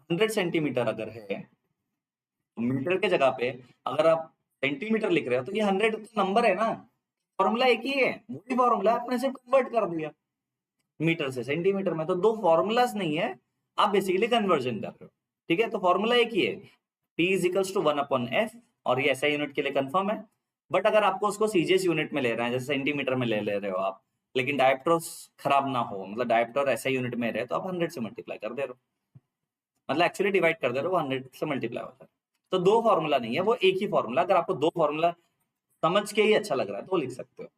100 सेंटीमीटर अगर है, तो मीटर के जगह पे अगर आप सेंटीमीटर लिख रहे हो तो ये 100 तो नंबर है ना, फॉर्मूला एक ही है, वही फॉर्मूला आपने सिर्फ कन्वर्ट कर दिया मीटर से सेंटीमीटर में, तो दो फॉर्मूलाज नहीं है, आप बेसिकली कन्वर्जन कर रहे हो। ठीक है, तो फॉर्मूला एक ही है, P is equals to 1 upon F, और ये ऐसा यूनिट के लिए कंफर्म है। बट अगर आपको उसको सीजीएस यूनिट में ले रहे हैं, जैसे सेंटीमीटर में ले रहे हो आप, लेकिन डायप्टर खराब ना हो, मतलब डायप्टर ऐसा यूनिट में रहे, तो आप 100 से मल्टीप्लाई कर दे रहे हो, मतलब एक्चुअली डिवाइड कर दे रहे हो, 100 से मल्टीप्लाई होता है। तो दो फॉर्मूला नहीं है, वो एक ही फॉर्मूला। अगर आपको दो फॉर्मूला समझ के ही अच्छा लग रहा है तो लिख सकते हो।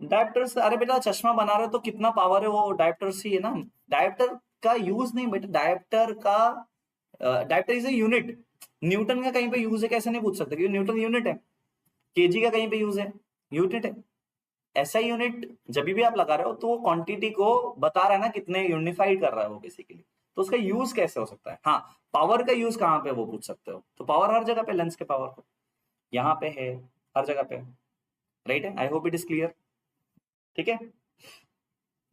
डायप्टर, अरे बेटा चश्मा बना रहे हो तो कितना पावर है, वो डायप्टर से है ना, डायप्टर का यूज नहीं बेटा, डायप्टर का dioptre is a unit. Newton का कहीं पे यूज है कैसे नहीं पूछ सकते, क्योंकि न्यूटन यूनिट है। केजी का कहीं पे यूज है, यूनिट है। ऐसा यूनिट जब भी आप लगा रहे हो तो वो क्वांटिटी को बता रहा है ना, कितने यूनिफाइड कर रहा है वो बेसिकली। तो उसका यूज कैसे हो सकता है, हाँ पावर का यूज कहाँ पे वो पूछ सकते हो, तो पावर हर जगह पे, लेंस के पावर को यहाँ पे है, हर जगह पे, राइट है। I hope it is clear. ठीक है,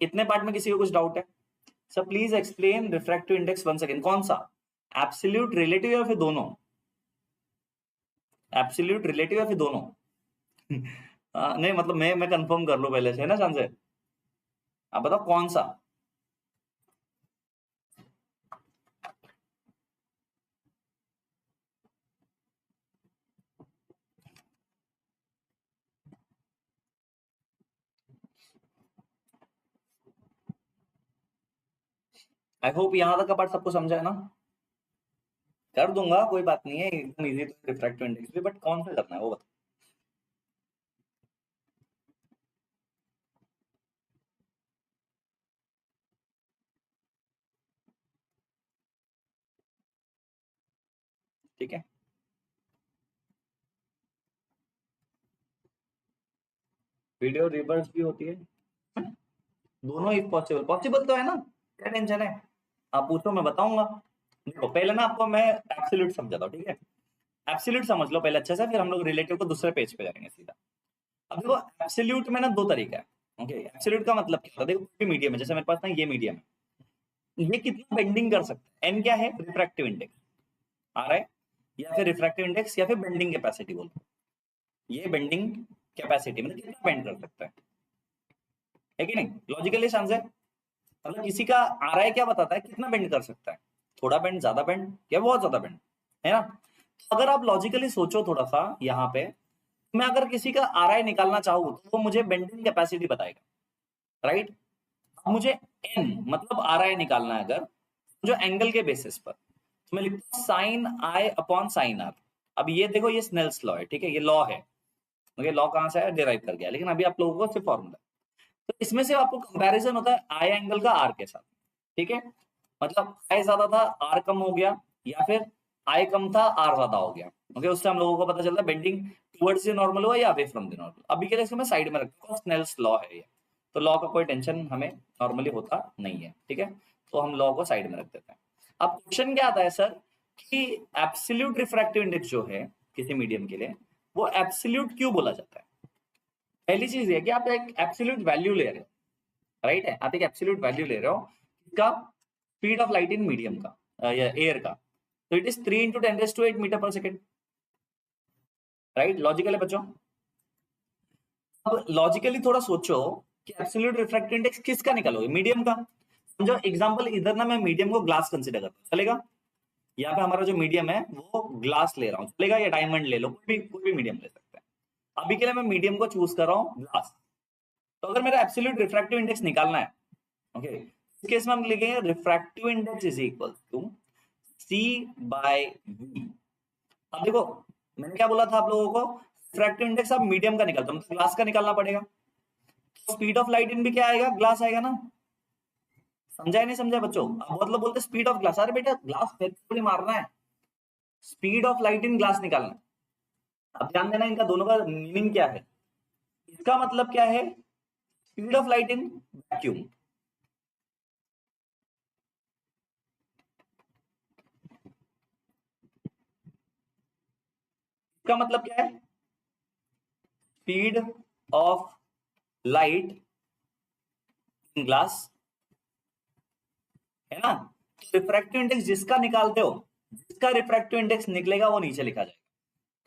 इतने पार्ट में किसी को कुछ डाउट है? Sir please explain refractive index one second, कौन सा, एब्सोल्यूट, रिलेटिव या फिर दोनों? एब्सोल्यूट, रिलेटिव या फिर दोनों? नहीं मतलब मैं कंफर्म कर लूं पहले से, है ना संजय, आप बताओ कौन सा। आई होप यहां तक का पार्ट सबको समझा है ना, कर दूंगा कोई बात नहीं है, एकदम इजी तो रिफ्रैक्टिव इंडेक्स भी, बट कौन सा करना है वो बताओ। ठीक है, वीडियो रिवर्स भी होती है, दोनों ही पॉसिबल, पॉसिबल तो है ना, क्या टेंशन है, आप पूछो मैं बताऊंगा। देखो पहले ना आपको मैं एब्सोल्यूट समझाता हूँ, ठीक है, एब्सोल्यूट समझ लो पहले अच्छे से, फिर हम लोग रिलेटिव को दूसरे पेज पे जाएंगे सीधा। अब देखो एब्सोल्यूट में ना दो तरीका है, ओके, एब्सोल्यूट का मतलब क्या होता है, देखो कोई मीडियम है, जैसे मेरे पास ना ये मीडियम है, ये कितना बेंडिंग कर सकता है, एन क्या है, रिफ्रैक्टिव इंडेक्स आ रहा है, या फिर रिफ्रैक्टिव इंडेक्स या फिर बेंडिंग कैपेसिटी बोलते हैं, ये बेंडिंग कैपेसिटी मतलब कितना बेंड कर सकता है कि नहीं, लॉजिकली समझे, मतलब किसी का आ रहा है क्या बताता है, कितना बेंड कर सकता है, थोड़ा बेंड, ज्यादा बेंड या बहुत ज्यादा बेंड, है ना। तो अगर आप लॉजिकली सोचो थोड़ा सा यहाँ पे, मैं अगर किसी का आर आई निकालना चाहूँ तो वो मुझे बेंडिंग कैपेसिटी बताएगा, राइट। अब मुझे एन मतलब आर आई निकालना है अगर, जो एंगल के बेसिस पर, तो मैं लिखता हूँ sine I upon sine R. अब ये देखो ये स्नेल्स लॉ है, ठीक है, ये लॉ है, ओके, लॉ कहाँ से आया, डिराइव कर गया, लेकिन अभी आप लोगों को सिर्फ फॉर्मूला। तो इसमें से आपको कंपैरिजन होता है आई एंगल का आर के साथ, ठीक है, मतलब आई ज्यादा था आर कम हो गया, या फिर आई कम था आर ज्यादा हो गया। ओके, उससे हम लोगों को पता चलता है बेंडिंग टुवर्ड्स द नॉर्मल हुआ या अवे फ्रॉम द नॉर्मल। अभी के लिए इसको मैं साइड में रखता हूँ, स्नेल्स लॉ है ये, तो लॉ का कोई टेंशन हमें नॉर्मली होता नहीं है, ठीक है, तो हम लॉ को साइड में रख देते हैं। अब क्वेश्चन क्या आता है सर कि एब्सोल्यूट रिफ्रैक्टिव इंडेक्स जो है किसी मीडियम के लिए वो एब्सोल्यूट क्यों बोला जाता है। पहली चीज ये कि आप एक एब्सोल्यूट वैल्यू ले रहे हो, राइट है, आप एक एब्सोल्यूट वैल्यू ले रहे हो इसका speed of light in medium का या एयर का, तो इट इज 3 इंटू 10⁸ मीटर पर सेकेंड, राइट, लॉजिकल है बच्चों। अब लॉजिकली थोड़ा सोचो कि एब्सोल्यूट रिफ्रैक्टिव इंडेक्स किसका निकालोगे, मीडियम का। समझो एग्जांपल इधर ना मैं मीडियम को ग्लास कंसीडर करता हूं, चलेगा, यहाँ पे हमारा जो मीडियम है वो ग्लास ले रहा हूँ, चलेगा, या डायमंड ले लो, कोई भी मीडियम ले सकते हैं। अभी के लिए मैं मीडियम को चूज कर रहा हूँ ग्लास। तो अगर मेरा एब्सोल्यूट रिफ्रैक्टिव इंडेक्स निकालना है, ओके, इस केस में हम लिखेंगे refractive index is equal to C by V. अब देखो मैंने क्या बोला था आप लोगों को, रिफ्रैक्टिव इंडेक्स अब मीडियम का निकालता हूं, मतलब ग्लास का निकालना पड़ेगा, तो स्पीड ऑफ लाइट इन भी क्या आएगा, ग्लास आएगा ना। समझा है नहीं समझा बच्चों, अब बहुत लोग बोलते स्पीड ऑफ ग्लास, अरे बेटा ग्लास थोड़ी मारना है, speed of light in glass निकालना है। अब ध्यान देना इनका दोनों का मीनिंग क्या है, इसका मतलब क्या है, speed of light in vacuum, इसका मतलब क्या है, speed of light in glass, है ना। तो रिफ्रैक्टिव इंडेक्स जिसका निकालते हो, जिसका रिफ्रैक्टिव इंडेक्स निकलेगा वो नीचे लिखा जाएगा।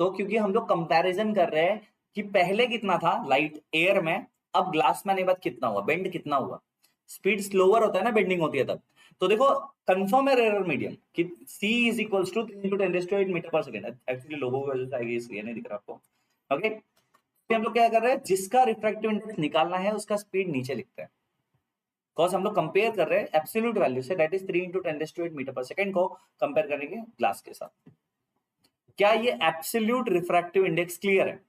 तो क्योंकि हम लोग कंपैरिजन कर रहे हैं कि पहले कितना था लाइट एयर में, अब ग्लास में आने के बाद कितना हुआ, बेंड कितना हुआ, स्पीड स्लोअर होता है ना, बेंडिंग होती है तब। तो देखो कंफर्म है एरर मीडियम कि c is equals to 3 into 10⁸ metre पर सेकंड, एक्चुअली लोगों की वजह से आएगी इसलिए नहीं दिख रहा आपको। ओके, तो हम लोग क्या कर रहे हैं, जिसका रिफ्रैक्टिव इंडेक्स निकालना है उसका स्पीड नीचे लिखते हैं, बिकॉज हम लोग कंपेयर कर रहे हैं एब्सोल्यूट वैल्यू से, दैट इज 3 इंटू 10⁸ मीटर पर सेकंड को कंपेयर करेंगे ग्लास के साथ। क्या ये एब्सोल्यूट रिफ्रैक्टिव इंडेक्स क्लियर है।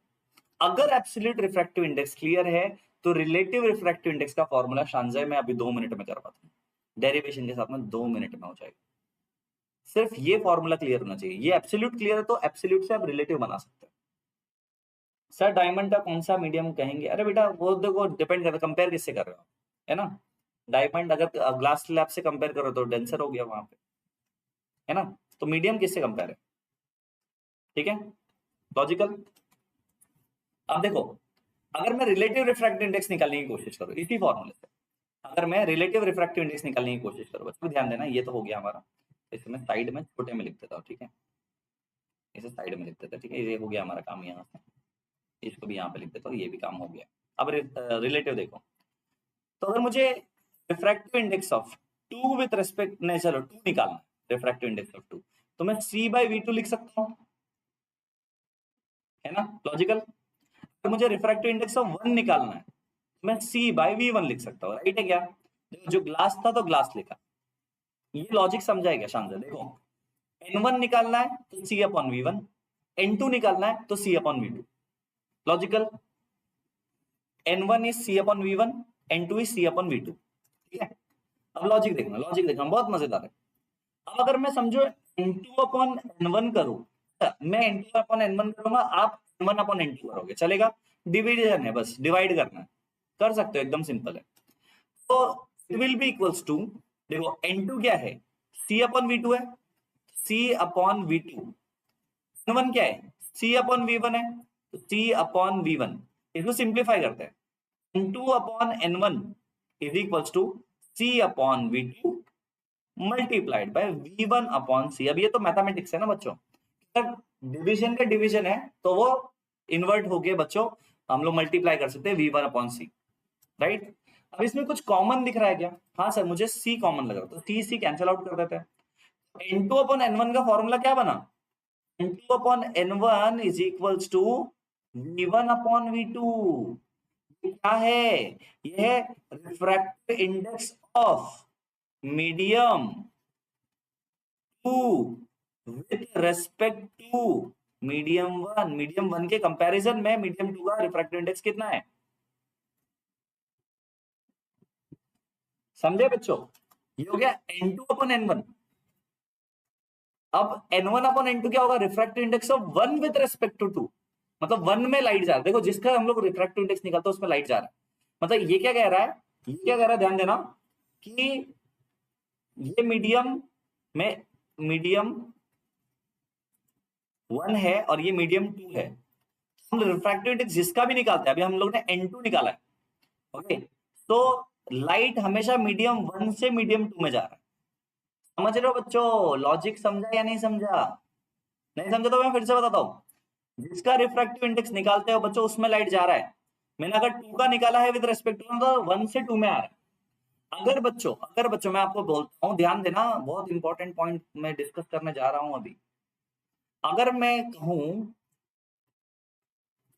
अगर एब्सोल्यूट रिफ्रैक्टिव इंडेक्स क्लियर है तो रिलेटिव रिफ्रैक्टिव इंडेक्स का फॉर्मूला शानजाय में अभी 2 मिनट में करवाता हूं, डेरिवेशन के साथ में 2 मिनट में हो जाएगा। सिर्फ ये फॉर्मूला क्लियर होना चाहिए, ये एब्सोल्यूट क्लियर है तो एब्सोल्यूट से आप रिलेटिव बना सकते हैं। सर डायमंड का कौन सा मीडियम कहेंगे, अरे बेटा वो देखो डिपेंड करता है कंपेयर किससे कर रहे हो, है ना। डायमंड अगर ग्लास स्लैब से कंपेयर करो तो डेंसर हो गया वहां पे, है ना, तो मीडियम किससे कंपेयर है, ठीक है, लॉजिकल। अब देखो अगर मैं रिलेटिव रिफ्रैक्टिव इंडेक्स निकालने की कोशिश करूं इसी फॉर्मूले से, अगर मैं रिलेटिव रिफ्रैक्टिव इंडेक्स निकालने की कोशिश करूं, बच्चों ध्यान देना, ये तो हो गया हमारा, इसे मैं साइड में छोटे में लिख देता हूं, ठीक है, इसे साइड में लिख देता हूं, ठीक है, ये हो गया हमारा काम, यहाँ से इसको भी यहाँ पे लिख देता हूँ, ये भी काम हो गया। अब रिलेटिव देखो, तो अगर मुझे refractive index of 2 with respect, नहीं चलो 2 निकालना, रिफ्रैक्टिव इंडेक्स ऑफ 2, तो मैं c बाई वी टू लिख सकता हूँ, है ना, लॉजिकल। तो मुझे रिफ्रैक्टिव इंडेक्स ऑफ 1 निकालना है तो मैं c बाई वी वन लिख सकता हूँ, राइट है क्या। जो ग्लास था तो ग्लास लिखा, ये लॉजिक समझाएगा शानदार। देखो n1 निकालना है तो c अपॉन v1, n2 निकालना है तो c upon v2, logical. n1 is c upon v1, n2 is c upon v2, ठीक है। अब लॉजिक देखना बहुत मजेदार है। अब अगर मैं समझो n2 अपॉन n1 करूं, मैं n2 अपॉन n1 करूंगा, आप n1 अपॉन n2 करोगे, चलेगा, डिविजन है, बस डिवाइड करना है, कर सकते हो, एकदम सिंपल है। तो it will be equals to, देखो n2 क्या है, c अपॉन v2 है, c अपॉन v2, n1 क्या है, c अपॉन v1 है, तो c अपॉन v1, इसको सिंप्लीफाई करते हैं, n2 upon n1 is equals to c upon v2 multiplied by v1 upon c। अब ये तो मैथमेटिक्स है ना बच्चों, अगर डिवीजन का डिवीजन है तो वो इन्वर्ट होके बच्चों हम लोग मल्टीप्लाई कर सकते हैं v1 अपॉन c, राइट। अब इसमें कुछ कॉमन दिख रहा है क्या, हाँ सर मुझे c कॉमन लग रहा है, तो c कैंसिल आउट कर देते हैं। n2 अपॉन n1 का फॉर्मूला क्या बना, n2 upon n1 is equals to v1 upon v2। क्या है, यह है refractive index of medium two with respect to medium one के कंपैरिजन में मीडियम टू का रिफ्रैक्टिव इंडेक्स कितना है? समझे बच्चों? ये हो गया N2 अपन N1। अब N1 अपन N2 क्या होगा? Refractive index of 1 with respect to 2, मतलब 1 में लाइट जा रहा है। देखो जिसका हम लोग रिफ्रैक्टिव इंडेक्स निकालते हैं उसमें लाइट जा रहा है, मतलब ये क्या कह रहा है, ये क्या कह रहा है, ध्यान देना कि ये मीडियम 1 है और ये मीडियम 2 है। हम रिफ्रैक्टिव इंडेक्स जिसका भी निकालते हैं, अभी हम लोग ने N2 निकाला है, ओके, तो लाइट हमेशा मीडियम 1 से मीडियम 2 में जा रहा है। समझ रहे हो बच्चों? लॉजिक समझा या नहीं समझा? नहीं समझा तो मैं फिर से बताता हूं। जिसका रिफ्रैक्टिव इंडेक्स निकालते हो बच्चों उसमें लाइट जा रहा है। मैंने अगर 2 का निकाला है विद रेस्पेक्ट टू तो 1 से 2 में आ रहा है। अगर बच्चों मैं आपको बोलता हूं, ध्यान देना, बहुत इंपॉर्टेंट पॉइंट मैं डिस्कस करने जा रहा हूं अभी। अगर मैं कहूं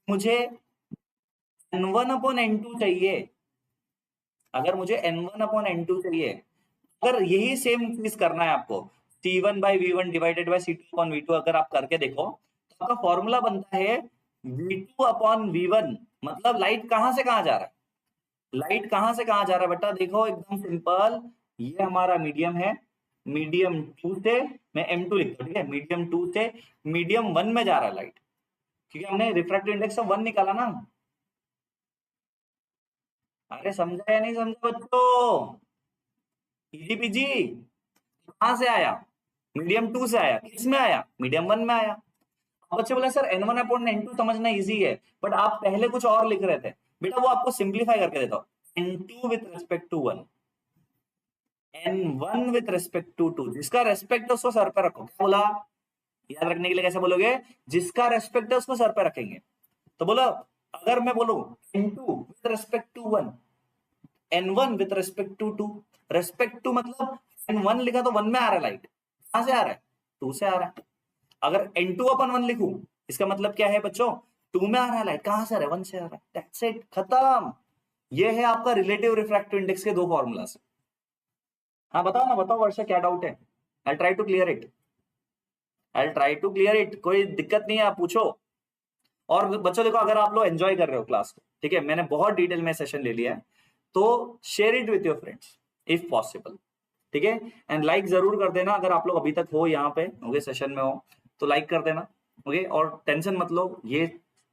मुझे N1 अपॉन N2 चाहिए, अगर मुझे N1 अपॉन N2 चाहिए, अगर यही सेम चीज करना है आपको, C1 by V1 divided by C2 upon V2 अगर आप करके देखो तो आपका फॉर्मूला बनता है V2 अपॉन V1। मतलब लाइट कहां से कहां जा रहा है? लाइट कहां से कहां जा रहा है बेटा? देखो एकदम सिंपल, ये हमारा मीडियम है, मीडियम 2 से, मैं M2 लिखता हूं, ठीक है, मीडियम 2 से मीडियम 1 में जा रहा है लाइट, क्योंकि हमने रिफ्रैक्टिव इंडेक्स ऑफ 1 निकाला ना। अरे समझा या नहीं समझा बच्चों? Easy PG. कहां से आया? मीडियम 2 से आया। किस में आया? मीडियम 1 में आया। अब बच्चे बोले सर N1 अपॉन N2 समझना इजी है, बट आप पहले कुछ और लिख रहे थे। बेटा वो आपको सिंप्लीफाई करके देता हूं। N2 with respect to 1, N1 with respect to 2, जिसका रेस्पेक्ट है उसको सर पे रखो। क्या बोला? याद रखने के लिए कैसे बोलोगे? जिसका रेस्पेक्ट है उसको सर पे रखेंगे। तो बोलो, अगर मैं बोलूं N2 with respect to 1, N1 with respect to 2, respect to मतलब N1 लिखा तो 1 में आ रहा है लाइट, कहां से आ रहा है? 2 से आ रहा है। अगर N2 अपन 1 लिखूं, इसका मतलब क्या है बच्चों? 2 में आ रहा है लाइट, कहां से आ रहा है? 1 से आ रहा है। दैट्स इट, खत्म। ये है आपका रिलेटिव रिफ्रैक्टिव इंडेक्स के दो फॉर्मूलास। हाँ बताओ ना, बताओ वर्षा, क्या डाउट है? I try to clear it, कोई दिक्कत नहीं है, आप पूछो। और बच्चों देखो, अगर आप लोग एंजॉय कर रहे हो क्लास को, ठीक है, मैंने बहुत डिटेल में सेशन ले लिया है, तो share it with your friends if possible, ठीक है। एंड लाइक जरूर कर देना अगर आप लोग अभी तक हो यहाँ पे, ओके, सेशन में हो तो लाइक कर देना, ओके। और टेंशन मत लो, ये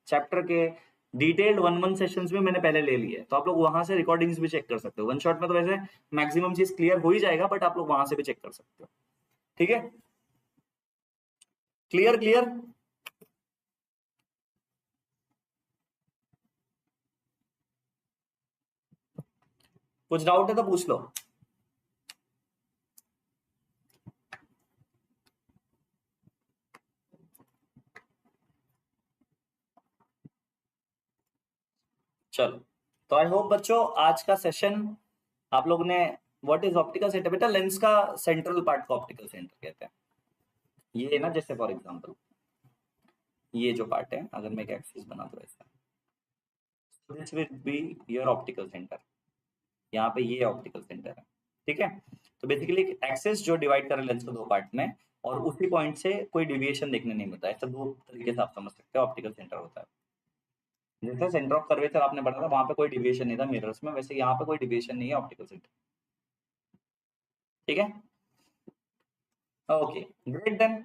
चैप्टर के डिटेल्ड 1-1 सेशंस भी मैंने पहले ले लिए, तो आप लोग वहां से रिकॉर्डिंग्स भी चेक कर सकते हो। वन शॉट में तो वैसे मैक्सिमम चीज क्लियर हो ही जाएगा, बट आप लोग वहां से भी चेक कर सकते हो, ठीक है। Clear clear. कुछ डाउट है तो पूछ लो। चलो, तो आई होप बच्चों आज का सेशन आप लोग ने, व्हाट इज ऑप्टिकल सेंटर? बेटा लेंस का सेंट्रल पार्ट को ऑप्टिकल सेंटर कहते हैं। ये है ना, जैसे फॉर एग्जांपल ये जो पार्ट है, अगर मैं एक एक्सिस बना दूं ऐसा, this will be your optical centre. यहाँ पे ये ऑप्टिकल सेंटर है, ठीक है। तो बेसिकली एक्सिस जो डिवाइड कर रहे लेंस को दो पार्ट में, और उसी पॉइंट से कोई डिविएशन देखने नहीं मिलता है। ऐसा दो तरीके से आप समझ सकते हो ऑप्टिकल सेंटर होता है। जैसे सेंटर ऑफ कर्वेचर आपने पढ़ा था, वहां पे कोई डिविएशन नहीं था मिरर्स में, वैसे यहाँ पे कोई डिविएशन नहीं है ऑप्टिकल सेंटर, ठीक है। Okay great then.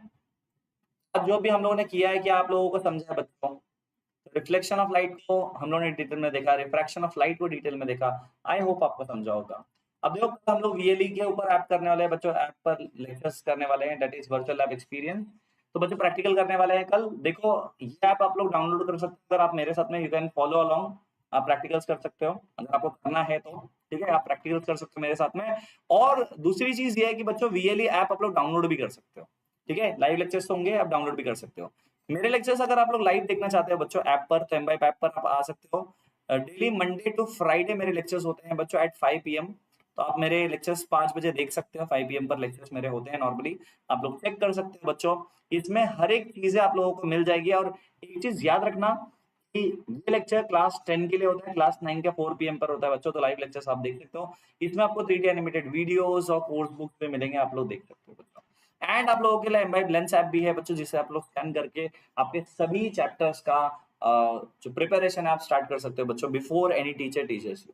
अब जो भी हम लोगों ने किया है, कि आप लोगों को समझा बच्चों, रिफ्लेक्शन ऑफ लाइट को हम लोगों ने डिटेल में देखा, रिफ्रैक्शन ऑफ लाइट को डिटेल में देखा। आई होप आपको समझा होगा। अब देखो हम लोग वीएलई के ऊपर ऐप करने वाले हैं बच्चों, ऐप पर लेक्चर्स करने वाले हैं, that is virtual lab experience. तो बच्चों प्रैक्टिकल करने वाले हैं कल। देखो ये ऐप आप लोग डाउनलोड कर सकते हो, अगर आप मेरे साथ में, यू कैन फॉलो अलोंग, आप प्रैक्टिकल्स कर सकते हो अगर आपको करना है तो, ठीक है, आप प्रैक्टिकल्स कर सकते हो मेरे साथ में। और दूसरी चीज ये है कि बच्चों वीएलई ऐप आप लोग डाउनलोड भी कर सकते हो, ठीक है, लाइव लेक्चर्स होंगे, आप डाउनलोड भी कर सकते हो। मेरे लेक्चर्स अगर आप लोग लाइव देखना चाहते हो बच्चों ऐप पर, तो एमवाइप ऐप पर आप आ सकते हो। डेली मंडे टू फ्राइडे मेरे लेक्चर्स होते हैं बच्चों एट 5 PM। तो आप मेरे लेक्चर्स 5 बजे देख सकते हो, 5 PM पर लेक्चर्स मेरे होते हैं नॉर्मली, आप लोग चेक कर सकते हो बच्चों। इसमें हर एक चीजें आप लोगों को मिल जाएगी। और एक चीज याद रखना कि ये लेक्चर क्लास 10 के लिए होता है, क्लास 9 का 4 PM पर होता है बच्चों। तो लाइव लेक्चर्स आप देख सकते हो, इसमें आपको 3D एनिमेटेड वीडियोस और कोर्स बुक्स भी मिलेंगे, आप लोग देख सकते हो बच्चों। एंड आप लोगों के लिए एमबाइब लेंस ऐप भी है बच्चों, जिसे आप लोग स्कैन करके आपके सभी चैप्टर्स का जो प्रिपरेशन है आप स्टार्ट कर सकते हो बच्चों, before any teacher teachers you.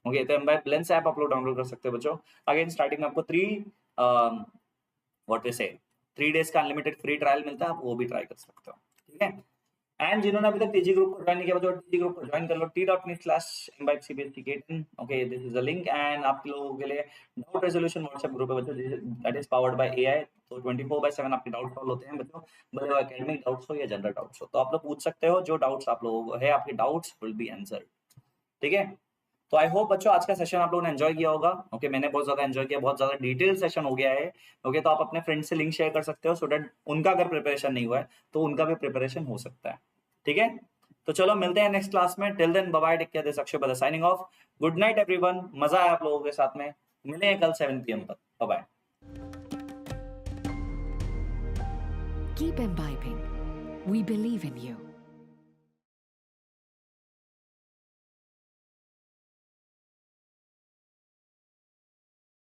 Okay, तो एमबाइब लेंस ऐप आप लोग डाउनलोड कर सकते हो बच्चों। अगेन स्टार्टिंग में आपको 3 days का अनलिमिटेड फ्री ट्रायल मिलता है, आप वो भी ट्राई कर सकते हो, ठीक है। एंड जिन्होंने अभी तक टीजी ग्रुप को ज्वाइन नहीं किया, टीजी ग्रुप को ज्वाइन कर लो, t.me/mbibcbsckten। Okay, this is the link. And आप लोगों के लिए डाउट रेजोल्यूशन व्हाट्सएप ग्रुप है बच्चों, that is powered by AI. तो 24/7 आपके डाउट सॉल्व होते हैं बच्चों, भले वो एकेडमिक डाउट्स हो या जनरल डाउट्स हो, तो आप लोग पूछ सकते हो, जो डाउट्स आप लोगों को है, आपके डाउट्स विल बी आंसर्ड, ठीक है। तो आई होप बच्चों आज का सेशन आप लोगों ने एंजॉय किया होगा। ओके, मैंने बहुत ज्यादा एंजॉय किया, बहुत ज्यादा डिटेल सेशन हो गया है। ओके, तो आप अपने फ्रेंड से लिंक शेयर कर सकते हो, सो दैट उनका अगर प्रिपरेशन नहीं हुआ है तो उनका भी प्रिपरेशन हो सकता है, ठीक है। तो चलो मिलते हैं नेक्स्ट क्लास में। Till then bye bye, take care, this Akshay बदा signing off. Good night everyone, मजा आया आप लोगों के साथ में, मिले हैं कल 7 PM पर। Bye bye. Keep imbibing. We believe in you.